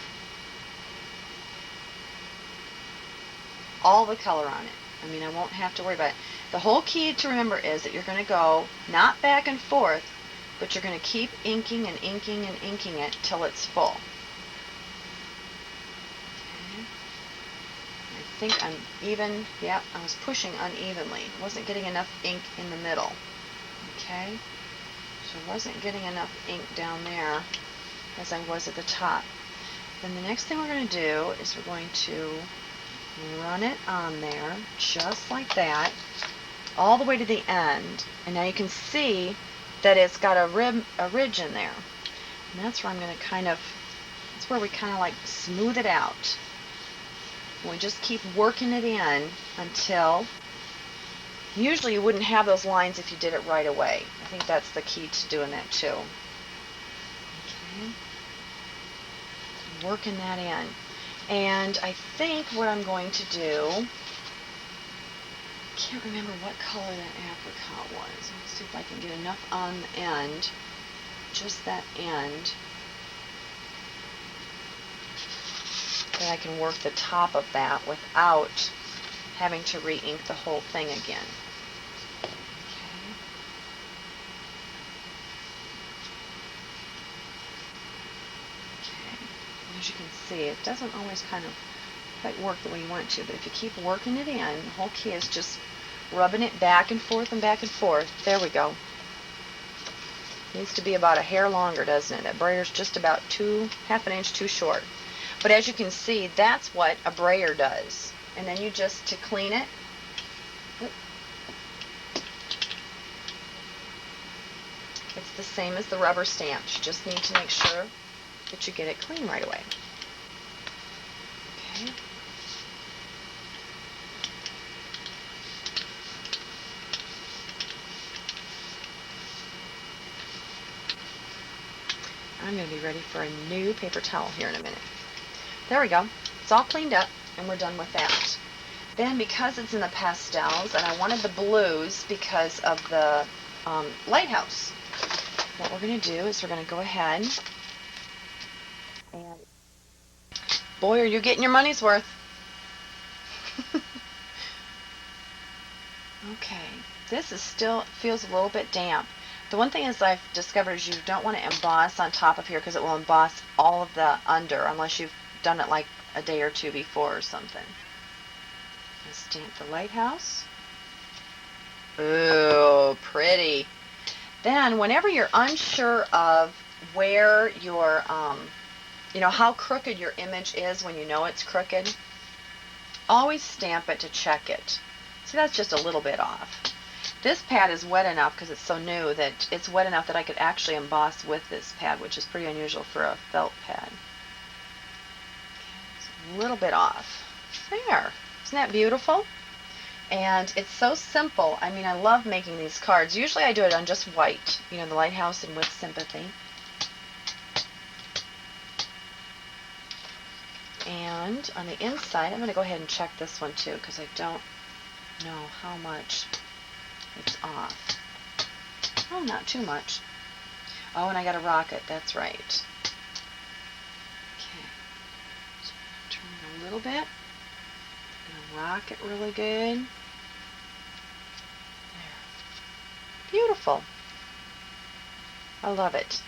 all the color on it. I mean, I won't have to worry about it. The whole key to remember is that you're going to go not back and forth, but you're going to keep inking and inking and inking it till it's full. Okay. I think I'm even, yep, I was pushing unevenly. I wasn't getting enough ink in the middle. Okay, so I wasn't getting enough ink down there as I was at the top. Then the next thing we're going to do is we're going to run it on there just like that all the way to the end, and now you can see that it's got a ridge in there, and that's where I'm going to that's where we kind of like smooth it out. We just keep working it in until, usually you wouldn't have those lines if you did it right away. I think that's the key to doing that too. Okay. Working that in. And I think what I'm going to do, I can't remember what color that apricot was. Let's see if I can get enough on the end, just that end, that I can work the top of that without having to re-ink the whole thing again. Okay. Okay. As you can see, it doesn't always kind of quite work the way you want it to, but if you keep working it in, the whole key is just rubbing it back and forth and back and forth. There we go. Needs to be about a hair longer, doesn't it? That braider's just about half an inch too short. But as you can see, that's what a brayer does. And then you just, to clean it, it's the same as the rubber stamps. You just need to make sure that you get it clean right away. Okay. I'm going to be ready for a new paper towel here in a minute. There we go. It's all cleaned up, and we're done with that. Then, because it's in the pastels, and I wanted the blues because of the lighthouse, what we're going to do is we're going to go ahead and, boy, are you getting your money's worth. Okay, this is still, feels a little bit damp. The one thing is I've discovered is you don't want to emboss on top of here because it will emboss all of the under unless you've done it like a day or two before or something. I'll stamp the lighthouse. Ooh, pretty. Then whenever you're unsure of where your, you know, how crooked your image is when you know it's crooked, always stamp it to check it. See, that's just a little bit off. This pad is wet enough because it's so new that it's wet enough that I could actually emboss with this pad, which is pretty unusual for a felt pad. Okay, it's a little bit off. There. Isn't that beautiful? And it's so simple. I mean, I love making these cards. Usually I do it on just white, you know, the lighthouse and with sympathy. And on the inside, I'm going to go ahead and check this one too because I don't know how much it's off. Oh, not too much. Oh, and I got a rocket. That's right. Okay. So I'm going to turn it a little bit. I'm going to rock it really good. There. Beautiful. I love it.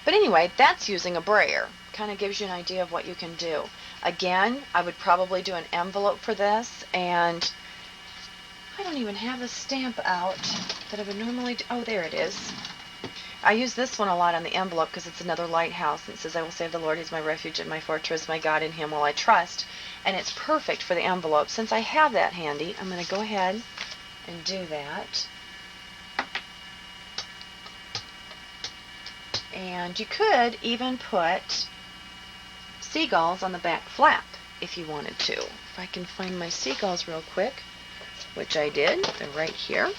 But anyway, that's using a brayer. Kind of gives you an idea of what you can do. Again, I would probably do an envelope for this, and I don't even have the stamp out that I would normally do. Oh, there it is. I use this one a lot on the envelope because it's another lighthouse. It says, I will save the Lord, He's my refuge and my fortress, my God, in Him will I trust. And it's perfect for the envelope. Since I have that handy, I'm going to go ahead and do that. And you could even put seagulls on the back flap if you wanted to. If I can find my seagulls real quick, which I did, they're right here.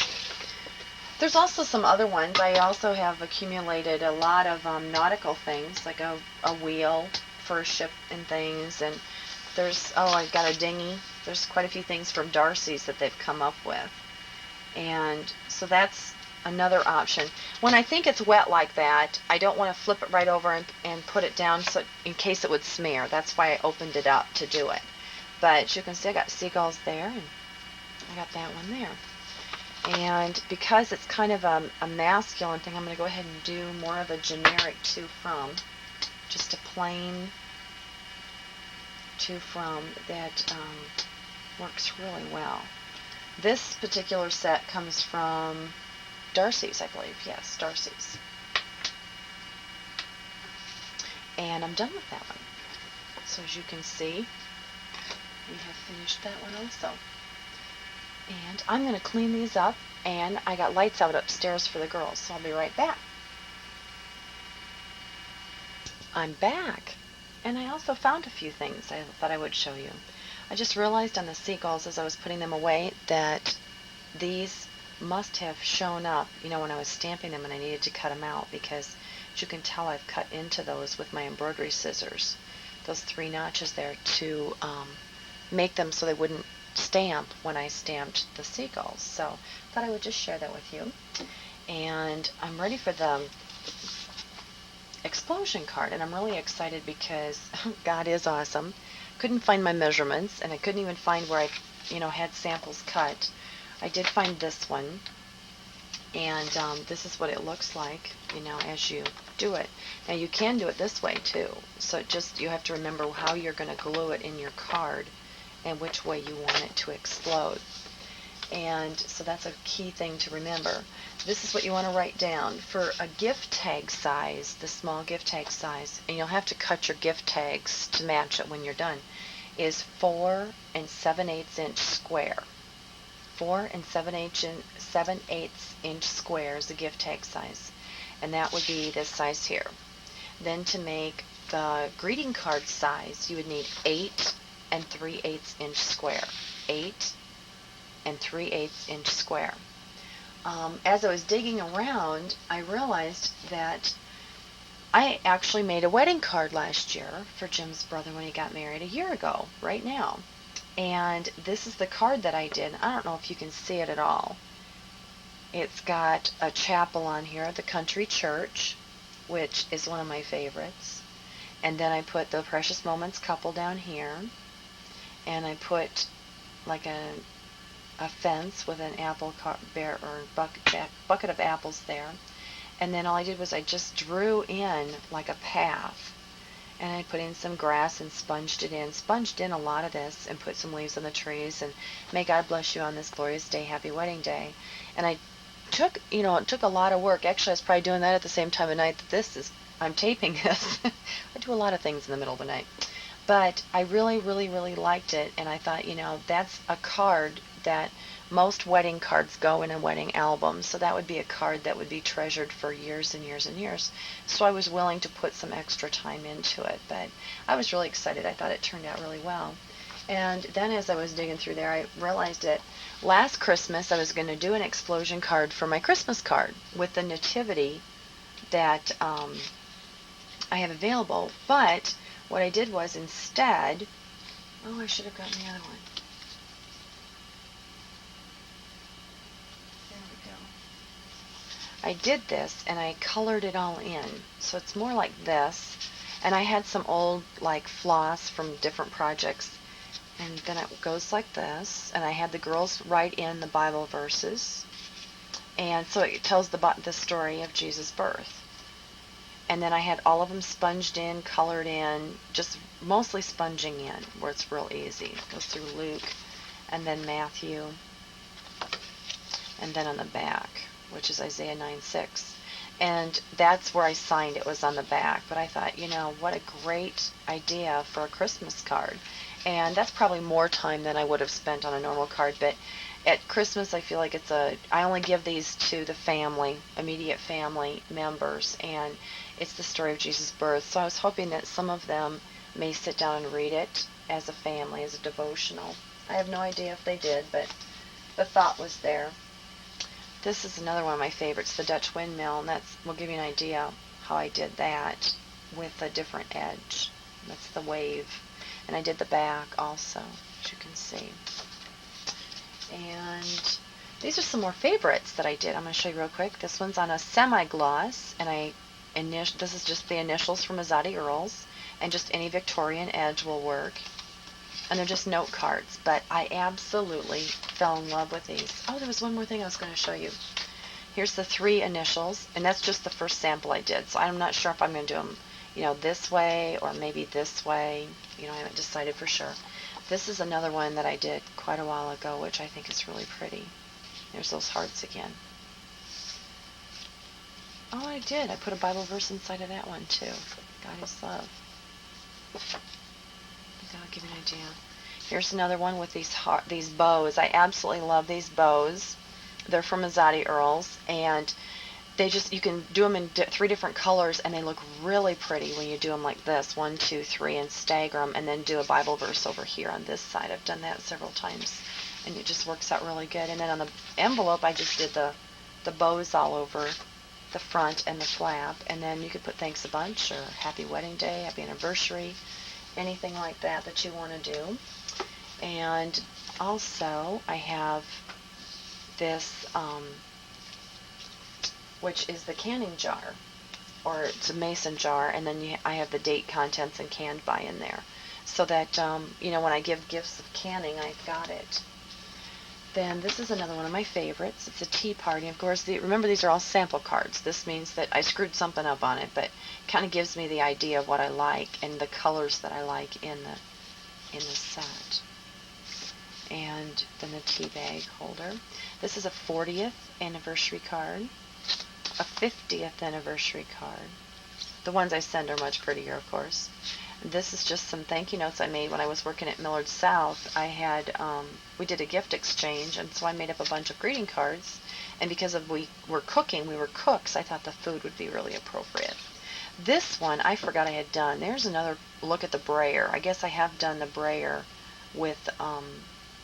There's also some other ones. I also have accumulated a lot of nautical things, like a wheel for a ship and things, and there's, I got a dinghy. There's quite a few things from Darcy's that they've come up with. And so that's another option. When I think it's wet like that, I don't want to flip it right over and put it down so in case it would smear. That's why I opened it up to do it. But you can see I got seagulls there, and I got that one there. And because it's kind of a masculine thing, I'm going to go ahead and do more of a generic to from, just a plain to from that works really well. This particular set comes from Darcy's, I believe. Yes, Darcy's. And I'm done with that one. So as you can see, we have finished that one also. And I'm going to clean these up, and I got lights out upstairs for the girls, so I'll be right back. I'm back, and I also found a few things I thought I would show you. I just realized on the seagulls as I was putting them away that these must have shown up, when I was stamping them and I needed to cut them out, because as you can tell I've cut into those with my embroidery scissors, those 3 notches there, to make them so they wouldn't stamp when I stamped the seagulls. So I thought I would just share that with you. And I'm ready for the explosion card, and I'm really excited because God is awesome. Couldn't find my measurements, and I couldn't even find where I had samples cut. I did find this one, and this is what it looks like as you do it. Now you can do it this way too, so you have to remember how you're going to glue it in your card and which way you want it to explode. And so that's a key thing to remember. This is what you want to write down. For a gift tag size, the small gift tag size, and you'll have to cut your gift tags to match it when you're done, is 4 7/8 inch square. 4 7/8 inch square is the gift tag size. And that would be this size here. Then to make the greeting card size, you would need 8 3/8 inch square. 8 3/8 inch square. As I was digging around, I realized that I actually made a wedding card last year for Jim's brother when he got married a year ago, right now. And this is the card that I did. I don't know if you can see it at all. It's got a chapel on here, the country church, which is one of my favorites. And then I put the Precious Moments couple down here. And I put like a fence with an apple bucket of apples there. And then all I did was I just drew in like a path. And I put in some grass and sponged in a lot of this, and put some leaves on the trees, and may God bless you on this glorious day, happy wedding day. And I took, it took a lot of work. Actually, I was probably doing that at the same time of night that I'm taping this. I do a lot of things in the middle of the night. But I really, really, really liked it, and I thought, that's a card that most wedding cards go in a wedding album, so that would be a card that would be treasured for years and years and years. So I was willing to put some extra time into it, but I was really excited. I thought it turned out really well. And then as I was digging through there, I realized that last Christmas I was going to do an explosion card for my Christmas card with the nativity that I have available, but what I did was instead, I should have gotten the other one. There we go. I did this and I colored it all in. So it's more like this. And I had some old floss from different projects. And then it goes like this. And I had the girls write in the Bible verses. And so it tells the story of Jesus' birth. And then I had all of them sponged in, colored in, just mostly sponging in, where it's real easy. It goes through Luke, and then Matthew, and then on the back, which is Isaiah 9:6. And that's where I signed it, was on the back. But I thought, what a great idea for a Christmas card. And that's probably more time than I would have spent on a normal card. But at Christmas, I feel like I only give these to the family, immediate family members. And it's the story of Jesus' birth. So I was hoping that some of them may sit down and read it as a family, as a devotional. I have no idea if they did, but the thought was there. This is another one of my favorites, the Dutch windmill, and that's will give you an idea how I did that with a different edge. That's the wave. And I did the back also, as you can see. And these are some more favorites that I did. I'm going to show you real quick. This one's on a semi-gloss, and this is just the initials from Mazzotti Earls, and just any Victorian edge will work. And they're just note cards, but I absolutely fell in love with these. Oh, there was one more thing I was going to show you. Here's the 3 initials, and that's just the first sample I did, so I'm not sure if I'm going to do them, this way or maybe this way. I haven't decided for sure. This is another one that I did quite a while ago, which I think is really pretty. There's those hearts again. Oh, I did. I put a Bible verse inside of that one, too. God is love. I'll give you an idea. Here's another one with these bows. I absolutely love these bows. They're from Mazzotti Earls, and you can do them in 3 different colors, and they look really pretty when you do them like this, 1, 2, 3, and stagger them, and then do a Bible verse over here on this side. I've done that several times, and it just works out really good. And then on the envelope, I just did the bows all over the front and the flap, and then you could put thanks a bunch, or happy wedding day, happy anniversary, anything like that you want to do. And also I have this which is the canning jar, or it's a mason jar, and then I have the date, contents, and canned by in there, so that when I give gifts of canning, I've got it. Then this is another one of my favorites. It's a tea party. Of course, remember, these are all sample cards. This means that I screwed something up on it, but it kind of gives me the idea of what I like and the colors that I like in the set. And then the tea bag holder. This is a 40th anniversary card, a 50th anniversary card. The ones I send are much prettier, of course. This is just some thank you notes I made when I was working at Millard South. We did a gift exchange, and so I made up a bunch of greeting cards. And because we were cooks, I thought the food would be really appropriate. This one I forgot I had done. There's another look at the brayer. I guess I have done the brayer with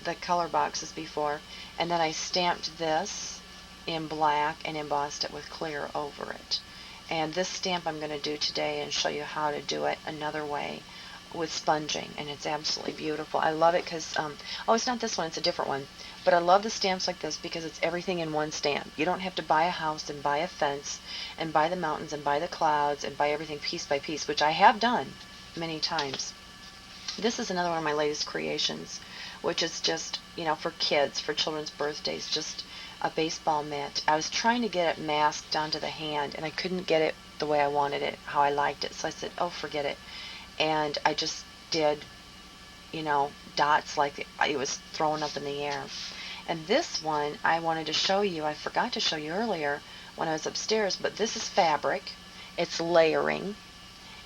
the color boxes before, and then I stamped this in black and embossed it with clear over it. And this stamp I'm going to do today and show you how to do it another way with sponging, and it's absolutely beautiful. I love it because, it's not this one, it's a different one. But I love the stamps like this because it's everything in one stamp. You don't have to buy a house and buy a fence and buy the mountains and buy the clouds and buy everything piece by piece, which I have done many times. This is another one of my latest creations, which is just, for kids, for children's birthdays, just a baseball mitt. I was trying to get it masked onto the hand, and I couldn't get it the way I wanted it, how I liked it. So I said, oh, forget it. And I just did, dots like it was thrown up in the air. And this one I wanted to show you. I forgot to show you earlier when I was upstairs, but this is fabric. It's layering.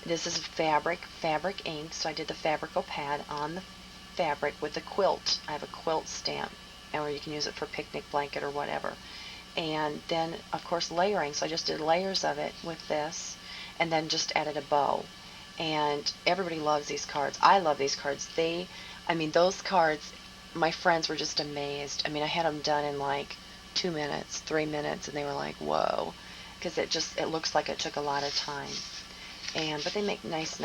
This is fabric ink, so I did the Fabrico pad on the fabric with a quilt. I have a quilt stamp, or you can use it for picnic blanket or whatever. And then, of course, layering, so I just did layers of it with this, and then just added a bow. And everybody loves these cards. I love these cards. Those cards, my friends were just amazed. I had them done in like 2 minutes, 3 minutes, and they were like, whoa, because it looks like it took a lot of time. But they make nice,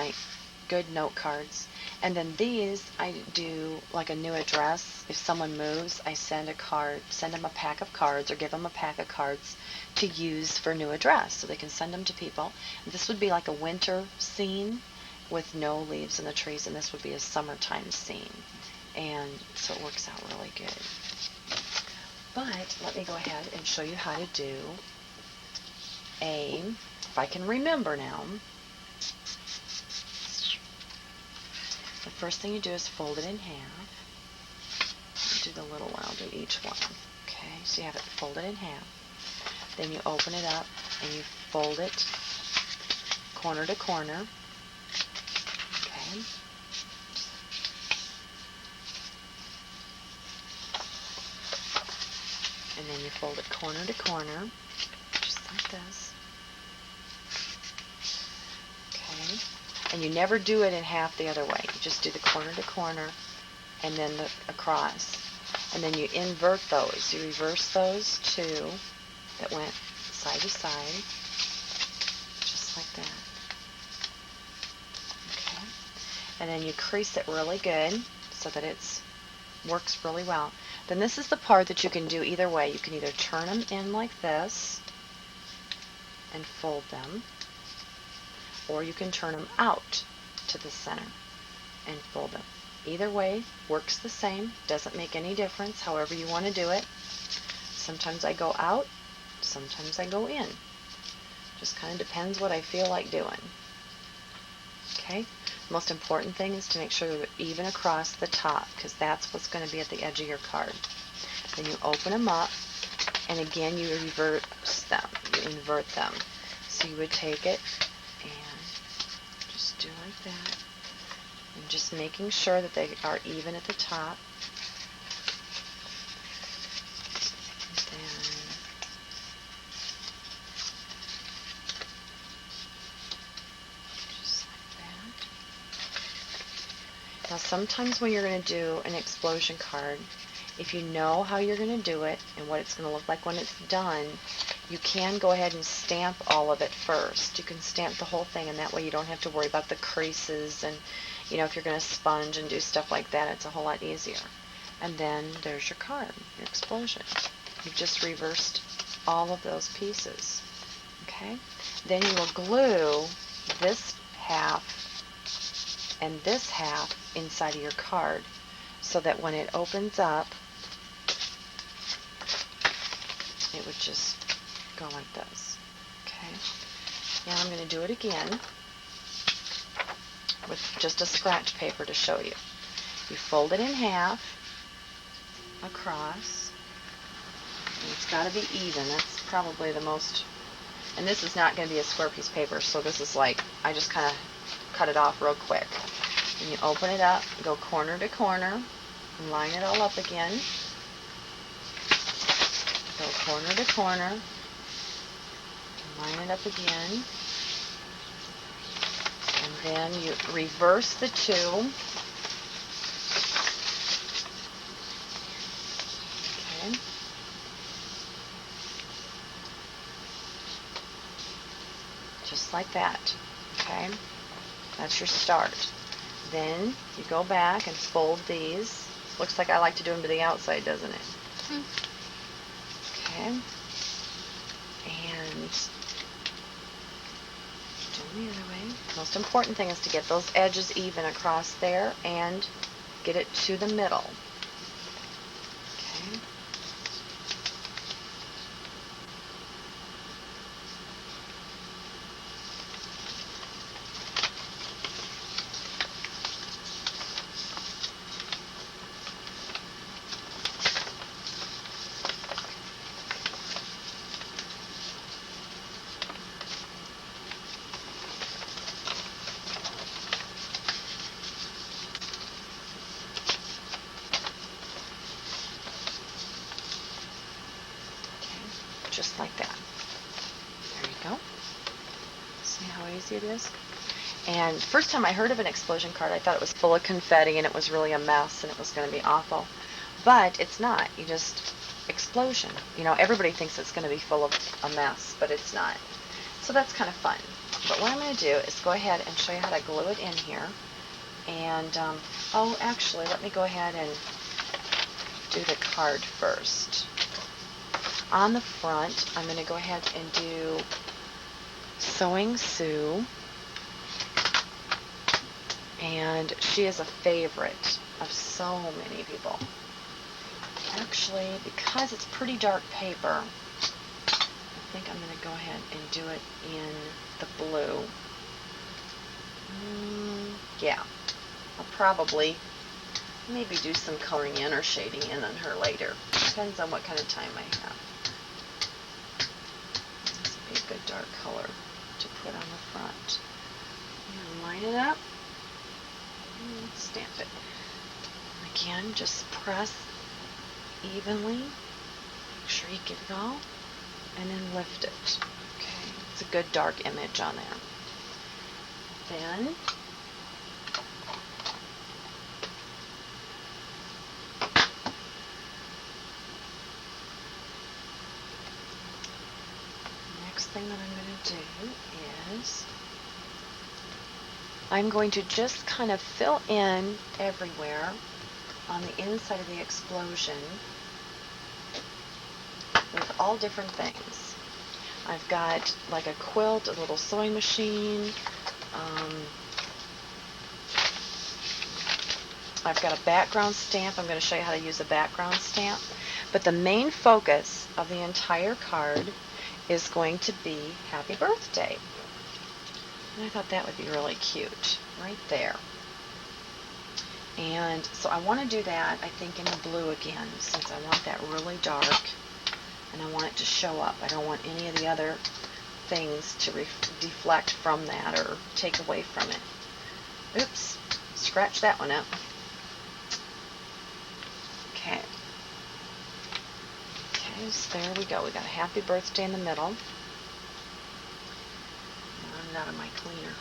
good note cards. And then these, I do like a new address. If someone moves, I send them a pack of cards, or give them a pack of cards to use for new address, so they can send them to people. This would be like a winter scene with no leaves in the trees, and this would be a summertime scene. And so it works out really good. But let me go ahead and show you how to do if I can remember now. The first thing you do is fold it in half. Do the little one, I'll do each one. Okay, so you have it folded in half. Then you open it up and you fold it corner to corner. Okay. And then you fold it corner to corner, just like this. Okay. And you never do it in half the other way. You just do the corner to corner and then the across. And then you invert those. You reverse those two that went side to side, just like that. Okay. And then you crease it really good so that it works really well. Then this is the part that you can do either way. You can either turn them in like this and fold them, or you can turn them out to the center and fold them. Either way works the same, doesn't make any difference, however you want to do it. Sometimes I go out, sometimes I go in. Just kind of depends what I feel like doing. Okay, most important thing is to make sure they're even across the top, because that's what's going to be at the edge of your card. Then you open them up, and again you reverse them, you invert them. So you would take it and just do like that, and just making sure that they are even at the top. And then just like that. Now sometimes when you're going to do an explosion card, if you know how you're going to do it and what it's going to look like when it's done, you can go ahead and stamp all of it first. You can stamp the whole thing, and that way you don't have to worry about the creases, and you know, if you're going to sponge and do stuff like that, it's a whole lot easier. And then there's your card, your explosion. You've just reversed all of those pieces. Okay? Then you will glue this half and this half inside of your card so that when it opens up, it would just go like this. Okay? Now I'm going to do it again with just a scratch paper to show you. You fold it in half across, and it's got to be even. That's probably the most, and this is not going to be a square piece of paper, so this is like, I just kind of cut it off real quick. And you open it up, go corner to corner, and line it all up again. Go corner to corner, and line it up again. And then you reverse the two. Okay. Just like that. Okay. That's your start. Then you go back and fold these. Looks like I like to do them to the outside, doesn't it? Okay. And do them the other way. Most important thing is to get those edges even across there and get it to the middle. Okay. Just like that. There you go. See how easy it is? And first time I heard of an explosion card, I thought it was full of confetti and it was really a mess and it was going to be awful. But it's not. You just, explosion. You know, everybody thinks it's going to be full of a mess, but it's not. So that's kind of fun. But what I'm going to do is go ahead and show you how to glue it in here. And, oh, actually, let me go ahead and do the card first. On the front, I'm going to go ahead and do Sewing Sue, and she is a favorite of so many people. Actually, because it's pretty dark paper, I think I'm going to go ahead and do it in the blue. Yeah, I'll probably maybe do some coloring in or shading in on her later. Depends on what kind of time I have. This would be a good dark color to put on the front. And line it up and stamp it. Again, just press evenly. Make sure you get it all, and then lift it. Okay, it's a good dark image on there. Then thing that I'm going to do is I'm going to just kind of fill in everywhere on the inside of the explosion with all different things. I've got like a quilt, a little sewing machine, I've got a background stamp. I'm going to show you how to use a background stamp. But the main focus of the entire card is going to be Happy Birthday. And I thought that would be really cute right there. And so I want to do that, I think, in the blue again, since I want that really dark and I want it to show up. I don't want any of the other things to deflect from that or take away from it. Oops, scratch that one up. Okay. Okay, so there we go. We got a Happy Birthday in the middle. I'm out of my cleaner.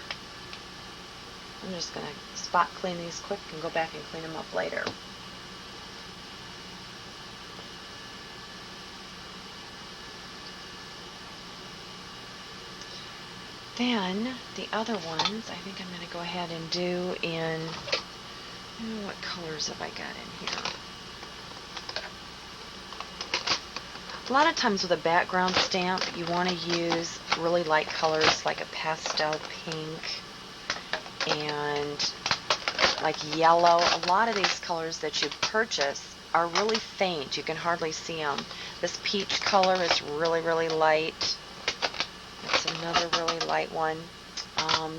I'm just going to spot clean these quick and go back and clean them up later. Then the other ones I think I'm going to go ahead and do in, what colors have I got in here? A lot of times with a background stamp you want to use really light colors like a pastel pink and like yellow. A lot of these colors that you purchase are really faint. You can hardly see them. This peach color is really, really light. That's another really light one.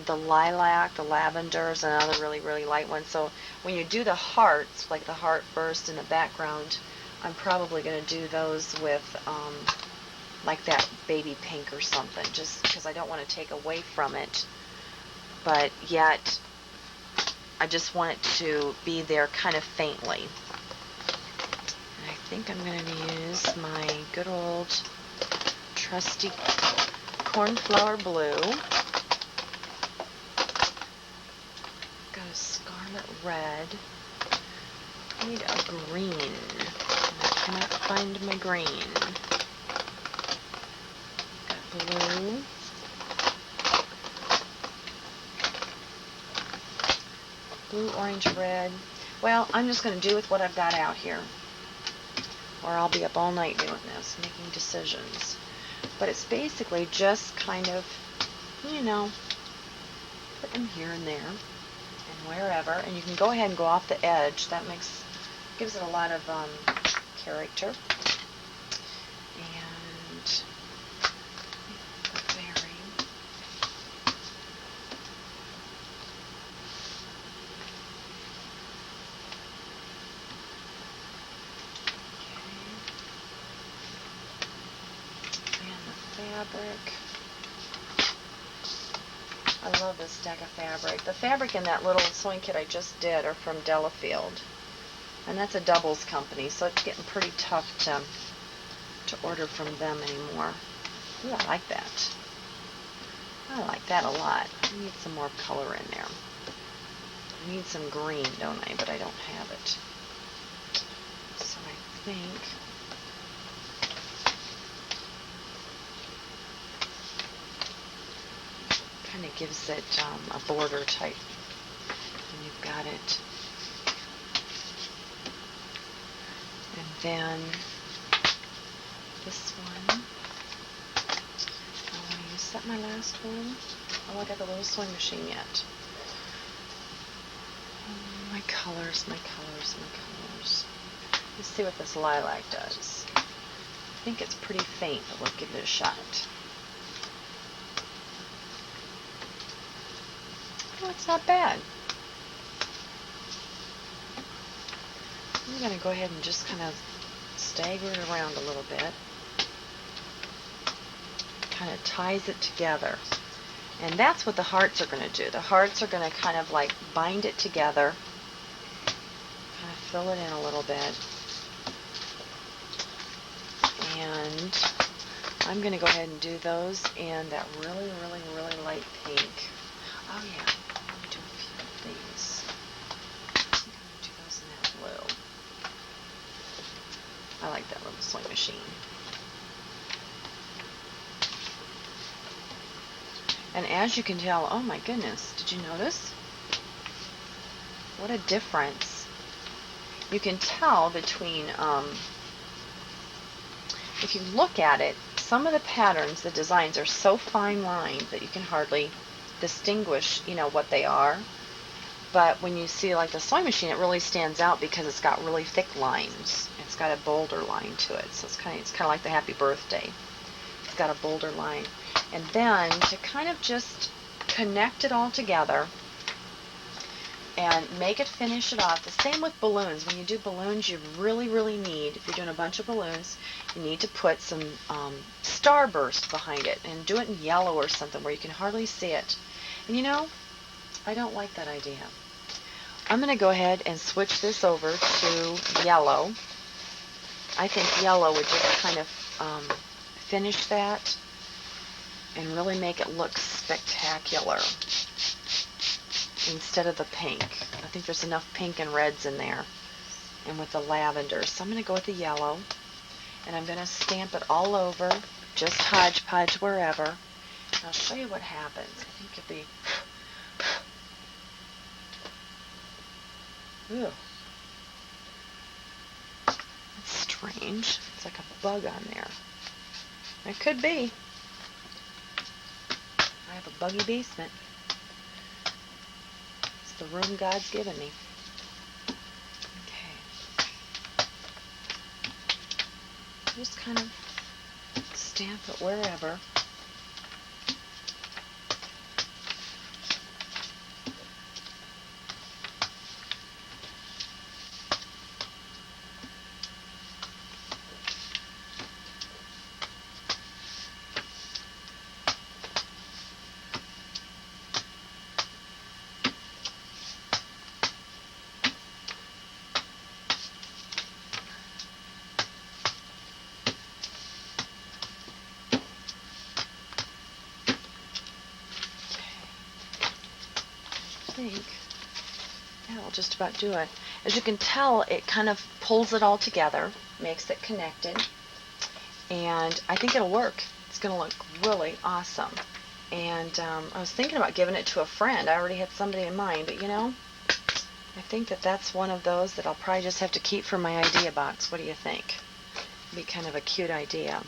The lilac, the lavender is another really, really light one. So when you do the hearts, like the heart burst in the background, I'm probably going to do those with like that baby pink or something, just because I don't want to take away from it, but yet I just want it to be there kind of faintly. And I think I'm going to use my good old trusty cornflower blue. Got a scarlet red. I need a green. I cannot find my green. Got blue. Blue, orange, red. Well, I'm just going to do with what I've got out here, or I'll be up all night doing this, making decisions. But it's basically just kind of, you know, put them here and there and wherever. And you can go ahead and go off the edge. That gives it a lot of character. And the berry. Okay. And the fabric. I love this stack of fabric. The fabric in that little sewing kit I just did are from Delafield. And that's a doubles company, so it's getting pretty tough to order from them anymore. Ooh, I like that. I like that a lot. I need some more color in there. I need some green, don't I? But I don't have it. So I think kind of gives it a border type. And you've got it. And then this one. Is that my last one? Oh, I got the little sewing machine yet. My colors, my colors, my colors. Let's see what this lilac does. I think it's pretty faint, but we'll give it a shot. Oh, it's not bad. I'm going to go ahead and just kind of stagger it around a little bit. Kind of ties it together. And that's what the hearts are going to do. The hearts are going to kind of like bind it together. Kind of fill it in a little bit. And I'm going to go ahead and do those in that really, really, really light pink. Oh yeah, I'm going to do a few of these. I think I'm going to do those in that blue. I like that little sewing machine. And as you can tell, oh my goodness, did you notice? What a difference. You can tell between, if you look at it, some of the patterns, the designs are so fine lined that you can hardly distinguish, what they are. But when you see like the sewing machine, it really stands out because it's got really thick lines. It's got a bolder line to it. So it's kind of like the happy birthday. It's got a bolder line. And then to kind of just connect it all together and finish it off. The same with balloons. When you do balloons, you really, really need, if you're doing a bunch of balloons, you need to put some starburst behind it and do it in yellow or something where you can hardly see it. And I don't like that idea. I'm going to go ahead and switch this over to yellow. I think yellow would just kind of finish that and really make it look spectacular instead of the pink. I think there's enough pink and reds in there and with the lavender. So I'm going to go with the yellow and I'm going to stamp it all over, just hodgepodge wherever. And I'll show you what happens. I think it'll be... Ooh. That's strange. It's like a bug on there. It could be. I have a buggy basement. It's the room God's given me. Okay. Just kind of stamp it wherever. I think that'll just about do it. As you can tell, it kind of pulls it all together, makes it connected, and I think it'll work. It's going to look really awesome. And I was thinking about giving it to a friend. I already had somebody in mind, but I think that's one of those that I'll probably just have to keep for my idea box. What do you think? It'd be kind of a cute idea.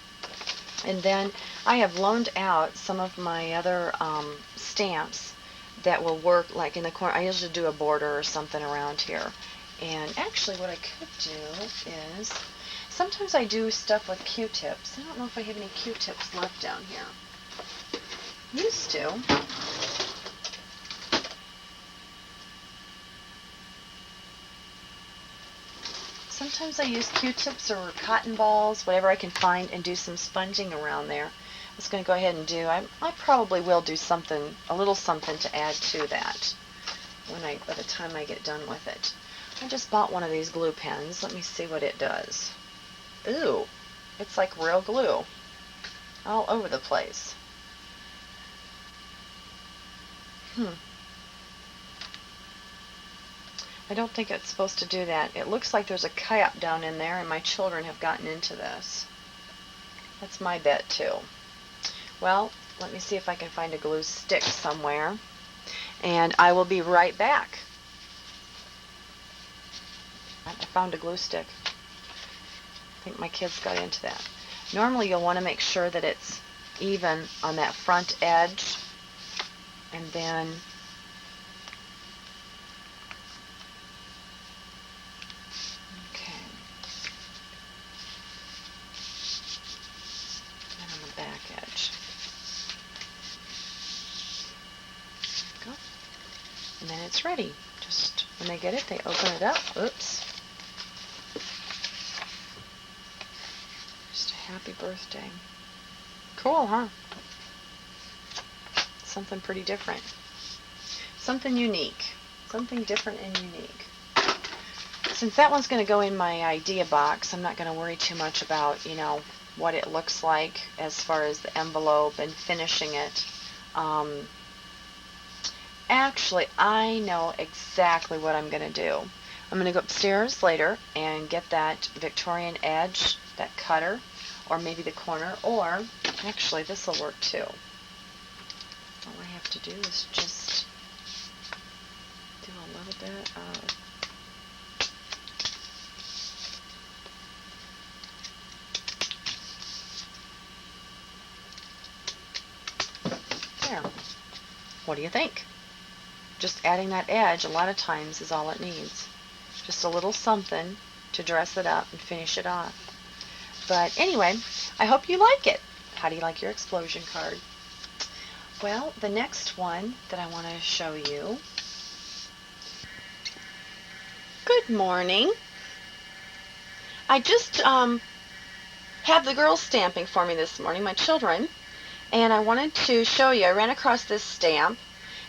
And then I have loaned out some of my other stamps that will work like in the corner. I usually do a border or something around here. And actually what I could do is, sometimes I do stuff with Q-tips. I don't know if I have any Q-tips left down here. Used to. Sometimes I use Q-tips or cotton balls, whatever I can find, and do some sponging around there. I was going to go ahead and do, I probably will do something, a little something to add to that by the time I get done with it. I just bought one of these glue pens. Let me see what it does. Ooh, it's like real glue all over the place. I don't think it's supposed to do that. It looks like there's a cap down in there and my children have gotten into this. That's my bet too. Well, let me see if I can find a glue stick somewhere, and I will be right back. I found a glue stick. I think my kids got into that. Normally you'll want to make sure that it's even on that front edge, and then back edge. Go. And then it's ready. Just when they get it, they open it up. Oops. Just a happy birthday. Cool, huh? Something pretty different. Something unique. Something different and unique. Since that one's going to go in my idea box, I'm not going to worry too much about, what it looks like as far as the envelope and finishing it. Actually, I know exactly what I'm going to do. I'm going to go upstairs later and get that Victorian edge, that cutter, or maybe the corner, or actually this will work too. all I have to do is just do a little bit of there. What do you think? Just adding that edge a lot of times is all it needs. Just a little something to dress it up and finish it off. But anyway, I hope you like it. How do you like your explosion card? Well, the next one that I want to show you. Good morning. I just have the girls stamping for me this morning, my children, and I wanted to show you. I ran across this stamp,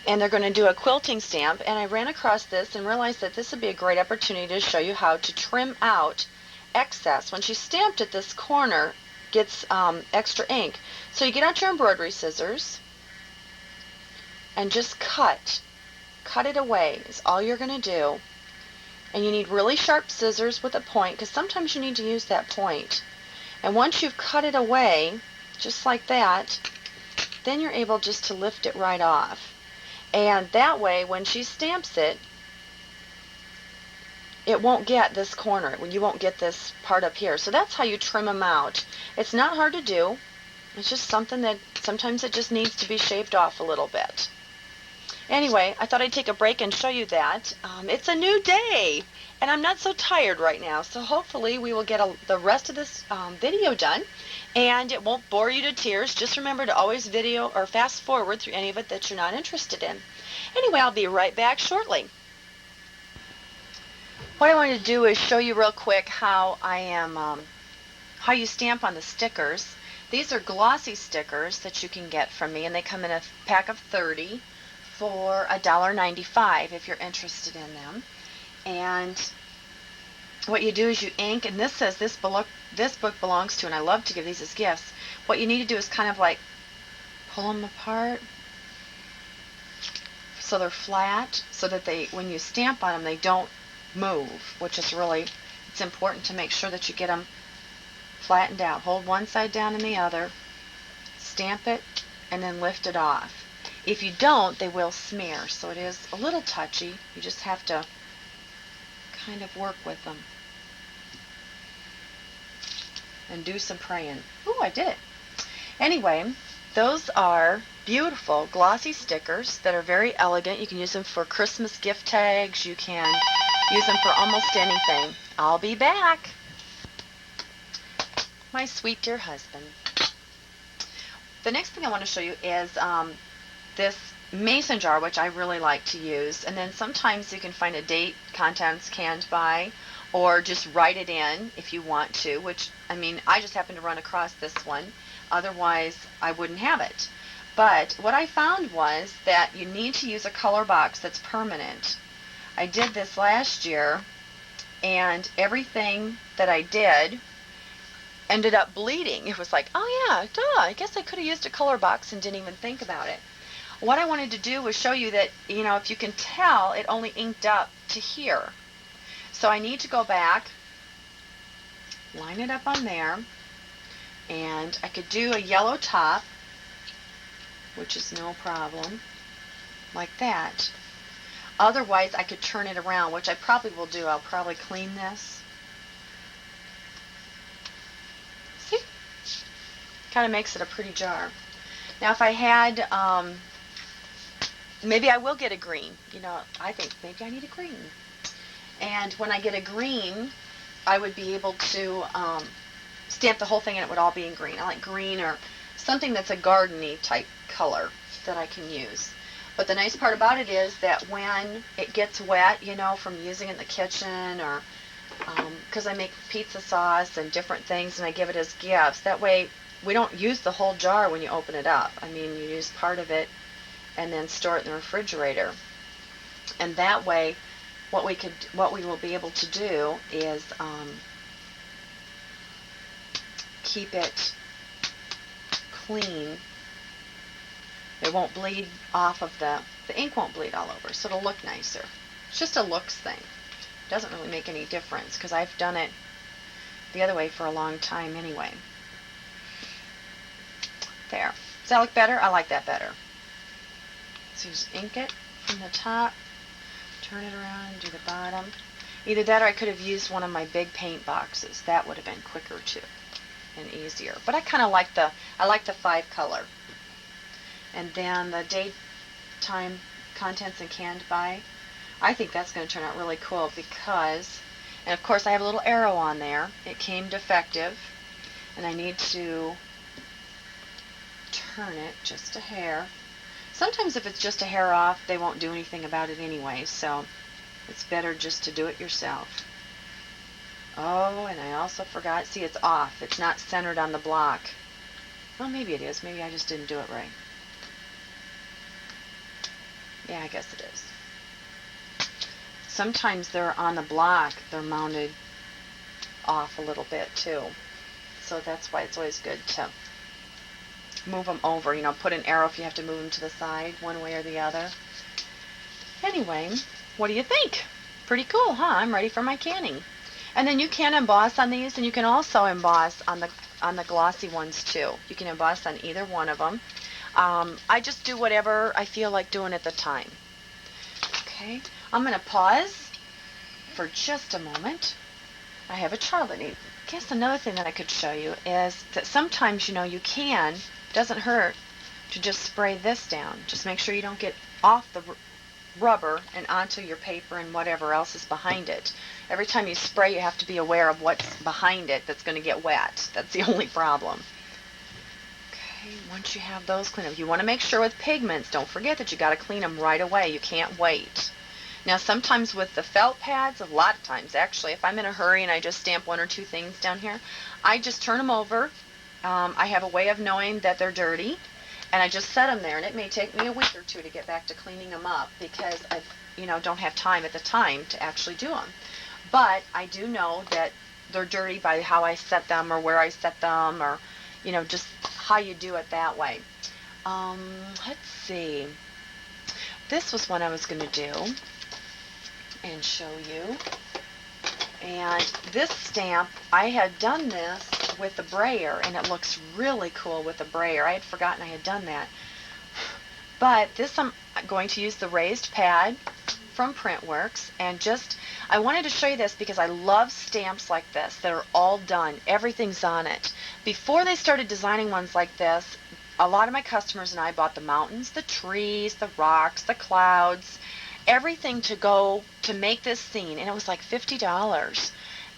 and they're going to do a quilting stamp, and I ran across this and realized that this would be a great opportunity to show you how to trim out excess. When she stamped it, this corner gets extra ink. So you get out your embroidery scissors and just cut it away is all you're going to do. And you need really sharp scissors with a point, because sometimes you need to use that point. And once you've cut it away, just like that, then you're able just to lift it right off. And that way, when she stamps it, it won't get this corner. You won't get this part up here. So that's how you trim them out. It's not hard to do. It's just something that sometimes it just needs to be shaved off a little bit. Anyway, I thought I'd take a break and show you that. It's a new day, and I'm not so tired right now. So hopefully we will get the rest of this video done, and it won't bore you to tears. Just remember to always video or fast forward through any of it that you're not interested in. Anyway, I'll be right back shortly. What I wanted to do is show you real quick how how you stamp on the stickers. These are glossy stickers that you can get from me, and they come in a pack of 30 for $1.95 if you're interested in them. And what you do is you ink, and this says this book belongs to, and I love to give these as gifts. What you need to do is kind of like pull them apart so they're flat, so that when you stamp on them, they don't move, which is really, it's important to make sure that you get them flattened out. Hold one side down and the other, stamp it, and then lift it off. If you don't, they will smear, so it is a little touchy. You just have to kind of work with them and do some praying. Ooh, I did it. Anyway, those are beautiful glossy stickers that are very elegant. You can use them for Christmas gift tags. You can use them for almost anything. I'll be back. My sweet dear husband. The next thing I want to show you is this mason jar, which I really like to use. And then sometimes you can find a date, contents, canned by, or just write it in if you want to, which, I mean, I just happened to run across this one. Otherwise, I wouldn't have it. But what I found was that you need to use a color box that's permanent. I did this last year, and everything that I did ended up bleeding. It was like, oh yeah, duh, I guess I could have used a color box and didn't even think about it. What I wanted to do was show you that, you know, if you can tell, it only inked up to here. So I need to go back, line it up on there, and I could do a yellow top, which is no problem, like that. Otherwise, I could turn it around, which I probably will do. I'll probably clean this. See? Kind of makes it a pretty jar. Now, if I had, maybe I will get a green. You know, I think maybe I need a green. And when I get a green, I would be able to stamp the whole thing and it would all be in green. I like green or something that's a garden-y type color that I can use. But the nice part about it is that when it gets wet, you know, from using it in the kitchen, or because I make pizza sauce and different things and I give it as gifts, that way we don't use the whole jar when you open it up. I mean, you use part of it and then store it in the refrigerator. And that way, what we will be able to do is keep it clean. It won't bleed off of the ink won't bleed all over, so it'll look nicer. It's just a looks thing. It doesn't really make any difference because I've done it the other way for a long time anyway. There. Does that look better? I like that better. So you just ink it from the top, turn it around, and do the bottom. Either that or I could have used one of my big paint boxes. That would have been quicker too and easier. But I kind of like the 5-color. And then the daytime contents and canned by. I think that's going to turn out really cool because, and of course I have a little arrow on there. It came defective, and I need to turn it just a hair. Sometimes if it's just a hair off, they won't do anything about it anyway, so it's better just to do it yourself. Oh, and I also forgot, see, it's off. It's not centered on the block. Well, maybe it is. Maybe I just didn't do it right. Yeah, I guess it is. Sometimes they're on the block, they're mounted off a little bit too. So that's why it's always good to move them over. You know, put an arrow if you have to move them to the side, one way or the other. Anyway, what do you think? Pretty cool, huh? I'm ready for my canning. And then you can emboss on these, and you can also emboss on the glossy ones too. You can emboss on either one of them. I just do whatever I feel like doing at the time. Okay, I'm going to pause for just a moment. I have a Charlotte. I guess another thing that I could show you is that sometimes, you know, it doesn't hurt to just spray this down. Just make sure you don't get off the rubber and onto your paper and whatever else is behind it. Every time you spray, you have to be aware of what's behind it that's going to get wet. That's the only problem. Okay, once you have those cleaned up, you want to make sure with pigments, don't forget that you got to clean them right away. You can't wait. Now, sometimes with the felt pads, a lot of times actually, if I'm in a hurry and I just stamp one or two things down here, I just turn them over. I have a way of knowing that they're dirty, and I just set them there, and it may take me a week or two to get back to cleaning them up because I, don't have time at the time to actually do them. But I do know that they're dirty by how I set them or where I set them, or just how you do it that way. Let's see. This was what I was going to do and show you. And this stamp, I had done this with the brayer, and it looks really cool with the brayer. I had forgotten I had done that. But this, I'm going to use the raised pad from Printworks, and I wanted to show you this because I love stamps like this that are all done. Everything's on it. Before they started designing ones like this, a lot of my customers and I bought the mountains, the trees, the rocks, the clouds, everything to make this scene, and it was like $50.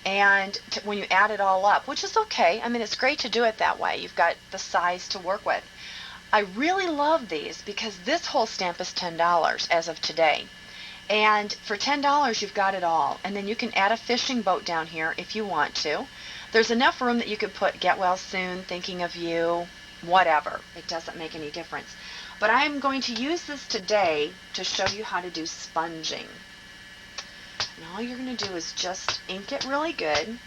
And when you add it all up, which is okay, I mean, it's great to do it that way. You've got the size to work with. I really love these because this whole stamp is $10 as of today. And for $10, you've got it all. And then you can add a fishing boat down here if you want to. There's enough room that you could put Get Well Soon, Thinking of You, whatever. It doesn't make any difference. But I'm going to use this today to show you how to do sponging. And all you're going to do is just ink it really good.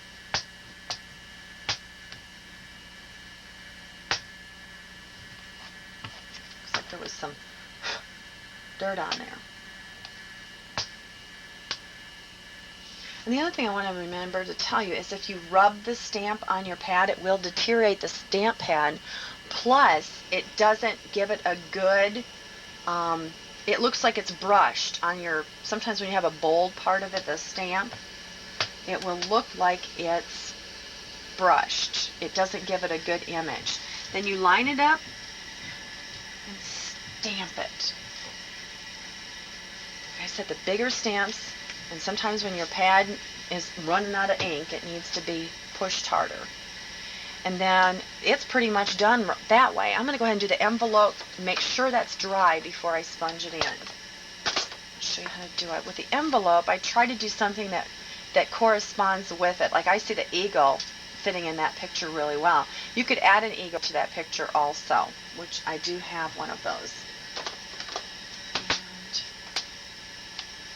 Looks like there was some dirt on there. And the other thing I want to remember to tell you is if you rub the stamp on your pad, it will deteriorate the stamp pad. Plus, it doesn't give it a good, it looks like it's brushed on sometimes when you have a bold part of it, the stamp, it will look like it's brushed. It doesn't give it a good image. Then you line it up and stamp it. Like I said, the bigger stamps, and sometimes when your pad is running out of ink, it needs to be pushed harder. And then it's pretty much done that way. I'm going to go ahead and do the envelope, make sure that's dry before I sponge it in. I'll show you how to do it. With the envelope, I try to do something that corresponds with it. Like I see the eagle fitting in that picture really well. You could add an eagle to that picture also, which I do have one of those.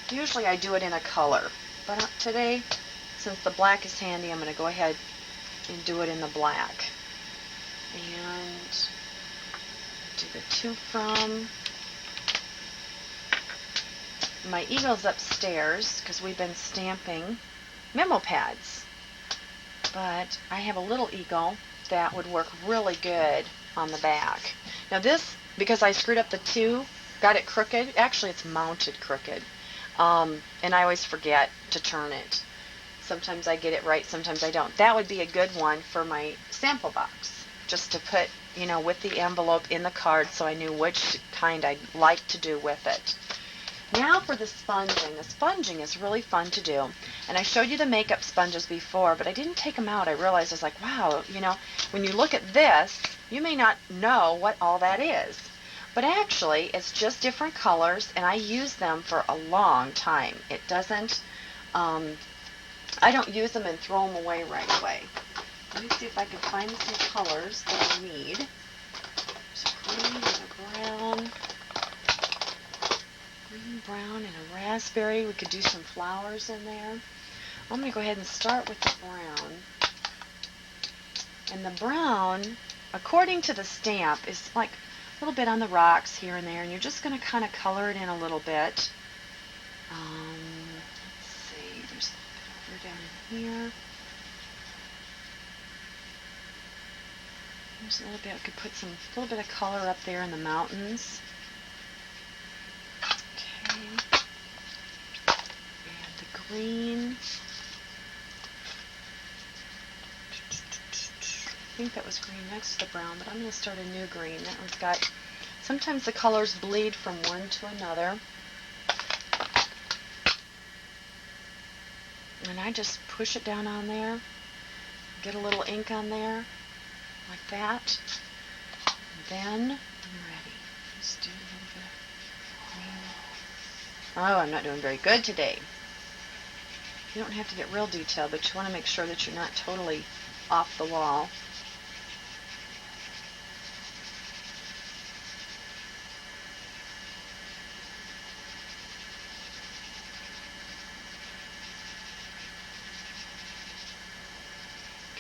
Usually I do it in a color, but today, since the black is handy, I'm going to go ahead and do it in the black. And do the to from. My eagle's upstairs because we've been stamping memo pads, but I have a little eagle that would work really good on the back. Now this, because I screwed up the to, got it crooked. Actually, it's mounted crooked. And I always forget to turn it. Sometimes I get it right, sometimes I don't. That would be a good one for my sample box, just to put, with the envelope in the card so I knew which kind I'd like to do with it. Now for the sponging. The sponging is really fun to do. And I showed you the makeup sponges before, but I didn't take them out. I realized I was like, wow, when you look at this, you may not know what all that is. But actually, it's just different colors, and I use them for a long time. It doesn't, I don't use them and throw them away right away. Let me see if I can find some colors that I need. There's a green and a brown. Green, brown, and a raspberry. We could do some flowers in there. I'm going to go ahead and start with the brown. And the brown, according to the stamp, is like a little bit on the rocks here and there, and you're just going to kind of color it in a little bit. Let's see, there's a little bit over down in here. There's a little bit, I could put a little bit of color up there in the mountains. Okay. And the green. I think that was green next to the brown, but I'm going to start a new green. That one's got, sometimes the colors bleed from one to another. And I just push it down on there, get a little ink on there, like that. And then I'm ready. Just do a little bit of green. Oh, I'm not doing very good today. You don't have to get real detailed, but you want to make sure that you're not totally off the wall.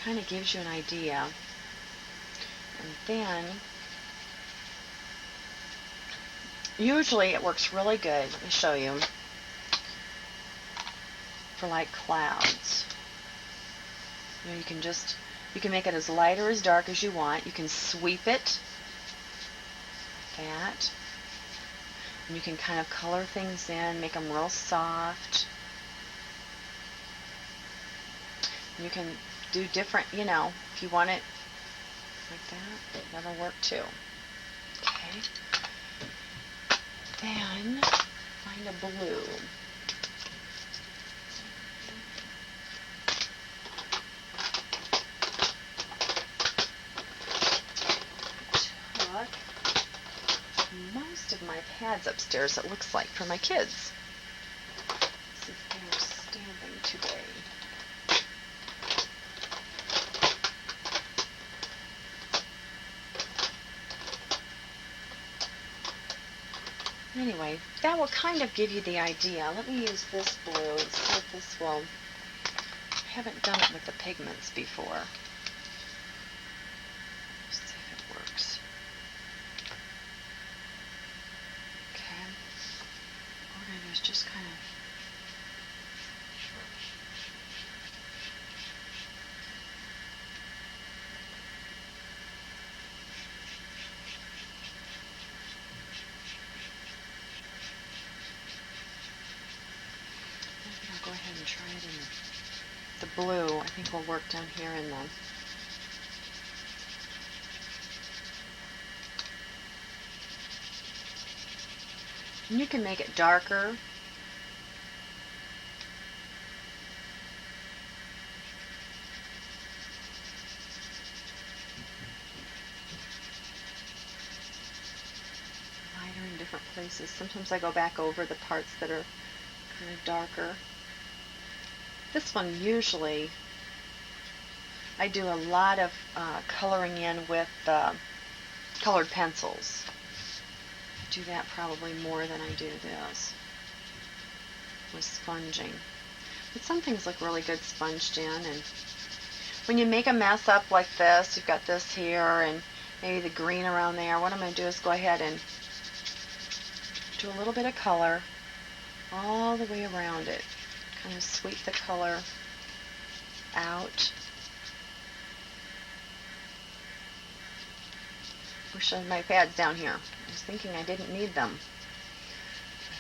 Kind of gives you an idea. And then, usually it works really good. Let me show you. For like clouds. You can make it as light or as dark as you want. You can sweep it like that. And you can kind of color things in, make them real soft. And you can do different, if you want it like that, that'll work too. Okay. Then find a blue. Most of my pads upstairs, it looks like, for my kids. Let's see if they're stamping today. Anyway, that will kind of give you the idea. Let me use this blue and see if this will... I haven't done it with the pigments before. Let's see if it works. Okay. What we're going to do is just kind of... I'll go ahead and try it in the blue. I think will work down here in the... And you can make it darker. Lighter in different places. Sometimes I go back over the parts that are kind of darker. This one usually, I do a lot of coloring in with colored pencils. I do that probably more than I do this with sponging. But some things look really good sponged in, and when you make a mess up like this, you've got this here and maybe the green around there, what I'm going to do is go ahead and do a little bit of color all the way around it. Kind of sweep the color out. Wish I had my pads down here. I was thinking I didn't need them.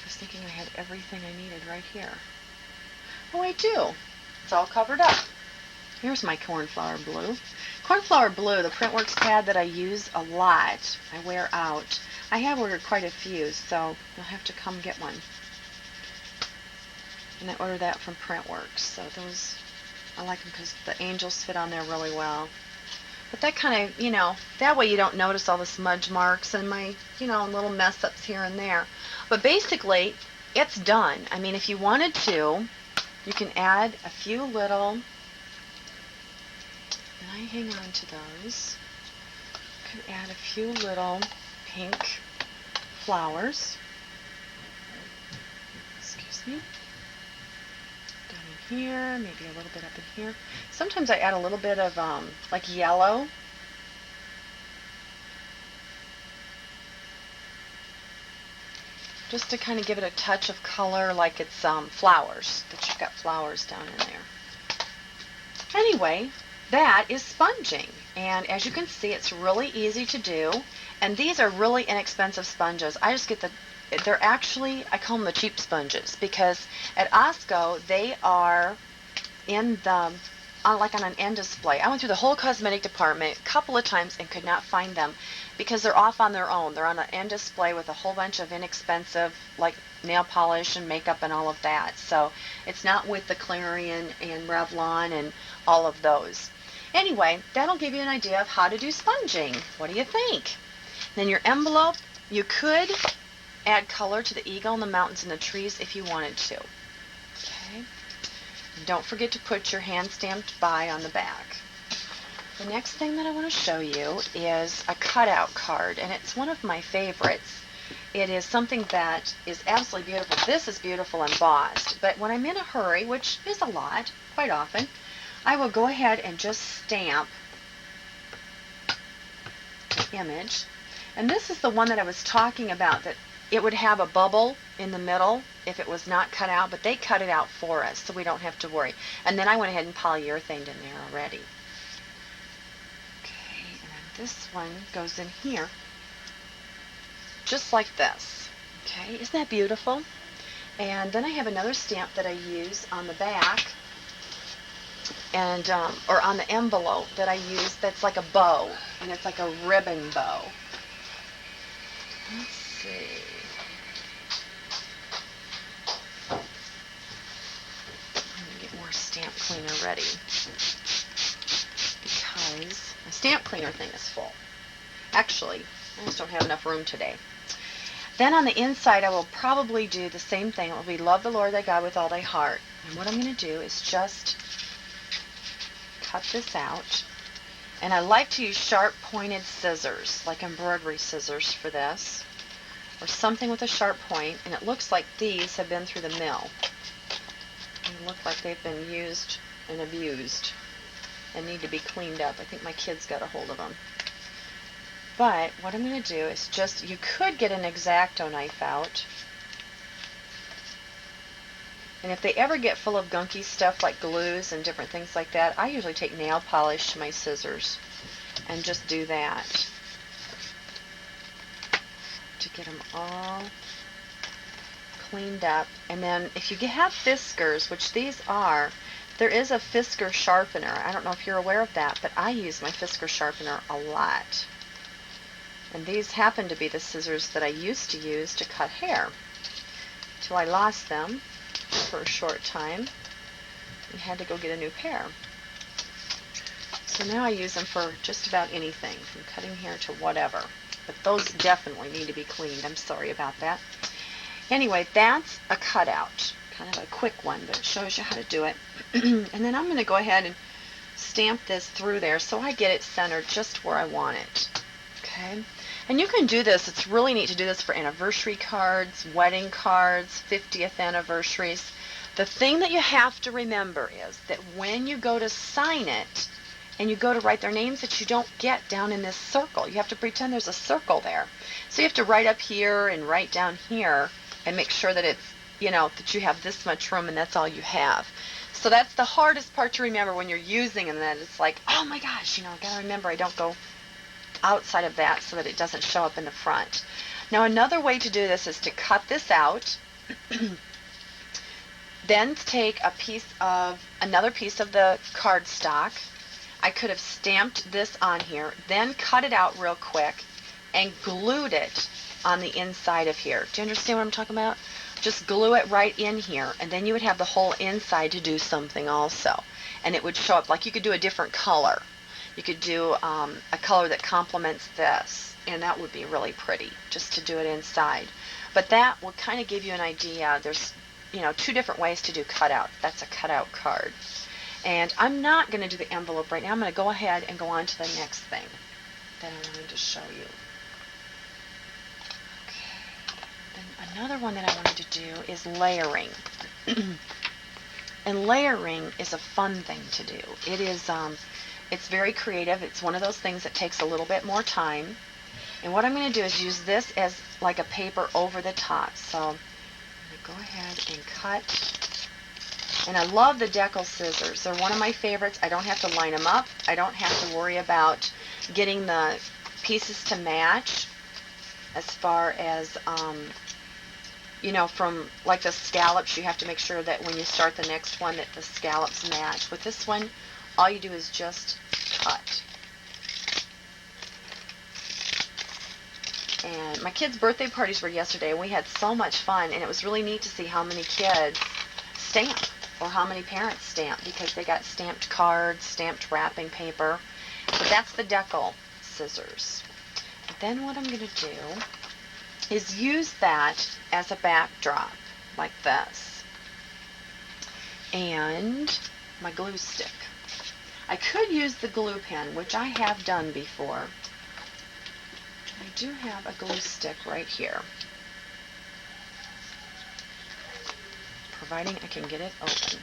was thinking I had everything I needed right here. Oh, I do. It's all covered up. Here's my cornflower blue. Cornflower blue, the Printworks pad that I use a lot, I wear out. I have ordered quite a few, so you'll have to come get one. And I ordered that from Printworks, so those, I like them because the angels fit on there really well. But that kind of, that way you don't notice all the smudge marks and my, little mess ups here and there. But basically, it's done. I mean, if you wanted to, you can add a few little, and I hang on to those. You can add a few little pink flowers. Excuse me. Down in here, maybe a little bit up in here. Sometimes I add a little bit of like yellow. Just to kind of give it a touch of color, like it's flowers, that you've got flowers down in there. Anyway, that is sponging. And as you can see, it's really easy to do. And these are really inexpensive sponges. I just get they're actually, I call them the cheap sponges, because at Osco, they are in the, like on an end display. I went through the whole cosmetic department a couple of times and could not find them because they're off on their own. They're on an end display with a whole bunch of inexpensive, like nail polish and makeup and all of that. So it's not with the Clarion and Revlon and all of those. Anyway, that'll give you an idea of how to do sponging. What do you think? Then your envelope, you could add color to the eagle and the mountains and the trees if you wanted to. Okay. And don't forget to put your hand stamped by on the back. The next thing that I want to show you is a cutout card, and it's one of my favorites. It is something that is absolutely beautiful. This is beautiful embossed, but when I'm in a hurry, which is a lot, quite often, I will go ahead and just stamp the image. And this is the one that I was talking about, that it would have a bubble in the middle if it was not cut out, but they cut it out for us, so we don't have to worry. And then I went ahead and polyurethaned in there already. Okay, and then this one goes in here, just like this. Okay, isn't that beautiful? And then I have another stamp that I use on the back, and or on the envelope that I use, that's like a bow, and it's like a ribbon bow. Let's see. I'm going to get more stamp cleaner ready, because my stamp cleaner thing is full. Actually, I just don't have enough room today. Then on the inside, I will probably do the same thing. It will be love the Lord thy God with all thy heart. And what I'm going to do is just cut this out. And I like to use sharp pointed scissors, like embroidery scissors for this, or something with a sharp point. And it looks like these have been through the mill. They look like they've been used and abused and need to be cleaned up. I think my kids got a hold of them. But what I'm going to do is just, you could get an X-Acto knife out. And if they ever get full of gunky stuff like glues and different things like that, I usually take nail polish to my scissors and just do that to get them all cleaned up. And then if you have Fiskars, which these are, there is a Fiskar sharpener. I don't know if you're aware of that, but I use my Fiskar sharpener a lot. And these happen to be the scissors that I used to use to cut hair, till I lost them for a short time and had to go get a new pair. So now I use them for just about anything, from cutting hair to whatever. But those definitely need to be cleaned. I'm sorry about that. Anyway, that's a cutout. Kind of a quick one, but it shows you how to do it. And then I'm going to go ahead and stamp this through there so I get it centered just where I want it. Okay? And you can do this. It's really neat to do this for anniversary cards, wedding cards, 50th anniversaries. The thing that you have to remember is that when you go to sign it and you go to write their names, that you don't get down in this circle. You have to pretend there's a circle there. So you have to write up here and write down here and make sure that it's, that you have this much room and that's all you have. So that's the hardest part to remember when you're using them. That it's like, oh my gosh, I got to remember I don't go outside of that so that it doesn't show up in the front. Now another way to do this is to cut this out Then take another piece of the cardstock. I could have stamped this on here, then cut it out real quick and glued it on the inside of here. Do you understand what I'm talking about? Just glue it right in here, and then you would have the whole inside to do something also. And it would show up, like you could do a different color. You could do a color that complements this, and that would be really pretty, just to do it inside. But that will kind of give you an idea. There's, two different ways to do cutout. That's a cutout card. And I'm not going to do the envelope right now. I'm going to go ahead and go on to the next thing that I wanted to show you. Okay. Then another one that I wanted to do is layering. And layering is a fun thing to do. It is, it's very creative. It's one of those things that takes a little bit more time. And what I'm going to do is use this as like a paper over the top. So I'm going to go ahead and cut. And I love the decal scissors. They're one of my favorites. I don't have to line them up. I don't have to worry about getting the pieces to match as far as, from like the scallops, you have to make sure that when you start the next one that the scallops match. With this one, all you do is just cut. And my kids' birthday parties were yesterday, and we had so much fun, and it was really neat to see how many kids stamp, or how many parents stamp, because they got stamped cards, stamped wrapping paper. So that's the decal scissors. Then what I'm going to do is use that as a backdrop, like this. And my glue stick. I could use the glue pen, which I have done before. I do have a glue stick right here, providing I can get it open.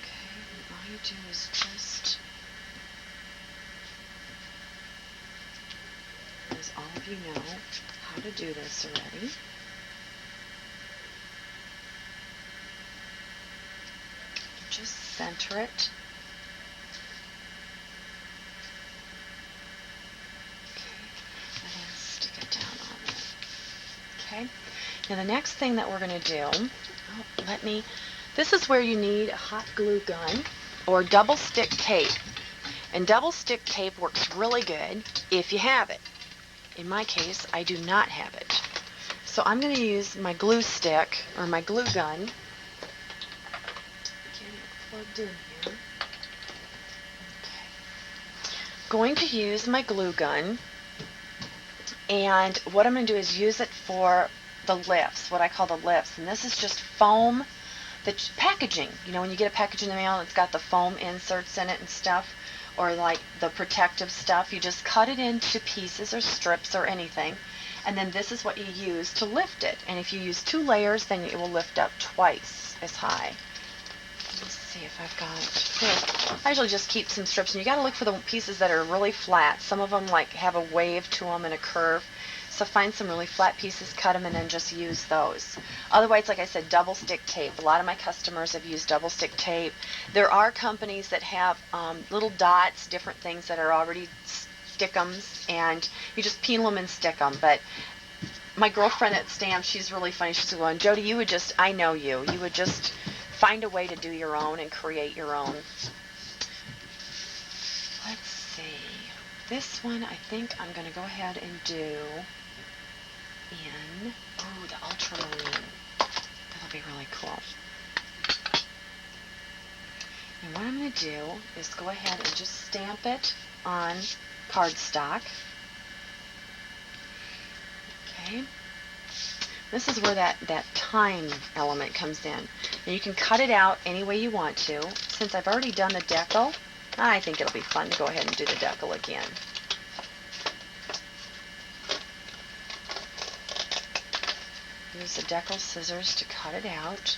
Okay, and all you do is just, as all of you know how to do this already, just center it. Okay, now the next thing that we're going to do, this is where you need a hot glue gun or double stick tape. And double stick tape works really good if you have it. In my case, I do not have it. So I'm going to use my glue stick or my glue gun. Get it plugged in here. Okay. Going to use my glue gun. And what I'm going to do is use it for the lips, what I call the lips. And this is just foam, the packaging. When you get a package in the mail and it's got the foam inserts in it and stuff, or like the protective stuff, you just cut it into pieces or strips or anything. And then this is what you use to lift it. And if you use 2 layers, then it will lift up twice as high. Let's see if I've got here. I usually just keep some strips, and you got to look for the pieces that are really flat. Some of them like have a wave to them and a curve. So find some really flat pieces, cut them, and then just use those. Otherwise, like I said, double stick tape. A lot of my customers have used double stick tape. There are companies that have little dots, different things that are already stick-ems, and you just peel them and stick them. But my girlfriend at Stamp, she's really funny. She's going, Jody, I know you would just find a way to do your own and create your own. Let's see. This one I think I'm going to go ahead and do in, the ultramarine. That'll be really cool. And what I'm going to do is go ahead and just stamp it on cardstock. Okay. This is where that time element comes in. And you can cut it out any way you want to. Since I've already done the decal, I think it'll be fun to go ahead and do the decal again. Use the decal scissors to cut it out.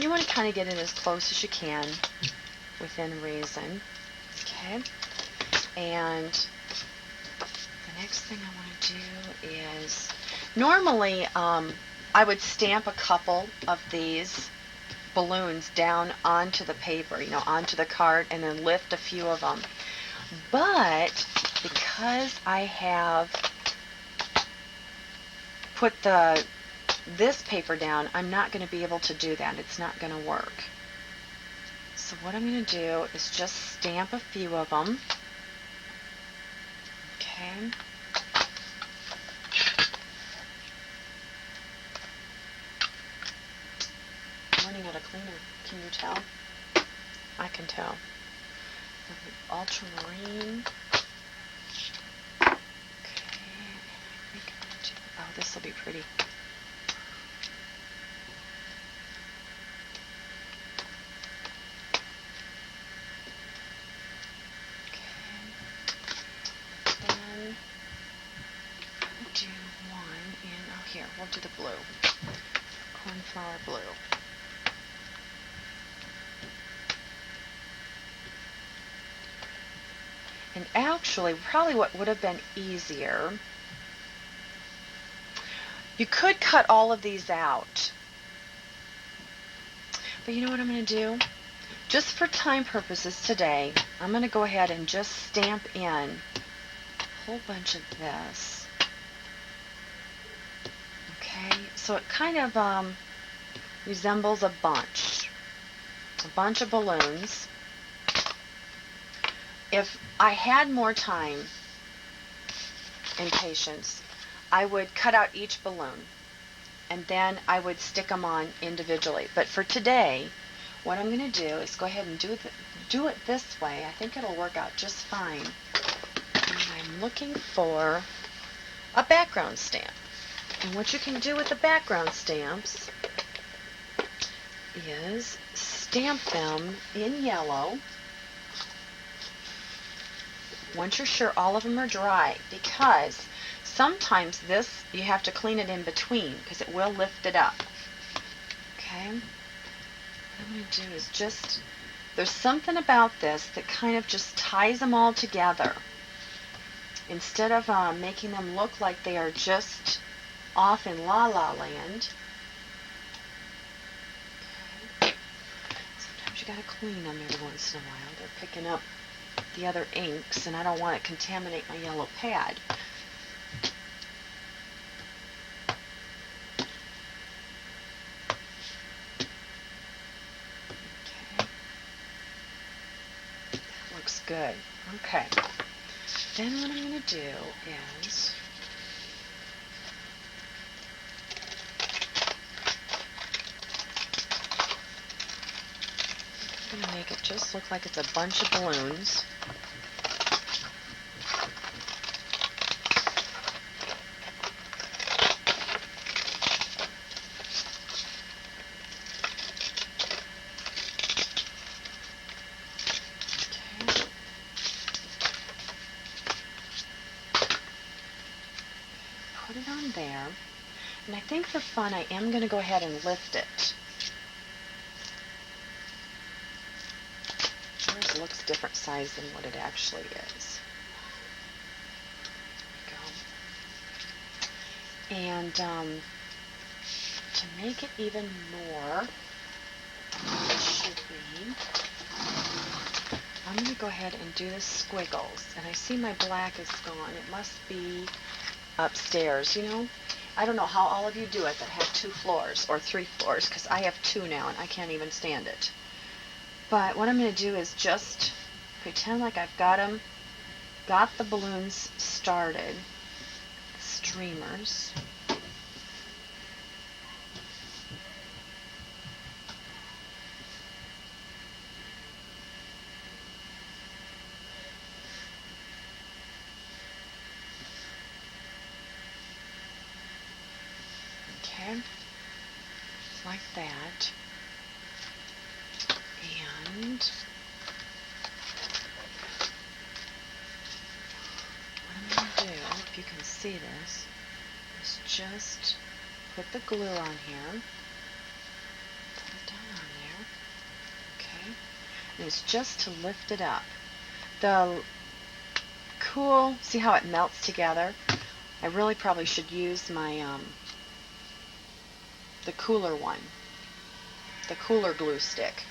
You want to kind of get it as close as you can within reason. Okay. And the next thing I want to do is, normally I would stamp a couple of these balloons down onto the paper, onto the card, and then lift a few of them. But because I have put the this paper down, I'm not going to be able to do that. It's not going to work. So what I'm going to do is just stamp a few of them. Okay. I'm running out of cleaner. Can you tell? I can tell. Ultramarine. Okay. I think I'm going to do, oh, this will be pretty. Do one in, oh here, we'll do the blue. Cornflower blue. And actually, probably what would have been easier, you could cut all of these out. But you know what I'm going to do? Just for time purposes today, I'm going to go ahead and just stamp in a whole bunch of this. Okay, so it kind of resembles a bunch of balloons. If I had more time and patience, I would cut out each balloon and then I would stick them on individually. But for today, what I'm going to do is go ahead and do it this way. I think it'll work out just fine. And I'm looking for a background stamp. And what you can do with the background stamps is stamp them in yellow once you're sure all of them are dry, because sometimes this, you have to clean it in between because it will lift it up. Okay? What I'm going to do is just, there's something about this that kind of just ties them all together. Instead of making them look like they are just off in La La Land. Okay. Sometimes you got to clean them every once in a while. They're picking up the other inks, and I don't want to contaminate my yellow pad. Okay. That looks good. Okay. Then what I'm going to do is I'm going to make it just look like it's a bunch of balloons. Put it on there. And I think for fun, I am going to go ahead and lift it. Yours looks different size than what it actually is. There we go. And to make it even more, it should be, I'm going to go ahead and do the squiggles. And I see my black is gone. It must be upstairs, you know. I don't know how all of you do it that have 2 floors or 3 floors, because I have 2 now and I can't even stand it. But what I'm going to do is just pretend like I've got the balloons started, the streamers. Okay, like that. And what I'm going to do, if you can see this, is just put the glue on here. Put it down on there. Okay. And it's just to lift it up. The cool, see how it melts together? I really probably should use my the cooler one, the cooler glue stick.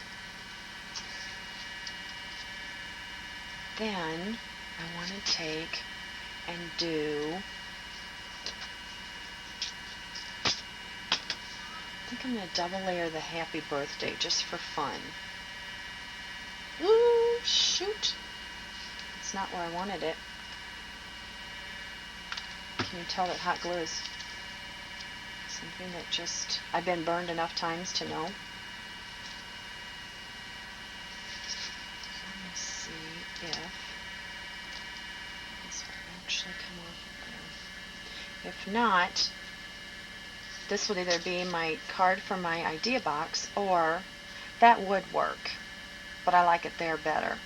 Then I want to take and do think I'm going to double layer the happy birthday just for fun. Ooh, shoot. It's not where I wanted it. Can you tell that hot glue is something that just, I've been burned enough times to know. Let me see if this will actually come off of there. If not, this would either be my card from my idea box, or that would work, but I like it there better.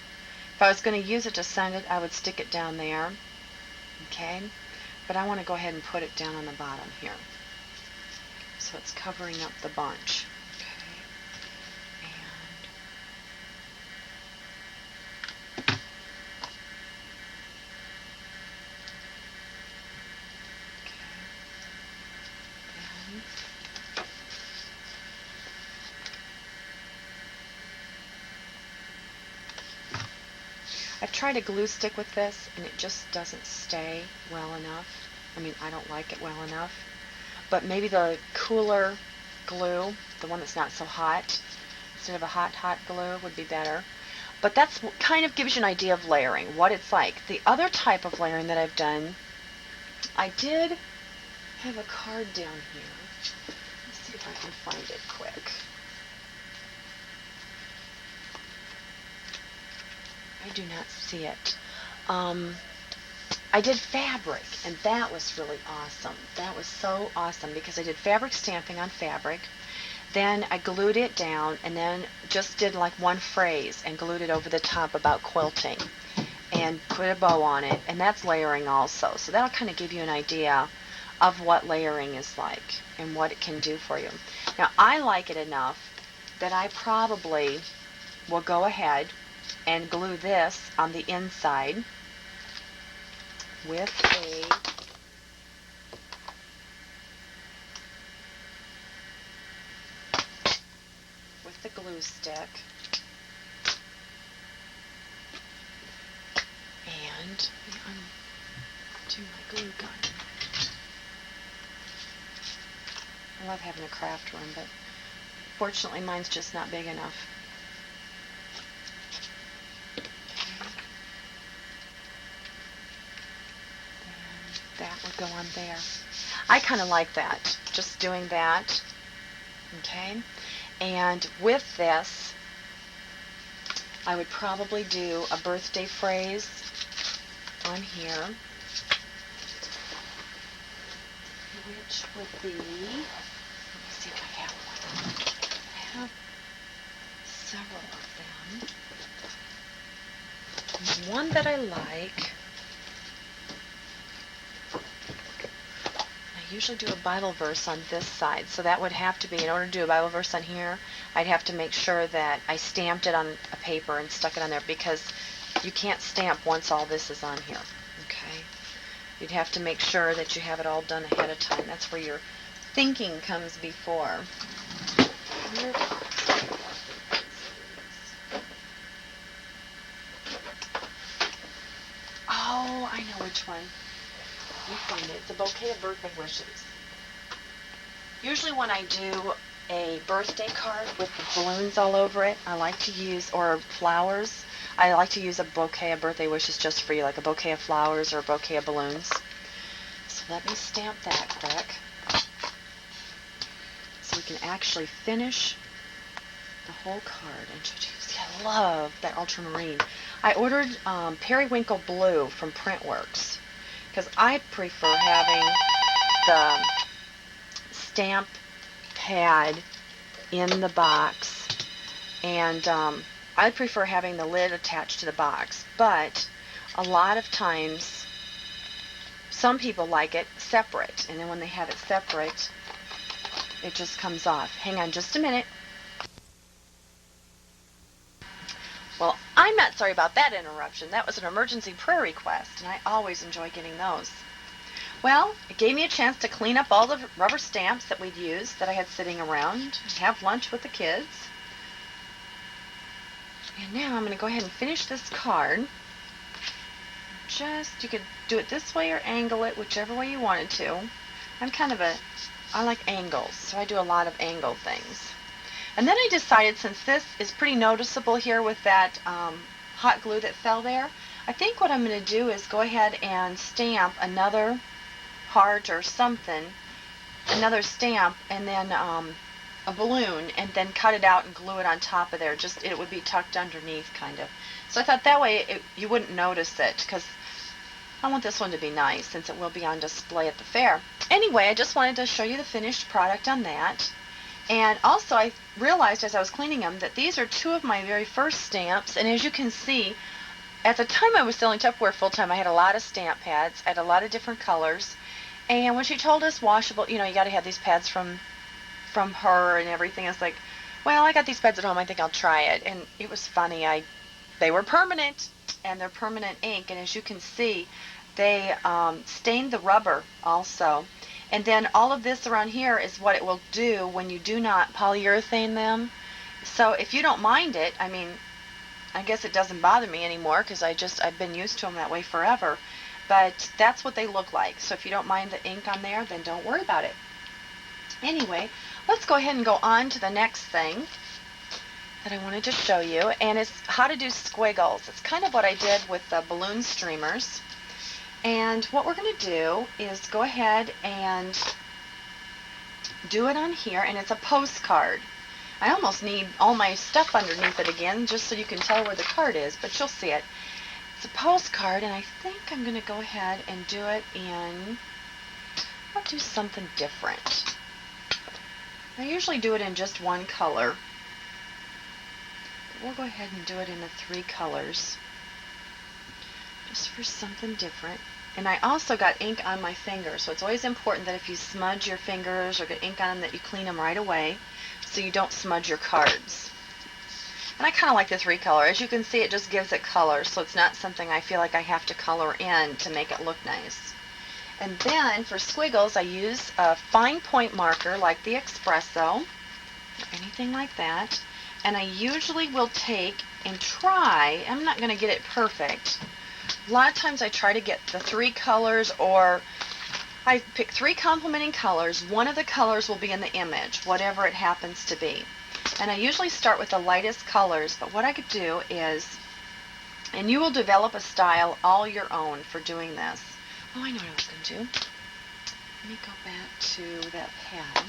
If I was going to use it to send it, I would stick it down there, okay? But I want to go ahead and put it down on the bottom here, so it's covering up the bunch. Okay, and I've tried a glue stick with this, and it just doesn't stay well enough. I mean, I don't like it well enough. But maybe the cooler glue, the one that's not so hot, instead of a hot glue, would be better. But that's kind of gives you an idea of layering, what it's like. The other type of layering that I've done, I did have a card down here. Let's see if I can find it quick. I do not see it. I did fabric, and that was really awesome. That was so awesome because I did fabric stamping on fabric. Then I glued it down, and then just did like one phrase and glued it over the top about quilting and put a bow on it, and that's layering also. So that'll kind of give you an idea of what layering is like and what it can do for you. Now, I like it enough that I probably will go ahead and glue this on the inside with the glue stick, and undo my glue gun. I love having a craft room, but fortunately mine's just not big enough. That would go on there. I kind of like that, just doing that. Okay, and with this, I would probably do a birthday phrase on here, which would be, let me see if I have one. I have several of them. There's one that I like. I usually do a Bible verse on this side, so that would have to be, in order to do a Bible verse on here, I'd have to make sure that I stamped it on a paper and stuck it on there, because you can't stamp once all this is on here, okay? You'd have to make sure that you have it all done ahead of time. That's where your thinking comes before. Oh, I know which one. You find it. It's a bouquet of birthday wishes. Usually when I do a birthday card with the balloons all over it, I like to use, or flowers, I like to use a bouquet of birthday wishes just for you, like a bouquet of flowers or a bouquet of balloons. So let me stamp that quick, so we can actually finish the whole card. And see, I love that ultramarine. I ordered periwinkle blue from Printworks, because I prefer having the stamp pad in the box, and I prefer having the lid attached to the box, but a lot of times some people like it separate, and then when they have it separate, it just comes off. Hang on just a minute. Well, I'm not sorry about that interruption. That was an emergency prayer request, and I always enjoy getting those. Well, it gave me a chance to clean up all the rubber stamps that we'd used that I had sitting around, have lunch with the kids. And now I'm going to go ahead and finish this card. You could do it this way or angle it, whichever way you wanted to. I'm kind of a I like angles, so I do a lot of angle things. And then I decided, since this is pretty noticeable here with that hot glue that fell there, I think what I'm going to do is go ahead and stamp another heart or something, another stamp, and then a balloon, and then cut it out and glue it on top of there. Just, it would be tucked underneath, kind of. So I thought that way you wouldn't notice it, because I want this one to be nice, since it will be on display at the fair. Anyway, I just wanted to show you the finished product on that. And also, I realized as I was cleaning them that these are two of my very first stamps. And as you can see, at the time I was selling Tupperware full-time, I had a lot of stamp pads. I had a lot of different colors. And when she told us washable, you got to have these pads from her and everything, I was like, well, I got these pads at home, I think I'll try it. And it was funny. They were permanent, and they're permanent ink. And as you can see, they stained the rubber also. And then all of this around here is what it will do when you do not polyurethane them. So if you don't mind it, I mean, I guess it doesn't bother me anymore, because I've been used to them that way forever. But that's what they look like. So if you don't mind the ink on there, then don't worry about it. Anyway, let's go ahead and go on to the next thing that I wanted to show you, and it's how to do squiggles. It's kind of what I did with the balloon streamers. And what we're going to do is go ahead and do it on here, and it's a postcard. I almost need all my stuff underneath it again, just so you can tell where the card is, but you'll see it. It's a postcard, and I think I'm going to go ahead and do it in, I'll do something different. I usually do it in just one color, but we'll go ahead and do it in the 3 colors, just for something different. And I also got ink on my fingers, so it's always important that if you smudge your fingers or get ink on them, that you clean them right away so you don't smudge your cards. And I kind of like the 3 color. As you can see, it just gives it color, so it's not something I feel like I have to color in to make it look nice. And then for squiggles, I use a fine point marker like the Espresso or anything like that. And I usually will take and try, I'm not going to get it perfect. A lot of times I try to get the 3 colors, or I pick 3 complementing colors. One of the colors will be in the image, whatever it happens to be. And I usually start with the lightest colors, but what I could do is, and you will develop a style all your own for doing this. Oh, I know what I was going to do. Let me go back to that pad,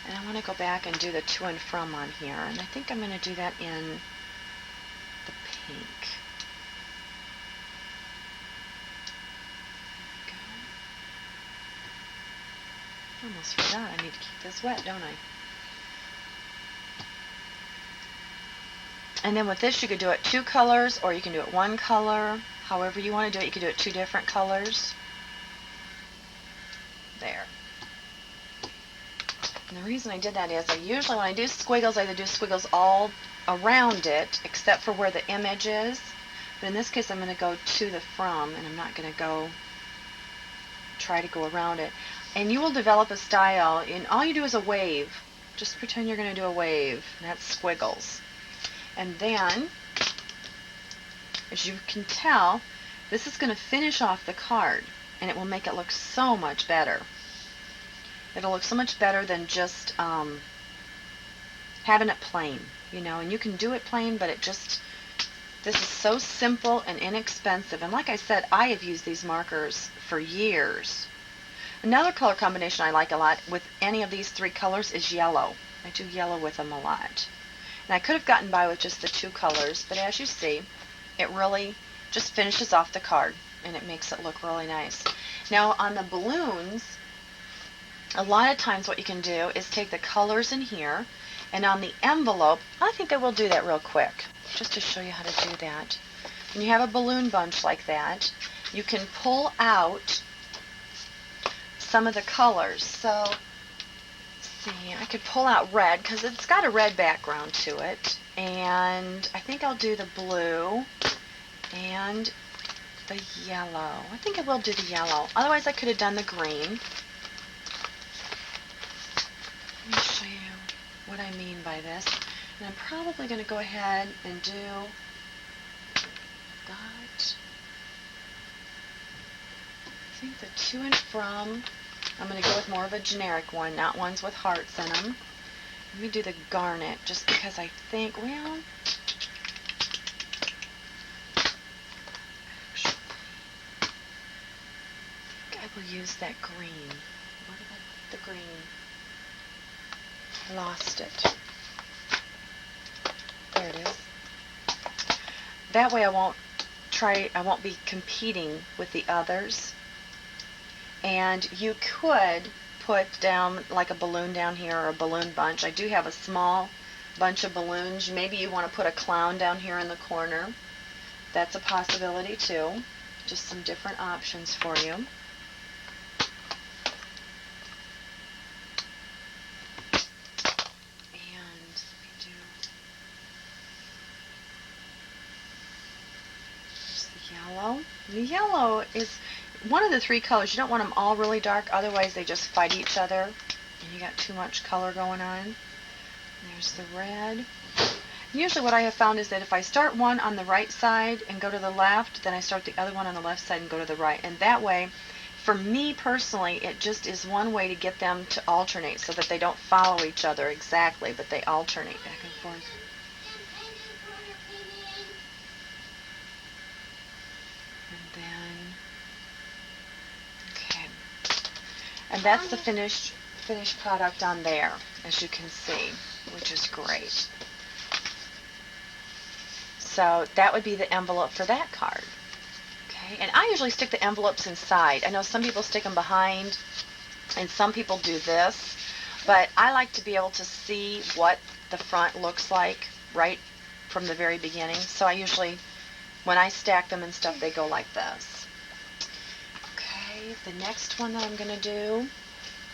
and I want to go back and do the to and from on here, and I think I'm going to do that in the pink. Almost forgot. I need to keep this wet, don't I? And then with this, you could do it 2 colors, or you can do it 1 color. However you want to do it, you can do it 2 different colors. There. And the reason I did that is I usually, when I do squiggles, I either do squiggles all around it, except for where the image is. But in this case, I'm going to go to the from, and I'm not going to try to go around it. And you will develop a style, and all you do is a wave. Just pretend you're going to do a wave. That's squiggles. And then, as you can tell, this is going to finish off the card, and it will make it look so much better. It'll look so much better than just having it plain, and you can do it plain, but this is so simple and inexpensive. And like I said, I have used these markers for years. Another color combination I like a lot with any of these 3 colors is yellow. I do yellow with them a lot. And I could have gotten by with just the 2 colors, but as you see, it really just finishes off the card, and it makes it look really nice. Now on the balloons, a lot of times what you can do is take the colors in here, and on the envelope, I think I will do that real quick, just to show you how to do that. When you have a balloon bunch like that, you can pull out some of the colors. So, see, I could pull out red, because it's got a red background to it, and I think I'll do the blue and the yellow. I think I will do the yellow. Otherwise, I could have done the green. Let me show you what I mean by this. And I'm probably going to go ahead and do that. I think the to and from I'm going to go with more of a generic one, not ones with hearts in them. Let me do the garnet, just because I think, well, actually, I think I will use that green. Where did I put the green? I lost it. There it is. That way I won't be competing with the others. And you could put down like a balloon down here or a balloon bunch. I do have a small bunch of balloons. Maybe you want to put a clown down here in the corner. That's a possibility too. Just some different options for you. And let me do just the yellow. The yellow is one of the three colors. You don't want them all really dark, otherwise they just fight each other and you got too much color going on. There's the red. Usually what I have found is that if I start one on the right side and go to the left, then I start the other one on the left side and go to the right. And that way, for me personally, it just is one way to get them to alternate so that they don't follow each other exactly, but they alternate back and forth. And then, okay. And that's the finished product on there, as you can see, which is great. So that would be the envelope for that card. Okay, and I usually stick the envelopes inside. I know some people stick them behind, and some people do this, but I like to be able to see what the front looks like right from the very beginning. So I usually, when I stack them and stuff, they go like this. Okay, the next one that I'm going to do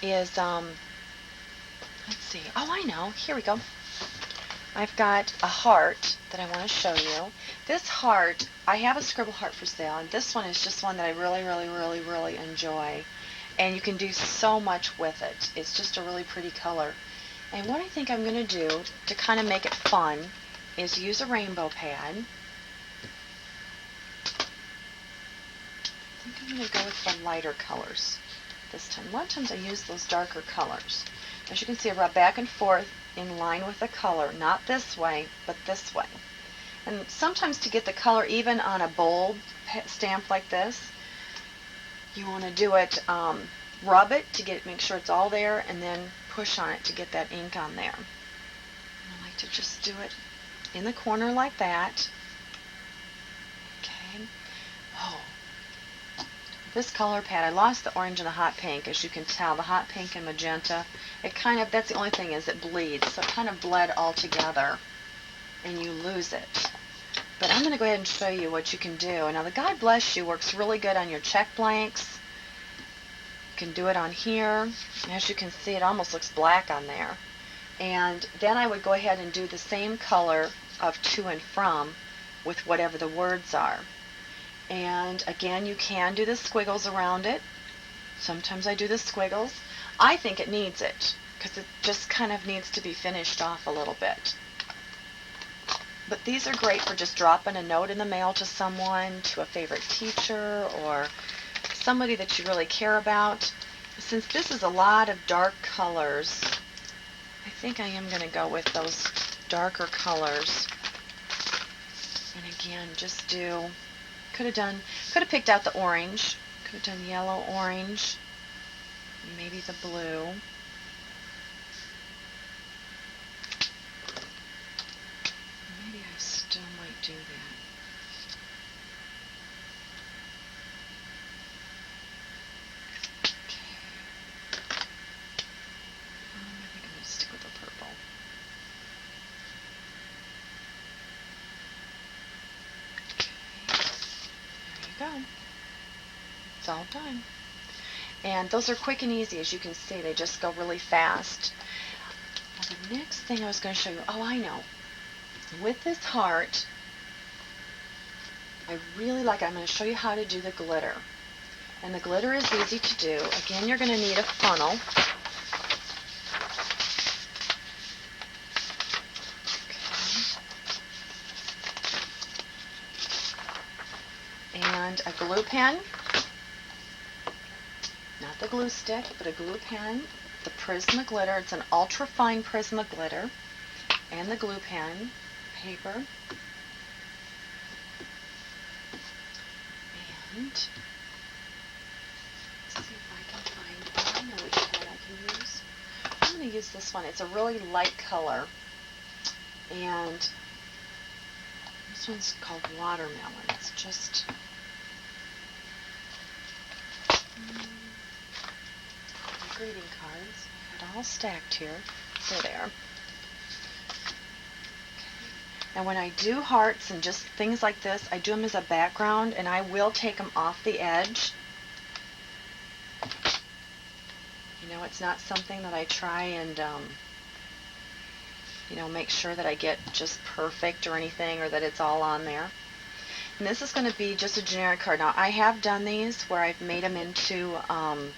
is, let's see, oh, I know, here we go. I've got a heart that I want to show you. This heart, I have a scribble heart for sale, and this one is just one that I really, really, really, really enjoy. And you can do so much with it. It's just a really pretty color. And what I think I'm going to do to kind of make it fun is use a rainbow pad. I think I'm going to go with the lighter colors this time. A lot of times I use those darker colors. As you can see, I rub back and forth in line with the color, not this way, but this way. And sometimes to get the color even on a bold stamp like this, you want to do it, rub it to make sure it's all there, and then push on it to get that ink on there. And I like to just do it in the corner like that. Okay. Oh, this color pad, I lost the orange and the hot pink. As you can tell, the hot pink and magenta, it kind of, that's the only thing, is it bleeds. So it kind of bled all together and you lose it. But I'm going to go ahead and show you what you can do. Now the God Bless You works really good on your check blanks. You can do it on here. As you can see, it almost looks black on there. And then I would go ahead and do the same color of to and from with whatever the words are. And again, you can do the squiggles around it. Sometimes I do the squiggles. I think it needs it because it just kind of needs to be finished off a little bit. But these are great for just dropping a note in the mail to someone, to a favorite teacher, or somebody that you really care about. Since this is a lot of dark colors, I think I am going to go with those darker colors. And again, just do, could have picked out the orange, could have done yellow, orange, maybe the blue. Maybe I still might do that. Okay. I think I'm going to stick with the purple. Okay. There you go. It's all done. And those are quick and easy, as you can see. They just go really fast. Now the next thing I was going to show you, oh, I know. With this heart, I really like, I'm going to show you how to do the glitter. And the glitter is easy to do. Again, you're going to need a funnel. Okay. And a glue pen. not the glue stick, but a glue pen, the Prisma glitter. It's an ultra fine Prisma glitter, and the glue pen paper. And let's see if I can find, I know which card I can use. I'm going to use this one. It's a really light color, and this one's called Watermelon. It's just my greeting cards. I had all stacked here. There they are. Now when I do hearts and just things like this, I do them as a background, and I will take them off the edge. You know, it's not something that I try and, you know, make sure that I get just perfect or anything, or that it's all on there. And this is going to be just a generic card. Now I have done these where I've made them into, no,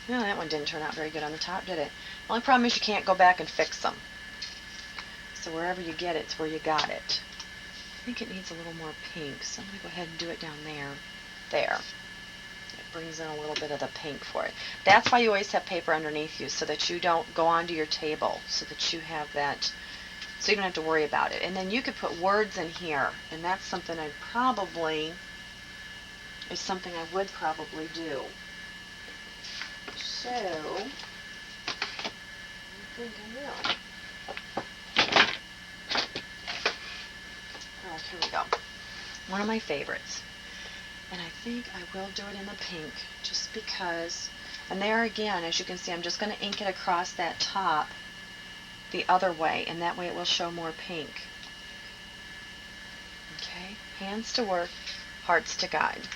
that one didn't turn out very good on the top, did it? The only problem is you can't go back and fix them. So wherever you get it, it's where you got it. I think it needs a little more pink, so I'm going to go ahead and do it down there. There. It brings in a little bit of the pink for it. That's why you always have paper underneath you, so that you don't go onto your table, so that you have that, so you don't have to worry about it. And then you could put words in here, and that's something I would probably do. So, I think I will. Oh, here we go. One of my favorites. And I think I will do it in the pink, just because, and there again, as you can see, I'm just going to ink it across that top the other way, and that way it will show more pink. Okay, hands to work, hearts to guide.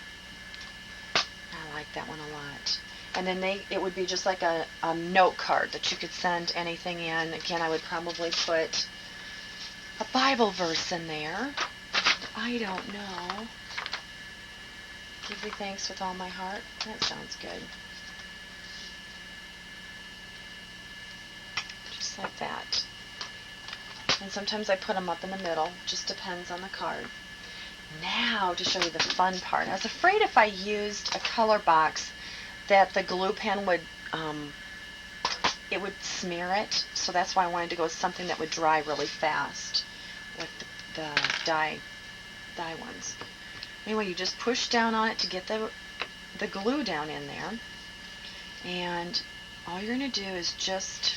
I like that one a lot. And then it would be just like a note card that you could send anything in. Again, I would probably put a Bible verse in there. I don't know. Give thee thanks with all my heart. That sounds good. Just like that. And sometimes I put them up in the middle. Just depends on the card. Now to show you the fun part. I was afraid if I used a color box that the glue pen would, it would smear it. So that's why I wanted to go with something that would dry really fast, like the dye ones. Anyway, you just push down on it to get the glue down in there, and all you're going to do is just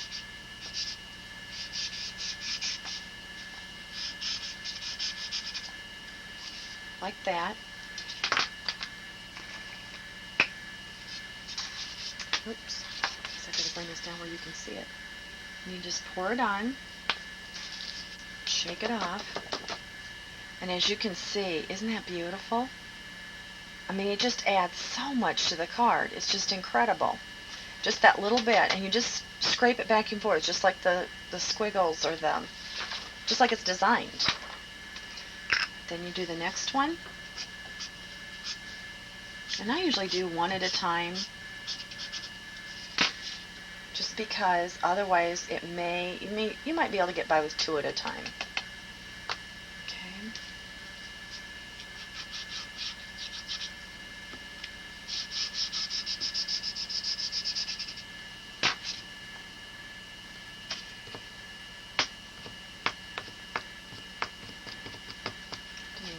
like that. Oops, I guess I gotta bring this down where you can see it. And you just pour it on, shake it off. And as you can see, isn't that beautiful? I mean, it just adds so much to the card. It's just incredible. Just that little bit, and you just scrape it back and forth, just like the squiggles or just like it's designed. Then you do the next one. And I usually do one at a time, just because otherwise you might be able to get by with two at a time.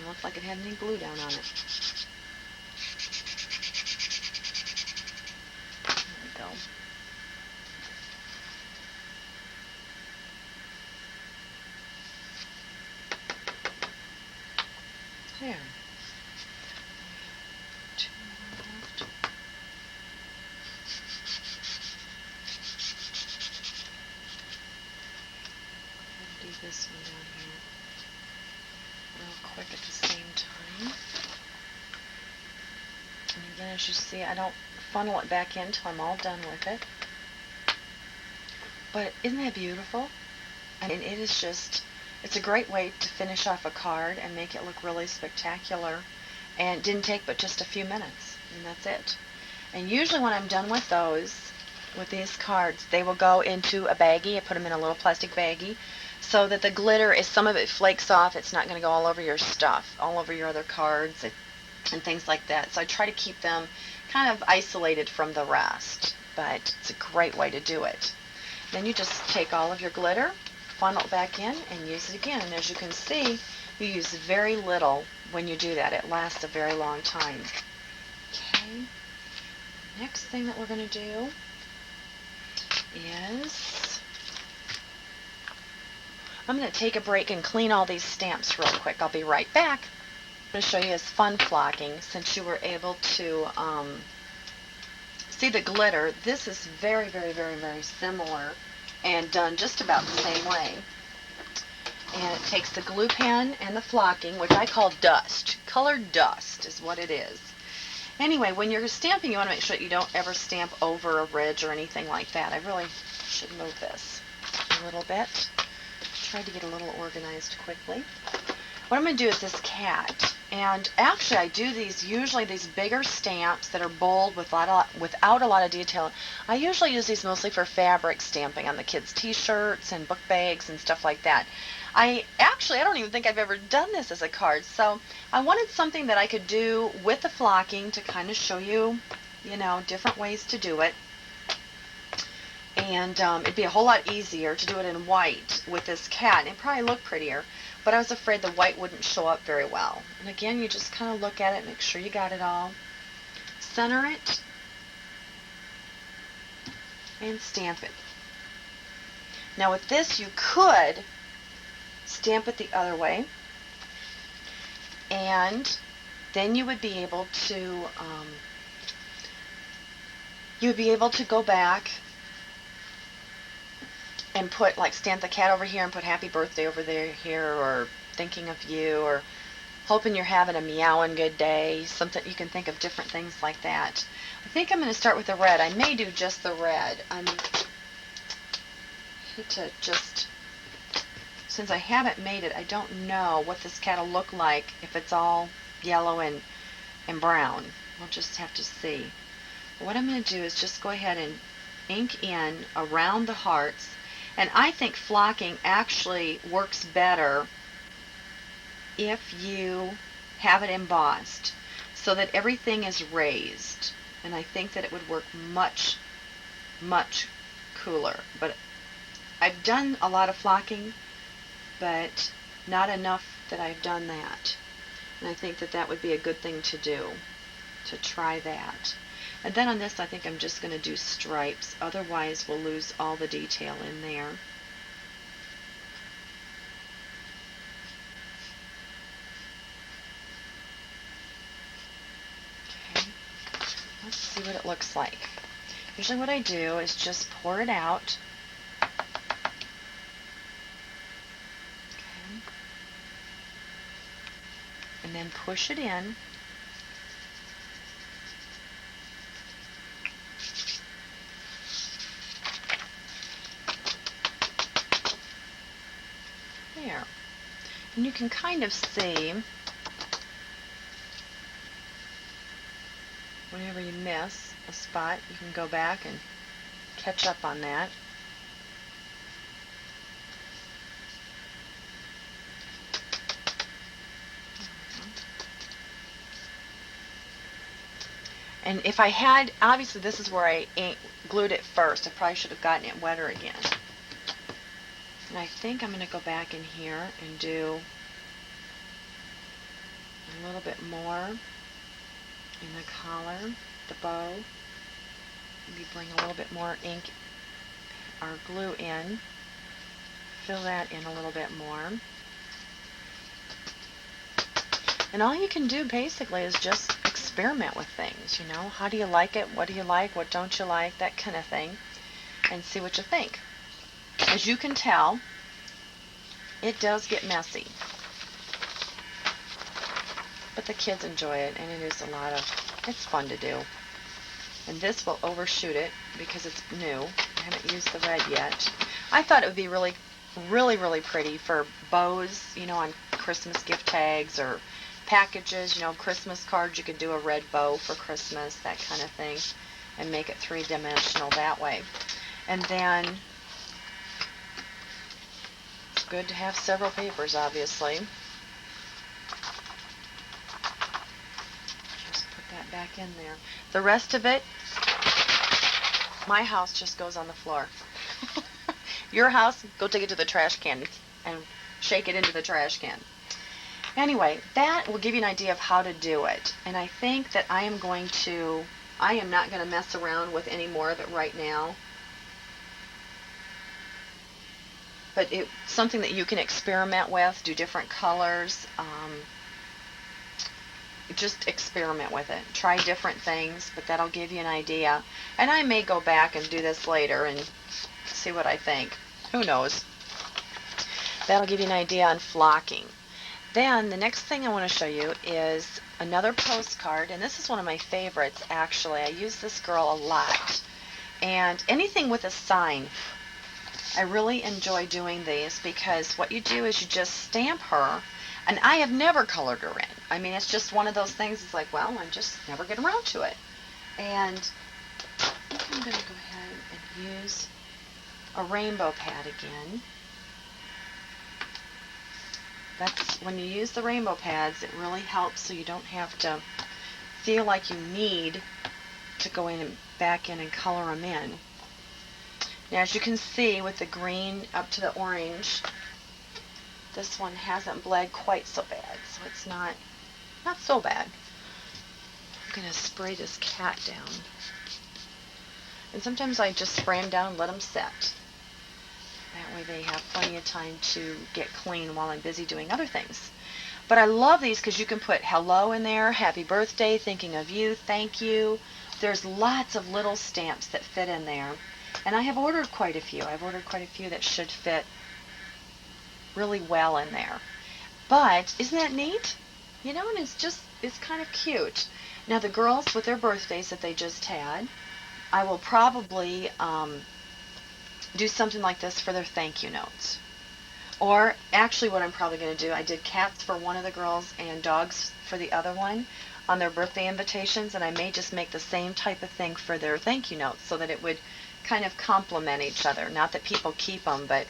Looked like it had any glue down on it. There we go. There. Two more left. Do this one down here real quick at the same time. And again, as you see, I don't funnel it back in until I'm all done with it. But isn't that beautiful? I mean, it is just, it's a great way to finish off a card and make it look really spectacular. And it didn't take but just a few minutes, and that's it. And usually when I'm done with these cards, they will go into a baggie. I put them in a little plastic baggie, so that the glitter, if some of it flakes off, it's not going to go all over your stuff, all over your other cards and things like that. So I try to keep them kind of isolated from the rest, but it's a great way to do it. Then you just take all of your glitter, funnel it back in, and use it again. And as you can see, you use very little when you do that. It lasts a very long time. Okay. Next thing that we're going to do is I'm going to take a break and clean all these stamps real quick. I'll be right back. I'm going to show you is fun flocking. Since you were able to see the glitter, this is very, very, very, very similar and done just about the same way. And it takes the glue pen and the flocking, which I call dust. Colored dust is what it is. Anyway, when you're stamping, you want to make sure that you don't ever stamp over a ridge or anything like that. I really should move this a little bit. Try to get a little organized quickly. What I'm going to do is this cat. And actually, I do these, usually these bigger stamps that are bold without a lot of detail. I usually use these mostly for fabric stamping on the kids' t-shirts and book bags and stuff like that. I don't even think I've ever done this as a card. So I wanted something that I could do with the flocking to kind of show you, different ways to do it. And it'd be a whole lot easier to do it in white with this cat. And it'd probably look prettier. But I was afraid the white wouldn't show up very well. And again, you just kind of look at it, make sure you got it all. Center it. And stamp it. Now with this, you could stamp it the other way. And then you would be able to, go back and put, stamp the cat over here and put happy birthday over there here, or thinking of you, or hoping you're having a meowing good day. Something you can think of, different things like that. I think I'm going to start with the red. I may do just the red. I hate to just, since I haven't made it, I don't know what this cat will look like if it's all yellow and brown. We'll just have to see. But what I'm going to do is just go ahead and ink in around the hearts. And I think flocking actually works better if you have it embossed so that everything is raised. And I think that it would work much, much cooler. But I've done a lot of flocking, but not enough that I've done that. And I think that that would be a good thing to do, to try that. And then on this, I think I'm just going to do stripes. Otherwise, we'll lose all the detail in there. Okay. Let's see what it looks like. Usually what I do is just pour it out. Okay. And then push it in. There. And you can kind of see whenever you miss a spot, you can go back and catch up on that. And if I had, obviously this is where I glued it first. I probably should have gotten it wetter again. And I think I'm going to go back in here and do a little bit more in the collar, the bow. Maybe bring a little bit more ink or glue in. Fill that in a little bit more. And all you can do basically is just experiment with things, How do you like it? What do you like? What don't you like? That kind of thing. And see what you think. As you can tell, it does get messy. But the kids enjoy it, and it is it's fun to do. And this will overshoot it because it's new. I haven't used the red yet. I thought it would be really, really, really pretty for bows, on Christmas gift tags or packages, Christmas cards. You could do a red bow for Christmas, that kind of thing, and make it three-dimensional that way. And then it's good to have several papers, obviously. Just put that back in there. The rest of it, my house just goes on the floor. Your house, go take it to the trash can and shake it into the trash can. Anyway, that will give you an idea of how to do it. And I think that I am not going to mess around with any more of it right now. But it's something that you can experiment with, do different colors. Just experiment with it. Try different things, but that'll give you an idea. And I may go back and do this later and see what I think. Who knows? That'll give you an idea on flocking. Then the next thing I want to show you is another postcard, and this is one of my favorites actually. I use this girl a lot. And anything with a sign, I really enjoy doing these because what you do is you just stamp her, and I have never colored her in. I mean, it's just one of those things, it's like, well, I just never get around to it. And I think I'm going to go ahead and use a rainbow pad again. That's when you use the rainbow pads, it really helps so you don't have to feel like you need to go in and back in and color them in. Now, as you can see with the green up to the orange, this one hasn't bled quite so bad, so it's not so bad. I'm going to spray this cat down. And sometimes I just spray them down and let them set. That way they have plenty of time to get clean while I'm busy doing other things. But I love these because you can put hello in there, happy birthday, thinking of you, thank you. There's lots of little stamps that fit in there. And I have ordered quite a few. I've ordered quite a few that should fit really well in there. But isn't that neat? You know, and it's kind of cute. Now the girls with their birthdays that they just had, I will probably do something like this for their thank you notes. Or actually what I'm probably going to do, I did cats for one of the girls and dogs for the other one on their birthday invitations, and I may just make the same type of thing for their thank you notes so that it would kind of complement each other. Not that people keep them, but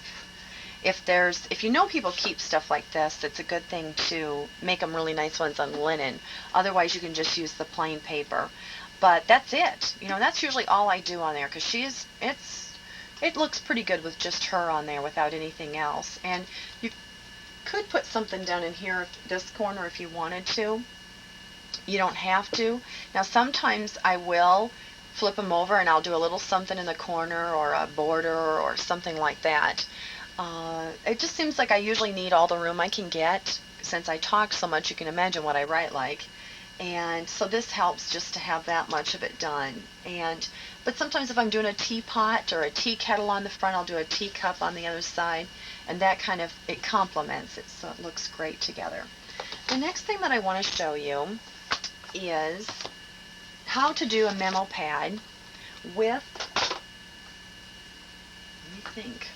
if you know people keep stuff like this, it's a good thing to make them really nice ones on linen. Otherwise, you can just use the plain paper. But that's it. You know, that's usually all I do on there because it looks pretty good with just her on there without anything else. And you could put something down in here, this corner, if you wanted to. You don't have to. Now, sometimes I will flip them over and I'll do a little something in the corner or a border or something like that. It just seems like I usually need all the room I can get. Since I talk so much, you can imagine what I write like. And so this helps just to have that much of it done. But sometimes if I'm doing a teapot or a tea kettle on the front, I'll do a teacup on the other side. And that kind of, it complements it, so it looks great together. The next thing that I want to show you is how to do a memo pad with, let me think,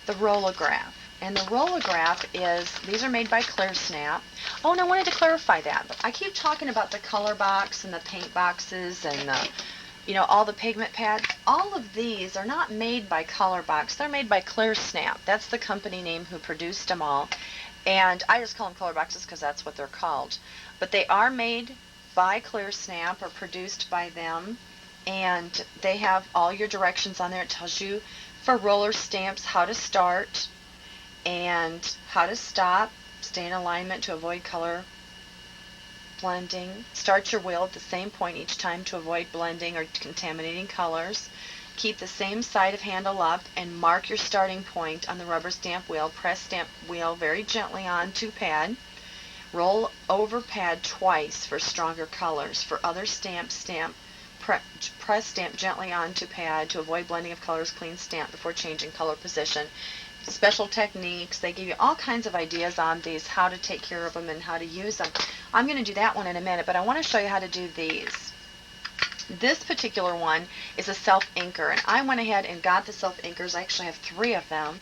the rollograph. And the rollograph these are made by Clear Snap. Oh, and I wanted to clarify that. I keep talking about the color box and the paint boxes and all the pigment pads. All of these are not made by Color Box. They're made by Clear Snap. That's the company name who produced them all. And I just call them color boxes because that's what they're called. But they are made by Clear Snap or produced by them. And they have all your directions on there. It tells you for roller stamps how to start and how to stop, stay in alignment to avoid color blending. Start your wheel at the same point each time to avoid blending or contaminating colors. Keep the same side of handle up and mark your starting point on the rubber stamp wheel. Press stamp wheel very gently onto pad. Roll over pad twice for stronger colors. For other stamps, press stamp gently onto pad to avoid blending of colors. Clean stamp before changing color position. Special techniques. They give you all kinds of ideas on these, how to take care of them and how to use them. I'm going to do that one in a minute, but I want to show you how to do these. This particular one is a self-inker, and I went ahead and got the self-inkers. I actually have 3 of them,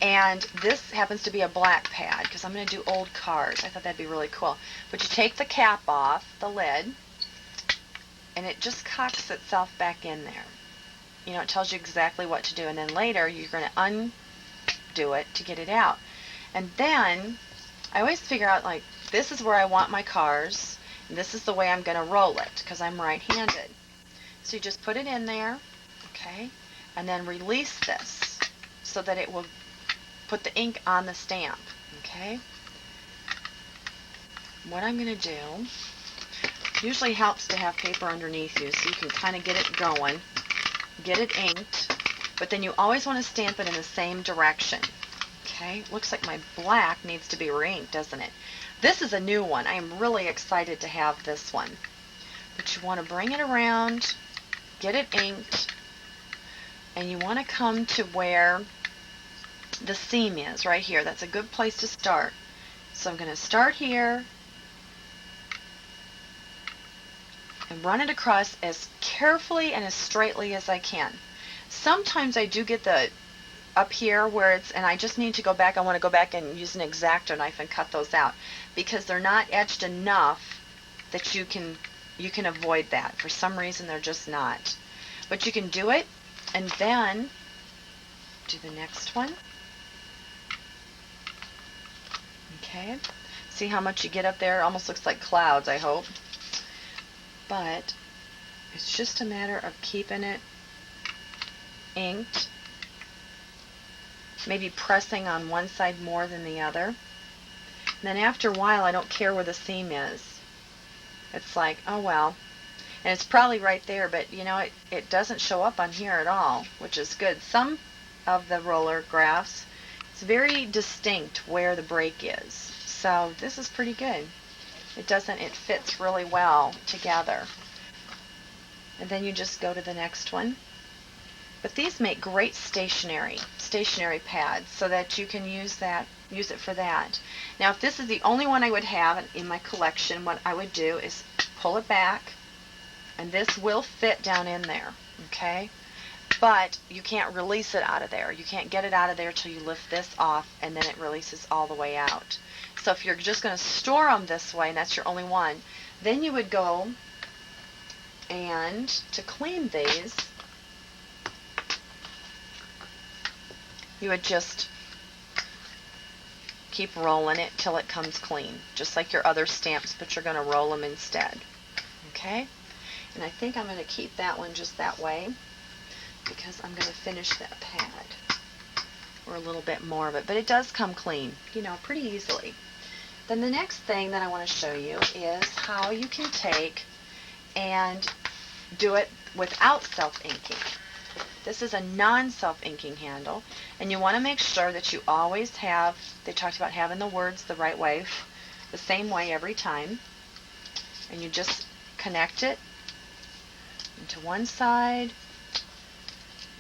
and this happens to be a black pad because I'm going to do old cards. I thought that'd be really cool. But you take the cap off, the lid, and it just cocks itself back in there. You know, it tells you exactly what to do, and then later you're going to undo it to get it out. And then I always figure out, like, this is where I want my cars, And this is the way I'm going to roll it because I'm right-handed. So you just put it in there, okay, and then release this so that it will put the ink on the stamp, okay. What I'm going to do, usually helps to have paper underneath you so you can kind of get it going, get it inked, but then you always want to stamp it in the same direction. Okay, looks like my black needs to be re-inked, doesn't it? This is a new one. I am really excited to have this one. But you want to bring it around, get it inked, and you want to come to where the seam is, right here. That's a good place to start. So I'm going to start here and run it across as carefully and as straightly as I can. Sometimes I do get the up here where it's, and I just need to go back, I want to go back and use an X-Acto knife and cut those out because they're not etched enough that you can avoid that. For some reason they're just not. But you can do it and then do the next one. Okay, see how much you get up there? Almost looks like clouds, I hope. But it's just a matter of keeping it inked, maybe pressing on one side more than the other. And then after a while, I don't care where the seam is. It's like, oh well. And it's probably right there, but you know, it doesn't show up on here at all, which is good. Some of the roller graphs, it's very distinct where the break is. So this is pretty good. It fits really well together. And then you just go to the next one. But these make great stationery pads so that you can use it for that. Now if this is the only one I would have in my collection, what I would do is pull it back and this will fit down in there, okay? But you can't release it out of there. You can't get it out of there till you lift this off and then it releases all the way out. So if you're just going to store them this way and that's your only one, then you would go and to clean these, you would just keep rolling it till it comes clean, just like your other stamps, but you're going to roll them instead. Okay? And I think I'm going to keep that one just that way because I'm going to finish that pad, or a little bit more of it, but it does come clean, you know, pretty easily. Then the next thing that I want to show you is how you can take and do it without self-inking. This is a non-self-inking handle, and you want to make sure that you always have, they talked about having the words the right way, the same way every time, and you just connect it into one side,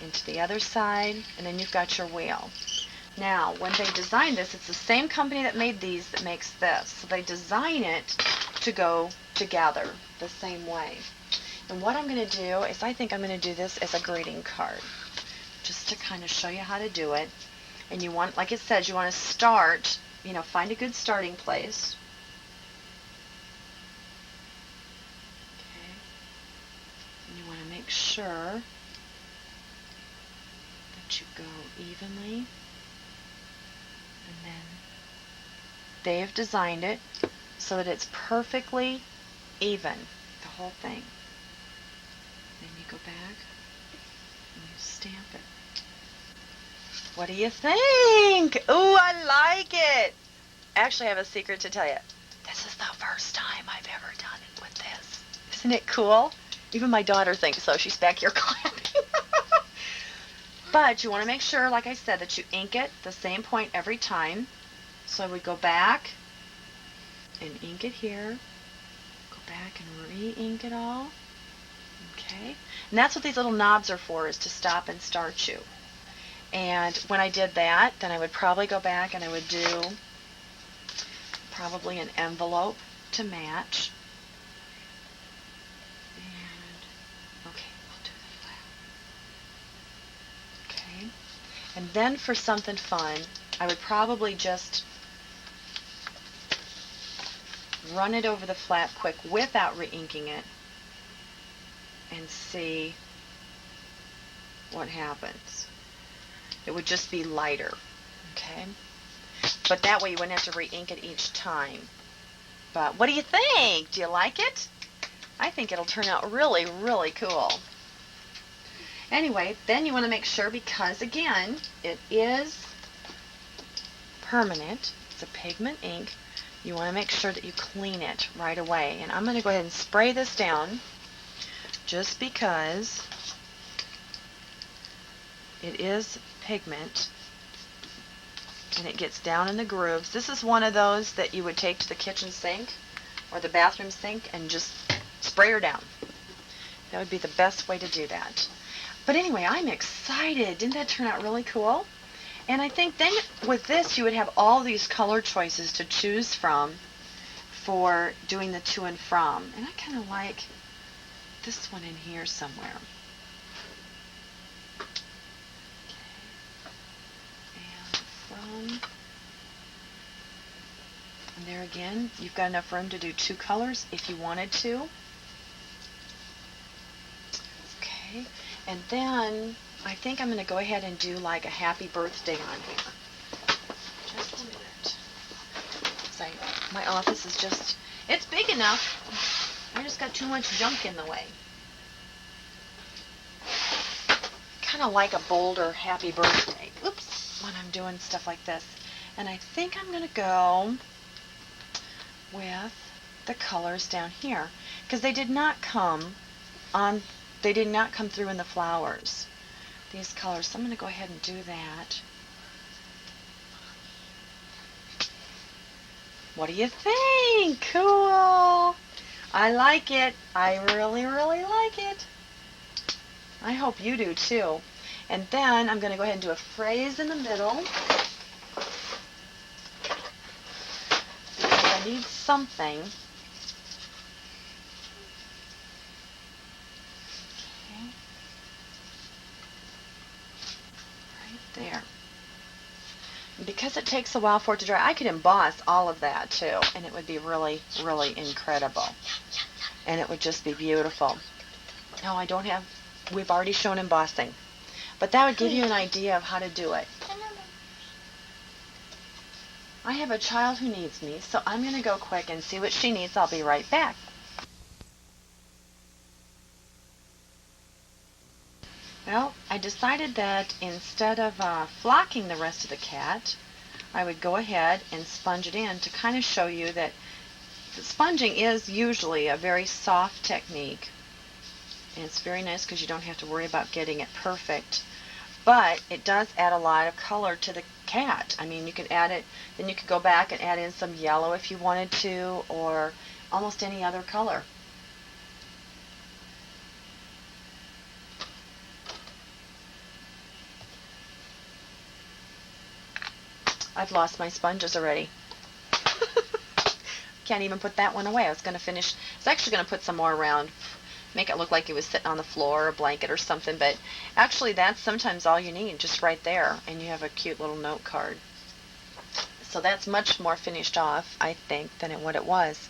into the other side, and then you've got your wheel. Now, when they designed this, it's the same company that made these that makes this, so they design it to go together the same way. And what I'm going to do is I think I'm going to do this as a greeting card, just to kind of show you how to do it. And you want, like it says, you want to start, you know, find a good starting place. Okay. And you want to make sure that you go evenly. And then they've designed it so that it's perfectly even, the whole thing. Then you go back and you stamp it. What do you think? Ooh, I like it. Actually, I have a secret to tell you. This is the first time I've ever done it with this. Isn't it cool? Even my daughter thinks so. She's back here clapping. But you want to make sure, like I said, that you ink it the same point every time. So I would go back and ink it here. Go back and re-ink it all. Okay, and that's what these little knobs are for, is to stop and start you. And when I did that, then I would probably go back and I would do probably an envelope to match. And, okay, we'll do the flap. Okay, and then for something fun, I would probably just run it over the flap quick without re-inking it and see what happens. It would just be lighter, okay? But that way you wouldn't have to re-ink it each time. But what do you think? Do you like it? I think it'll turn out really, really cool. Anyway, then you want to make sure, because again, it is permanent, it's a pigment ink, you want to make sure that you clean it right away. And I'm going to go ahead and spray this down just because it is pigment and it gets down in the grooves. This is one of those that you would take to the kitchen sink or the bathroom sink and just spray her down. That would be the best way to do that. But anyway, I'm excited. Didn't that turn out really cool? And I think then with this you would have all these color choices to choose from for doing the to and from. And I kind of like this one in here somewhere. Okay. And from. And there again, you've got enough room to do 2 colors if you wanted to. Okay. And then I think I'm going to go ahead and do like a happy birthday on here. Just a minute. My office is just, it's big enough. I just got too much junk in the way. Kind of like a bolder happy birthday. Oops, when I'm doing stuff like this. And I think I'm going to go with the colors down here, because they did not come through in the flowers, these colors. So I'm going to go ahead and do that. What do you think? Cool. I like it. I really, really like it. I hope you do too. And then I'm going to go ahead and do a phrase in the middle, because I need something. Okay. Right there. And because it takes a while for it to dry, I could emboss all of that too, and it would be really, really incredible. And it would just be beautiful. No, I don't have, we've already shown embossing. But that would give you an idea of how to do it. I have a child who needs me, so I'm going to go quick and see what she needs. I'll be right back. Well, I decided that instead of flocking the rest of the cat, I would go ahead and sponge it in to kind of show you that sponging is usually a very soft technique. And it's very nice because you don't have to worry about getting it perfect. But it does add a lot of color to the cat. I mean, you could add it, then you could go back and add in some yellow if you wanted to, or almost any other color. I've lost my sponges already. Can't even put that one away. I was actually going to put some more around, make it look like it was sitting on the floor or a blanket or something, but actually that's sometimes all you need, just right there, and you have a cute little note card. So that's much more finished off, I think, than what it was.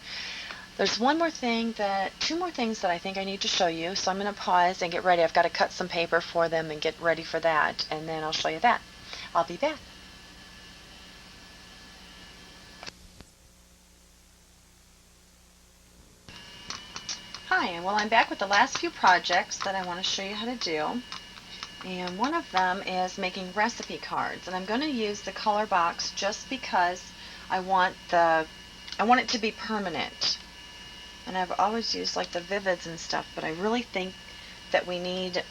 There's two more things that I think I need to show you, so I'm going to pause and get ready. I've got to cut some paper for them and get ready for that, and then I'll show you that. I'll be back. Hi, well, I'm back with the last few projects that I want to show you how to do. And one of them is making recipe cards. And I'm going to use the color box just because I want it to be permanent. And I've always used like the Vivids and stuff, but I really think that we need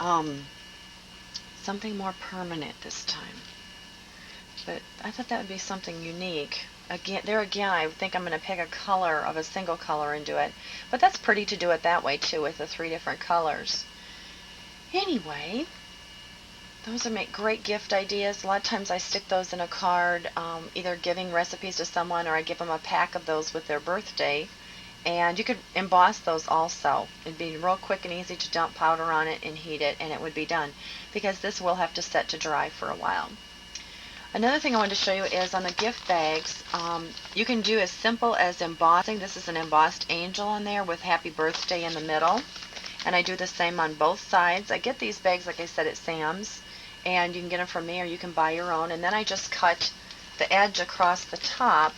something more permanent this time. But I thought that would be something unique. Again, I think I'm going to pick a color of a single color and do it. But that's pretty to do it that way too, with the 3 different colors. Anyway, those make great gift ideas. A lot of times I stick those in a card, either giving recipes to someone, or I give them a pack of those with their birthday. And you could emboss those also. It'd be real quick and easy to dump powder on it and heat it, and it would be done. Because this will have to set to dry for a while. Another thing I wanted to show you is on the gift bags, you can do as simple as embossing. This is an embossed angel on there with happy birthday in the middle. And I do the same on both sides. I get these bags, like I said, at Sam's. And you can get them from me, or you can buy your own. And then I just cut the edge across the top.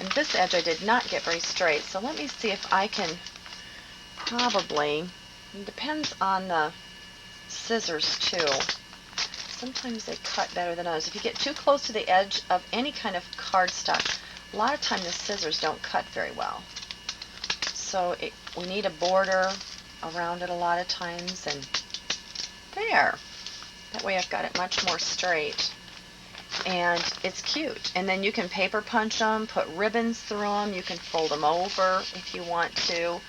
And this edge I did not get very straight, so let me see if I can probably, it depends on the scissors too. Sometimes they cut better than others. If you get too close to the edge of any kind of cardstock, a lot of time the scissors don't cut very well. So we need a border around it a lot of times, and there. That way I've got it much more straight. And it's cute. And then you can paper punch them, put ribbons through them, you can fold them over if you want to.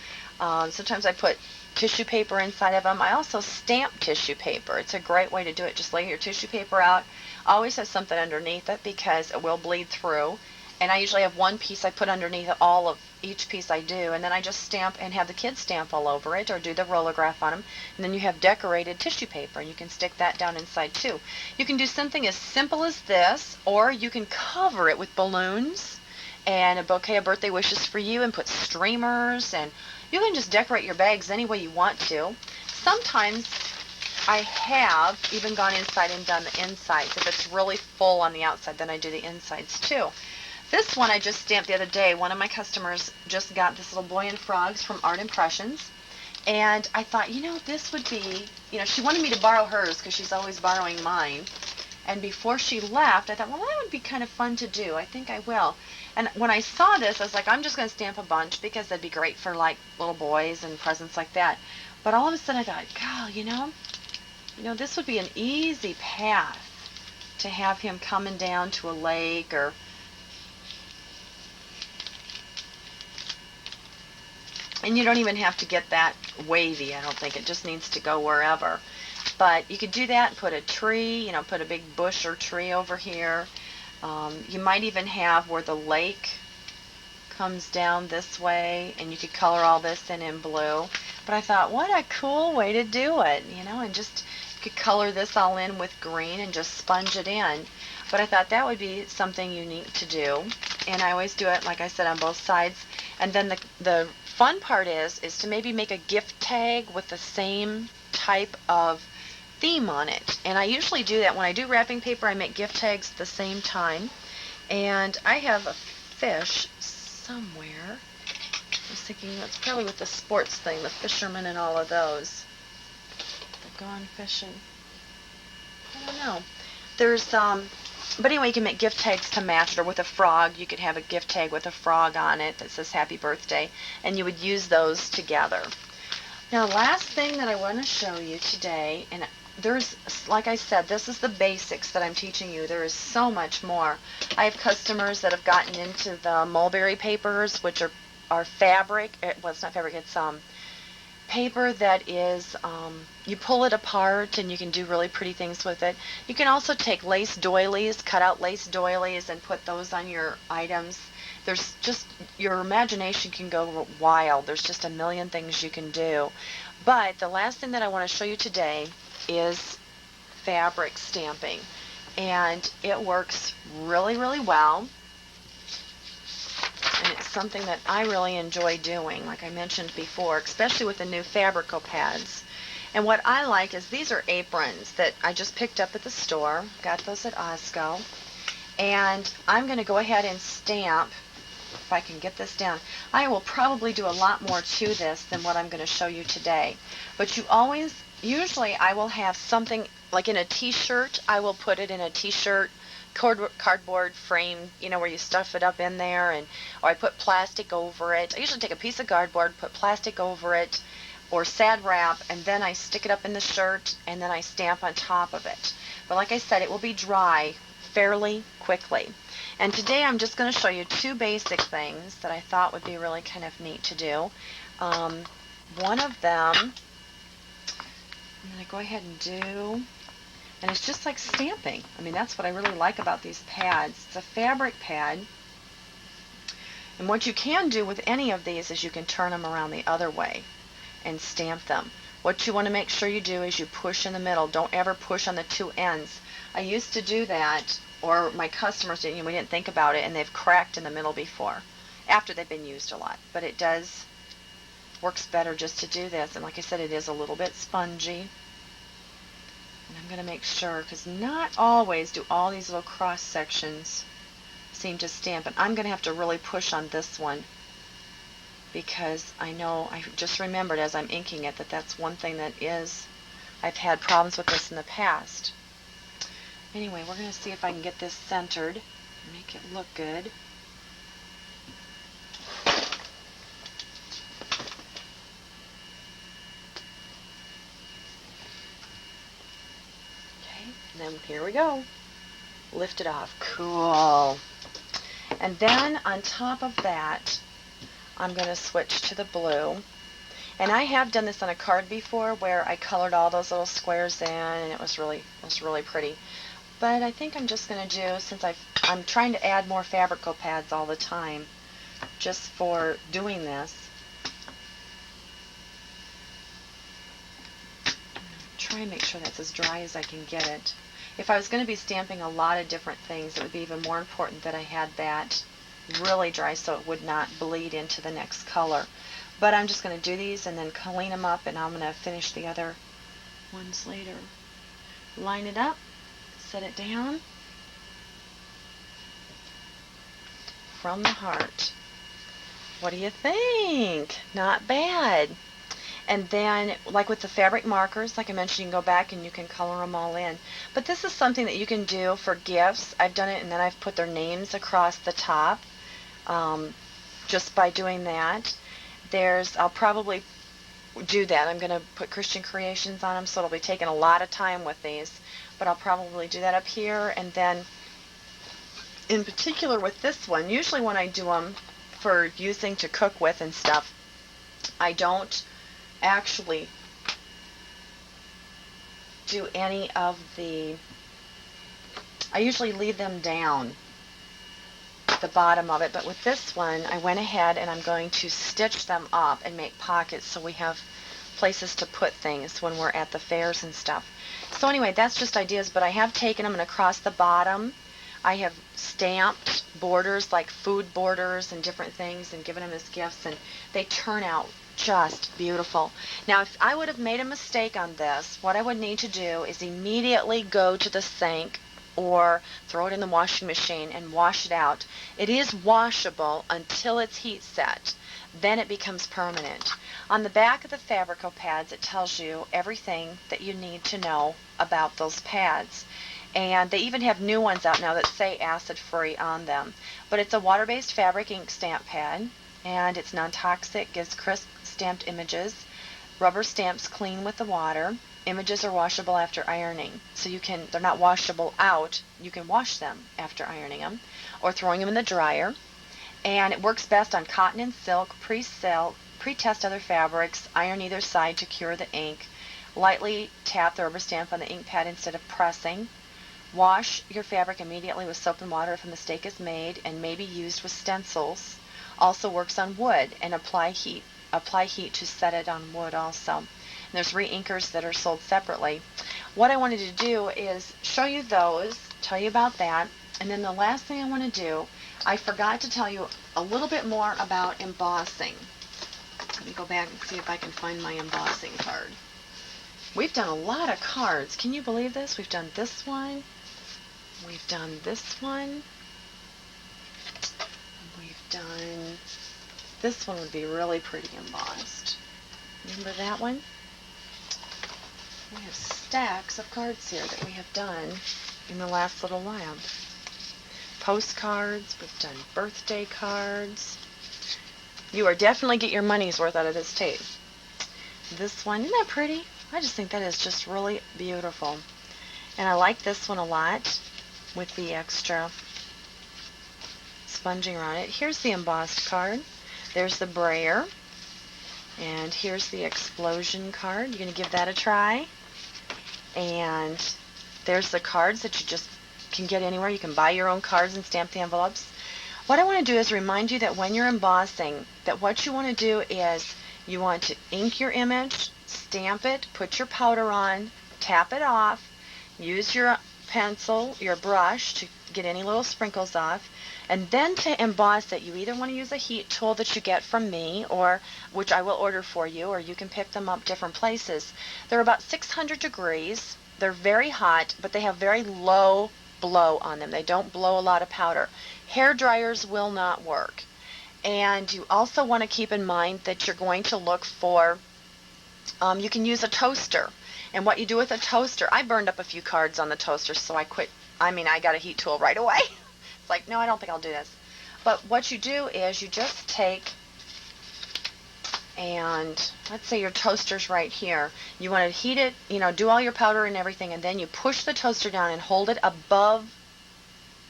Sometimes I put tissue paper inside of them. I also stamp tissue paper. It's a great way to do it. Just lay your tissue paper out. Always have something underneath it because it will bleed through. And I usually have one piece I put underneath all of each piece I do, and then I just stamp and have the kids stamp all over it or do the rollograph on them. And then you have decorated tissue paper, and you can stick that down inside too. You can do something as simple as this, or you can cover it with balloons and a bouquet of birthday wishes for you and put streamers, and you can just decorate your bags any way you want to. Sometimes I have even gone inside and done the insides. If it's really full on the outside, then I do the insides too. This one I just stamped the other day. One of my customers just got this little boy and frogs from Art Impressions. And I thought, this would be, she wanted me to borrow hers because she's always borrowing mine. And before she left, I thought, well, that would be kind of fun to do. I think I will. And when I saw this, I was like, I'm just going to stamp a bunch because that'd be great for like little boys and presents like that. But all of a sudden I thought, God, this would be an easy path to have him coming down to a lake or and you don't even have to get that wavy, I don't think. It just needs to go wherever. But you could do that and put a tree, put a big bush or tree over here. You might even have where the lake comes down this way, and you could color all this in blue. But I thought, what a cool way to do it, and just you could color this all in with green and just sponge it in. But I thought that would be something unique to do. And I always do it, like I said, on both sides. And then the fun part is to maybe make a gift tag with the same type of theme on it. And I usually do that when I do wrapping paper. I make gift tags at the same time. And I have a fish somewhere. I was thinking that's probably with the sports thing, the fishermen and all of those. They're gone fishing. I don't know. There's but anyway, you can make gift tags to match it, or with a frog. You could have a gift tag with a frog on it that says happy birthday, and you would use those together. Now, last thing that I want to show you today, and there's, like I said, this is the basics that I'm teaching you. There is so much more. I have customers that have gotten into the mulberry papers, which are fabric. Well, it's not fabric, it's paper that is, you pull it apart and you can do really pretty things with it. You can also take lace doilies, cut out lace doilies and put those on your items. There's just, your imagination can go wild. There's just a million things you can do. But the last thing that I want to show you today is fabric stamping. And it works really, really well. And it's something that I really enjoy doing, like I mentioned before, especially with the new Fabrico pads. And what I like is these are aprons that I just picked up at the store. Got those at Osco. And I'm going to go ahead and stamp, if I can get this down. I will probably do a lot more to this than what I'm going to show you today. But usually I will have something, like in a t-shirt, I will put it in a t-shirt cardboard frame, where you stuff it up in there, or I put plastic over it. I usually take a piece of cardboard, put plastic over it, or Sad Wrap, and then I stick it up in the shirt, and then I stamp on top of it. But like I said, it will be dry fairly quickly. And today I'm just going to show you two basic things that I thought would be really kind of neat to do. One of them, I'm going to go ahead and do, and it's just like stamping. I mean, that's what I really like about these pads. It's a fabric pad. And what you can do with any of these is you can turn them around the other way and stamp them. What you want to make sure you do is you push in the middle. Don't ever push on the two ends. I used to do that, or my customers didn't. We didn't think about it, and they've cracked in the middle before, after they've been used a lot. But it works better just to do this. And like I said, it is a little bit spongy. And I'm going to make sure, because not always do all these little cross sections seem to stamp. And I'm going to have to really push on this one, because I know, I just remembered as I'm inking it that that's one thing that is, I've had problems with this in the past. Anyway, we're going to see if I can get this centered, make it look good. Okay, and then here we go. Lift it off. Cool. And then on top of that, I'm going to switch to the blue. And I have done this on a card before where I colored all those little squares in, and it was really pretty. But I think I'm just going to do, since I'm trying to add more Fabrico pads all the time, just for doing this. Try and make sure that's as dry as I can get it. If I was going to be stamping a lot of different things, it would be even more important that I had that really dry so it would not bleed into the next color. But I'm just going to do these and then clean them up, and I'm going to finish the other ones later. Line it up, set it down. From the heart. What do you think? Not bad. And then, like with the fabric markers, like I mentioned, you can go back and you can color them all in. But this is something that you can do for gifts. I've done it, and then I've put their names across the top just by doing that. I'll probably do that. I'm going to put Christian Creations on them, so it'll be taking a lot of time with these. But I'll probably do that up here. And then, in particular with this one, usually when I do them for using to cook with and stuff, I don't actually do any of I usually leave them down at the bottom of it, but with this one I went ahead and I'm going to stitch them up and make pockets so we have places to put things when we're at the fairs and stuff. So anyway, that's just ideas, but I have taken them and across the bottom I have stamped borders, like food borders and different things, and given them as gifts, and they turn out just beautiful. Now, if I would have made a mistake on this, what I would need to do is immediately go to the sink or throw it in the washing machine and wash it out. It is washable until it's heat set. Then it becomes permanent. On the back of the Fabrico pads, it tells you everything that you need to know about those pads. And they even have new ones out now that say acid-free on them. But it's a water-based fabric ink stamp pad, and it's non-toxic, gives crisp stamped images. Rubber stamps clean with the water. Images are washable after ironing. So they're not washable out. You can wash them after ironing them or throwing them in the dryer. And it works best on cotton and silk, pre-test other fabrics, iron either side to cure the ink. Lightly tap the rubber stamp on the ink pad instead of pressing. Wash your fabric immediately with soap and water if a mistake is made, and may be used with stencils. Also works on wood, and apply heat to set it on wood also. And there's re-inkers that are sold separately. What I wanted to do is show you those, tell you about that, and then the last thing I want to do, I forgot to tell you a little bit more about embossing. Let me go back and see if I can find my embossing card. We've done a lot of cards. Can you believe this? We've done this one. We've done this one. We've done this one. Would be really pretty embossed. Remember that one? We have stacks of cards here that we have done in the last little while. Postcards. We've done birthday cards. You are definitely get your money's worth out of this tape. This one, isn't that pretty? I just think that is just really beautiful. And I like this one a lot with the extra sponging around it. Here's the embossed card. There's the brayer. And here's the explosion card. You're going to give that a try. And there's the cards that you just can get anywhere. You can buy your own cards and stamp the envelopes. What I want to do is remind you that when you're embossing, that what you want to do is you want to ink your image, stamp it, put your powder on, tap it off, use your pencil, your brush to get any little sprinkles off, and then to emboss it, you either want to use a heat tool that you get from me, or which I will order for you, or you can pick them up different places. They're about 600 degrees. They're very hot, but they have very low blow on them. They don't blow a lot of powder. Hair dryers will not work. And you also want to keep in mind that you're going to look for, you can use a toaster. And what you do with a toaster, I burned up a few cards on the toaster, so I quit. I got a heat tool right away. It's like, no, I don't think I'll do this. But what you do is you just take, and let's say your toaster's right here. You want to heat it, do all your powder and everything, and then you push the toaster down and hold it above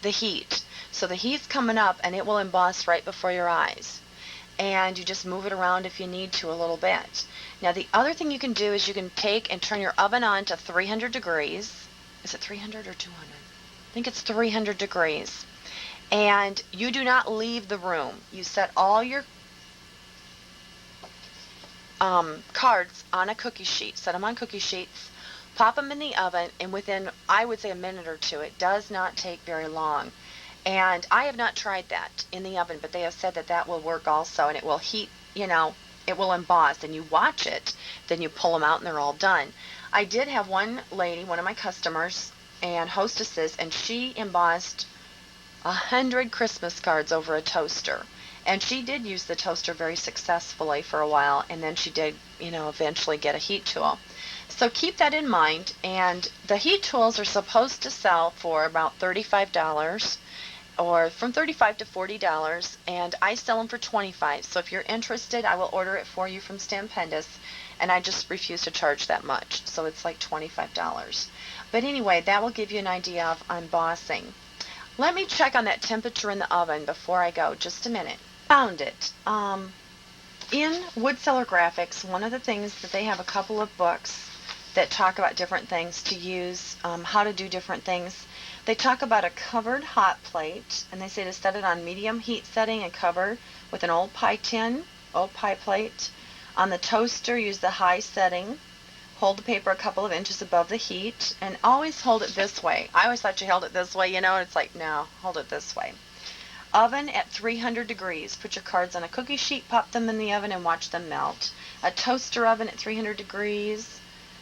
the heat. So the heat's coming up and it will emboss right before your eyes. And you just move it around if you need to a little bit. Now the other thing you can do is you can take and turn your oven on to 300 degrees. Is it 300 or 200? I think it's 300 degrees. And you do not leave the room. You set all your cards on a cookie sheet. Set them on cookie sheets. Pop them in the oven, and within, I would say, a minute or two. It does not take very long. And I have not tried that in the oven, but they have said that that will work also, and it will heat, it will emboss, and you watch it, then you pull them out, and they're all done. I did have one lady, one of my customers and hostesses, and she embossed 100 Christmas cards over a toaster. And she did use the toaster very successfully for a while, and then she did, eventually get a heat tool. So keep that in mind, and the heat tools are supposed to sell for about $35 or from $35 to $40, and I sell them for $25. So if you're interested, I will order it for you from Stampendous, and I just refuse to charge that much. So it's like $25. But anyway, that will give you an idea of embossing. Let me check on that temperature in the oven before I go. Just a minute. Found it. In Woodseller Graphics, one of the things that they have a couple of books that talk about different things to use, how to do different things. They talk about a covered hot plate, and they say to set it on medium heat setting and cover with an old pie plate. On the toaster, use the high setting. Hold the paper a couple of inches above the heat, and always hold it this way. I always thought you held it this way, and it's like, no, hold it this way. Oven at 300 degrees. Put your cards on a cookie sheet, pop them in the oven, and watch them melt. A toaster oven at 300 degrees.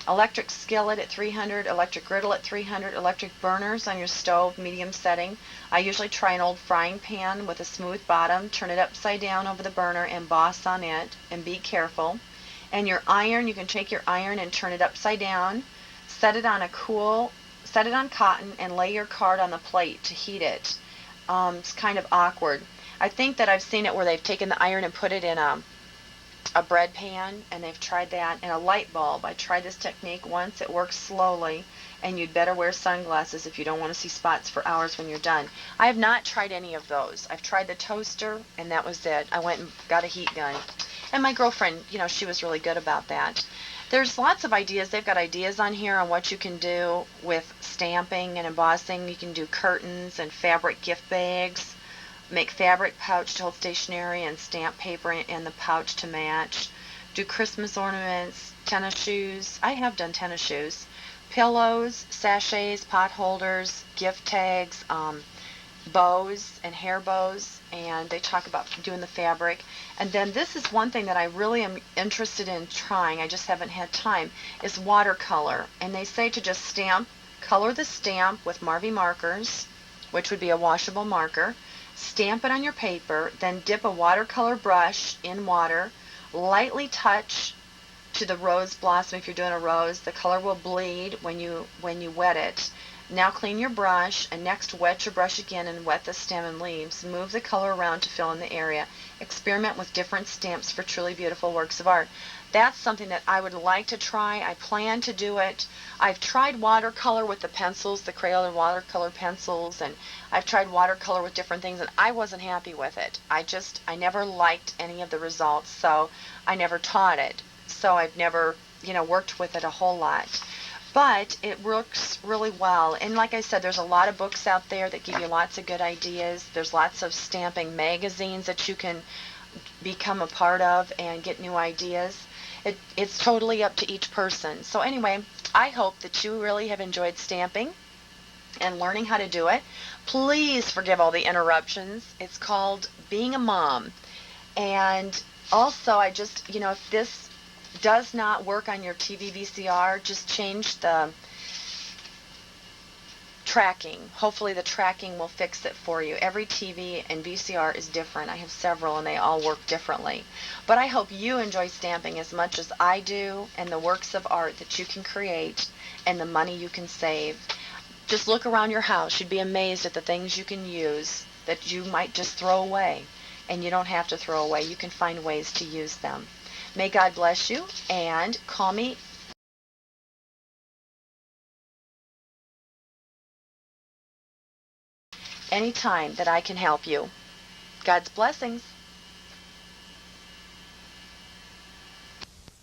Electric skillet at 300, electric griddle at 300, electric burners on your stove, medium setting. I usually try an old frying pan with a smooth bottom, turn it upside down over the burner, emboss on it, and be careful. And your iron, you can take your iron and turn it upside down, set it on cotton, and lay your card on the plate to heat it. It's kind of awkward. I think that I've seen it where they've taken the iron and put it in a bread pan, and they've tried that, and a light bulb. I tried this technique once. It works slowly, and you'd better wear sunglasses if you don't want to see spots for hours when you're done. I have not tried any of those. I've tried the toaster, and that was it. I went and got a heat gun. And my girlfriend, she was really good about that. There's lots of ideas. They've got ideas on here on what you can do with stamping and embossing. You can do curtains and fabric gift bags. Make fabric pouch to hold stationery and stamp paper in the pouch to match. Do Christmas ornaments, tennis shoes. I have done tennis shoes. Pillows, sachets, pot holders, gift tags, bows and hair bows. And they talk about doing the fabric. And then this is one thing that I really am interested in trying. I just haven't had time. Is watercolor. And they say to just color the stamp with Marvy markers, which would be a washable marker. Stamp it on your paper, then dip a watercolor brush in water, lightly touch to the rose blossom. If you're doing a rose, the color will bleed when you wet it. Now clean your brush, and next wet your brush again and wet the stem and leaves. Move the color around to fill in the area. Experiment with different stamps for truly beautiful works of art. That's something that I would like to try. I plan to do it. I've tried watercolor with the pencils, the Crayola watercolor pencils, and I've tried watercolor with different things, and I wasn't happy with it. I never liked any of the results, so I never taught it. So I've never, worked with it a whole lot. But it works really well. And like I said, there's a lot of books out there that give you lots of good ideas. There's lots of stamping magazines that you can become a part of and get new ideas. It's totally up to each person. So anyway, I hope that you really have enjoyed stamping and learning how to do it. Please forgive all the interruptions. It's called being a mom. And also, I just, if this does not work on your TV VCR, just change tracking. Hopefully the tracking will fix it for you. Every TV and VCR is different. I have several and they all work differently. But I hope you enjoy stamping as much as I do, and the works of art that you can create and the money you can save. Just look around your house. You'd be amazed at the things you can use that you might just throw away. And you don't have to throw away. You can find ways to use them. May God bless you, and call me anytime that I can help you. God's blessings.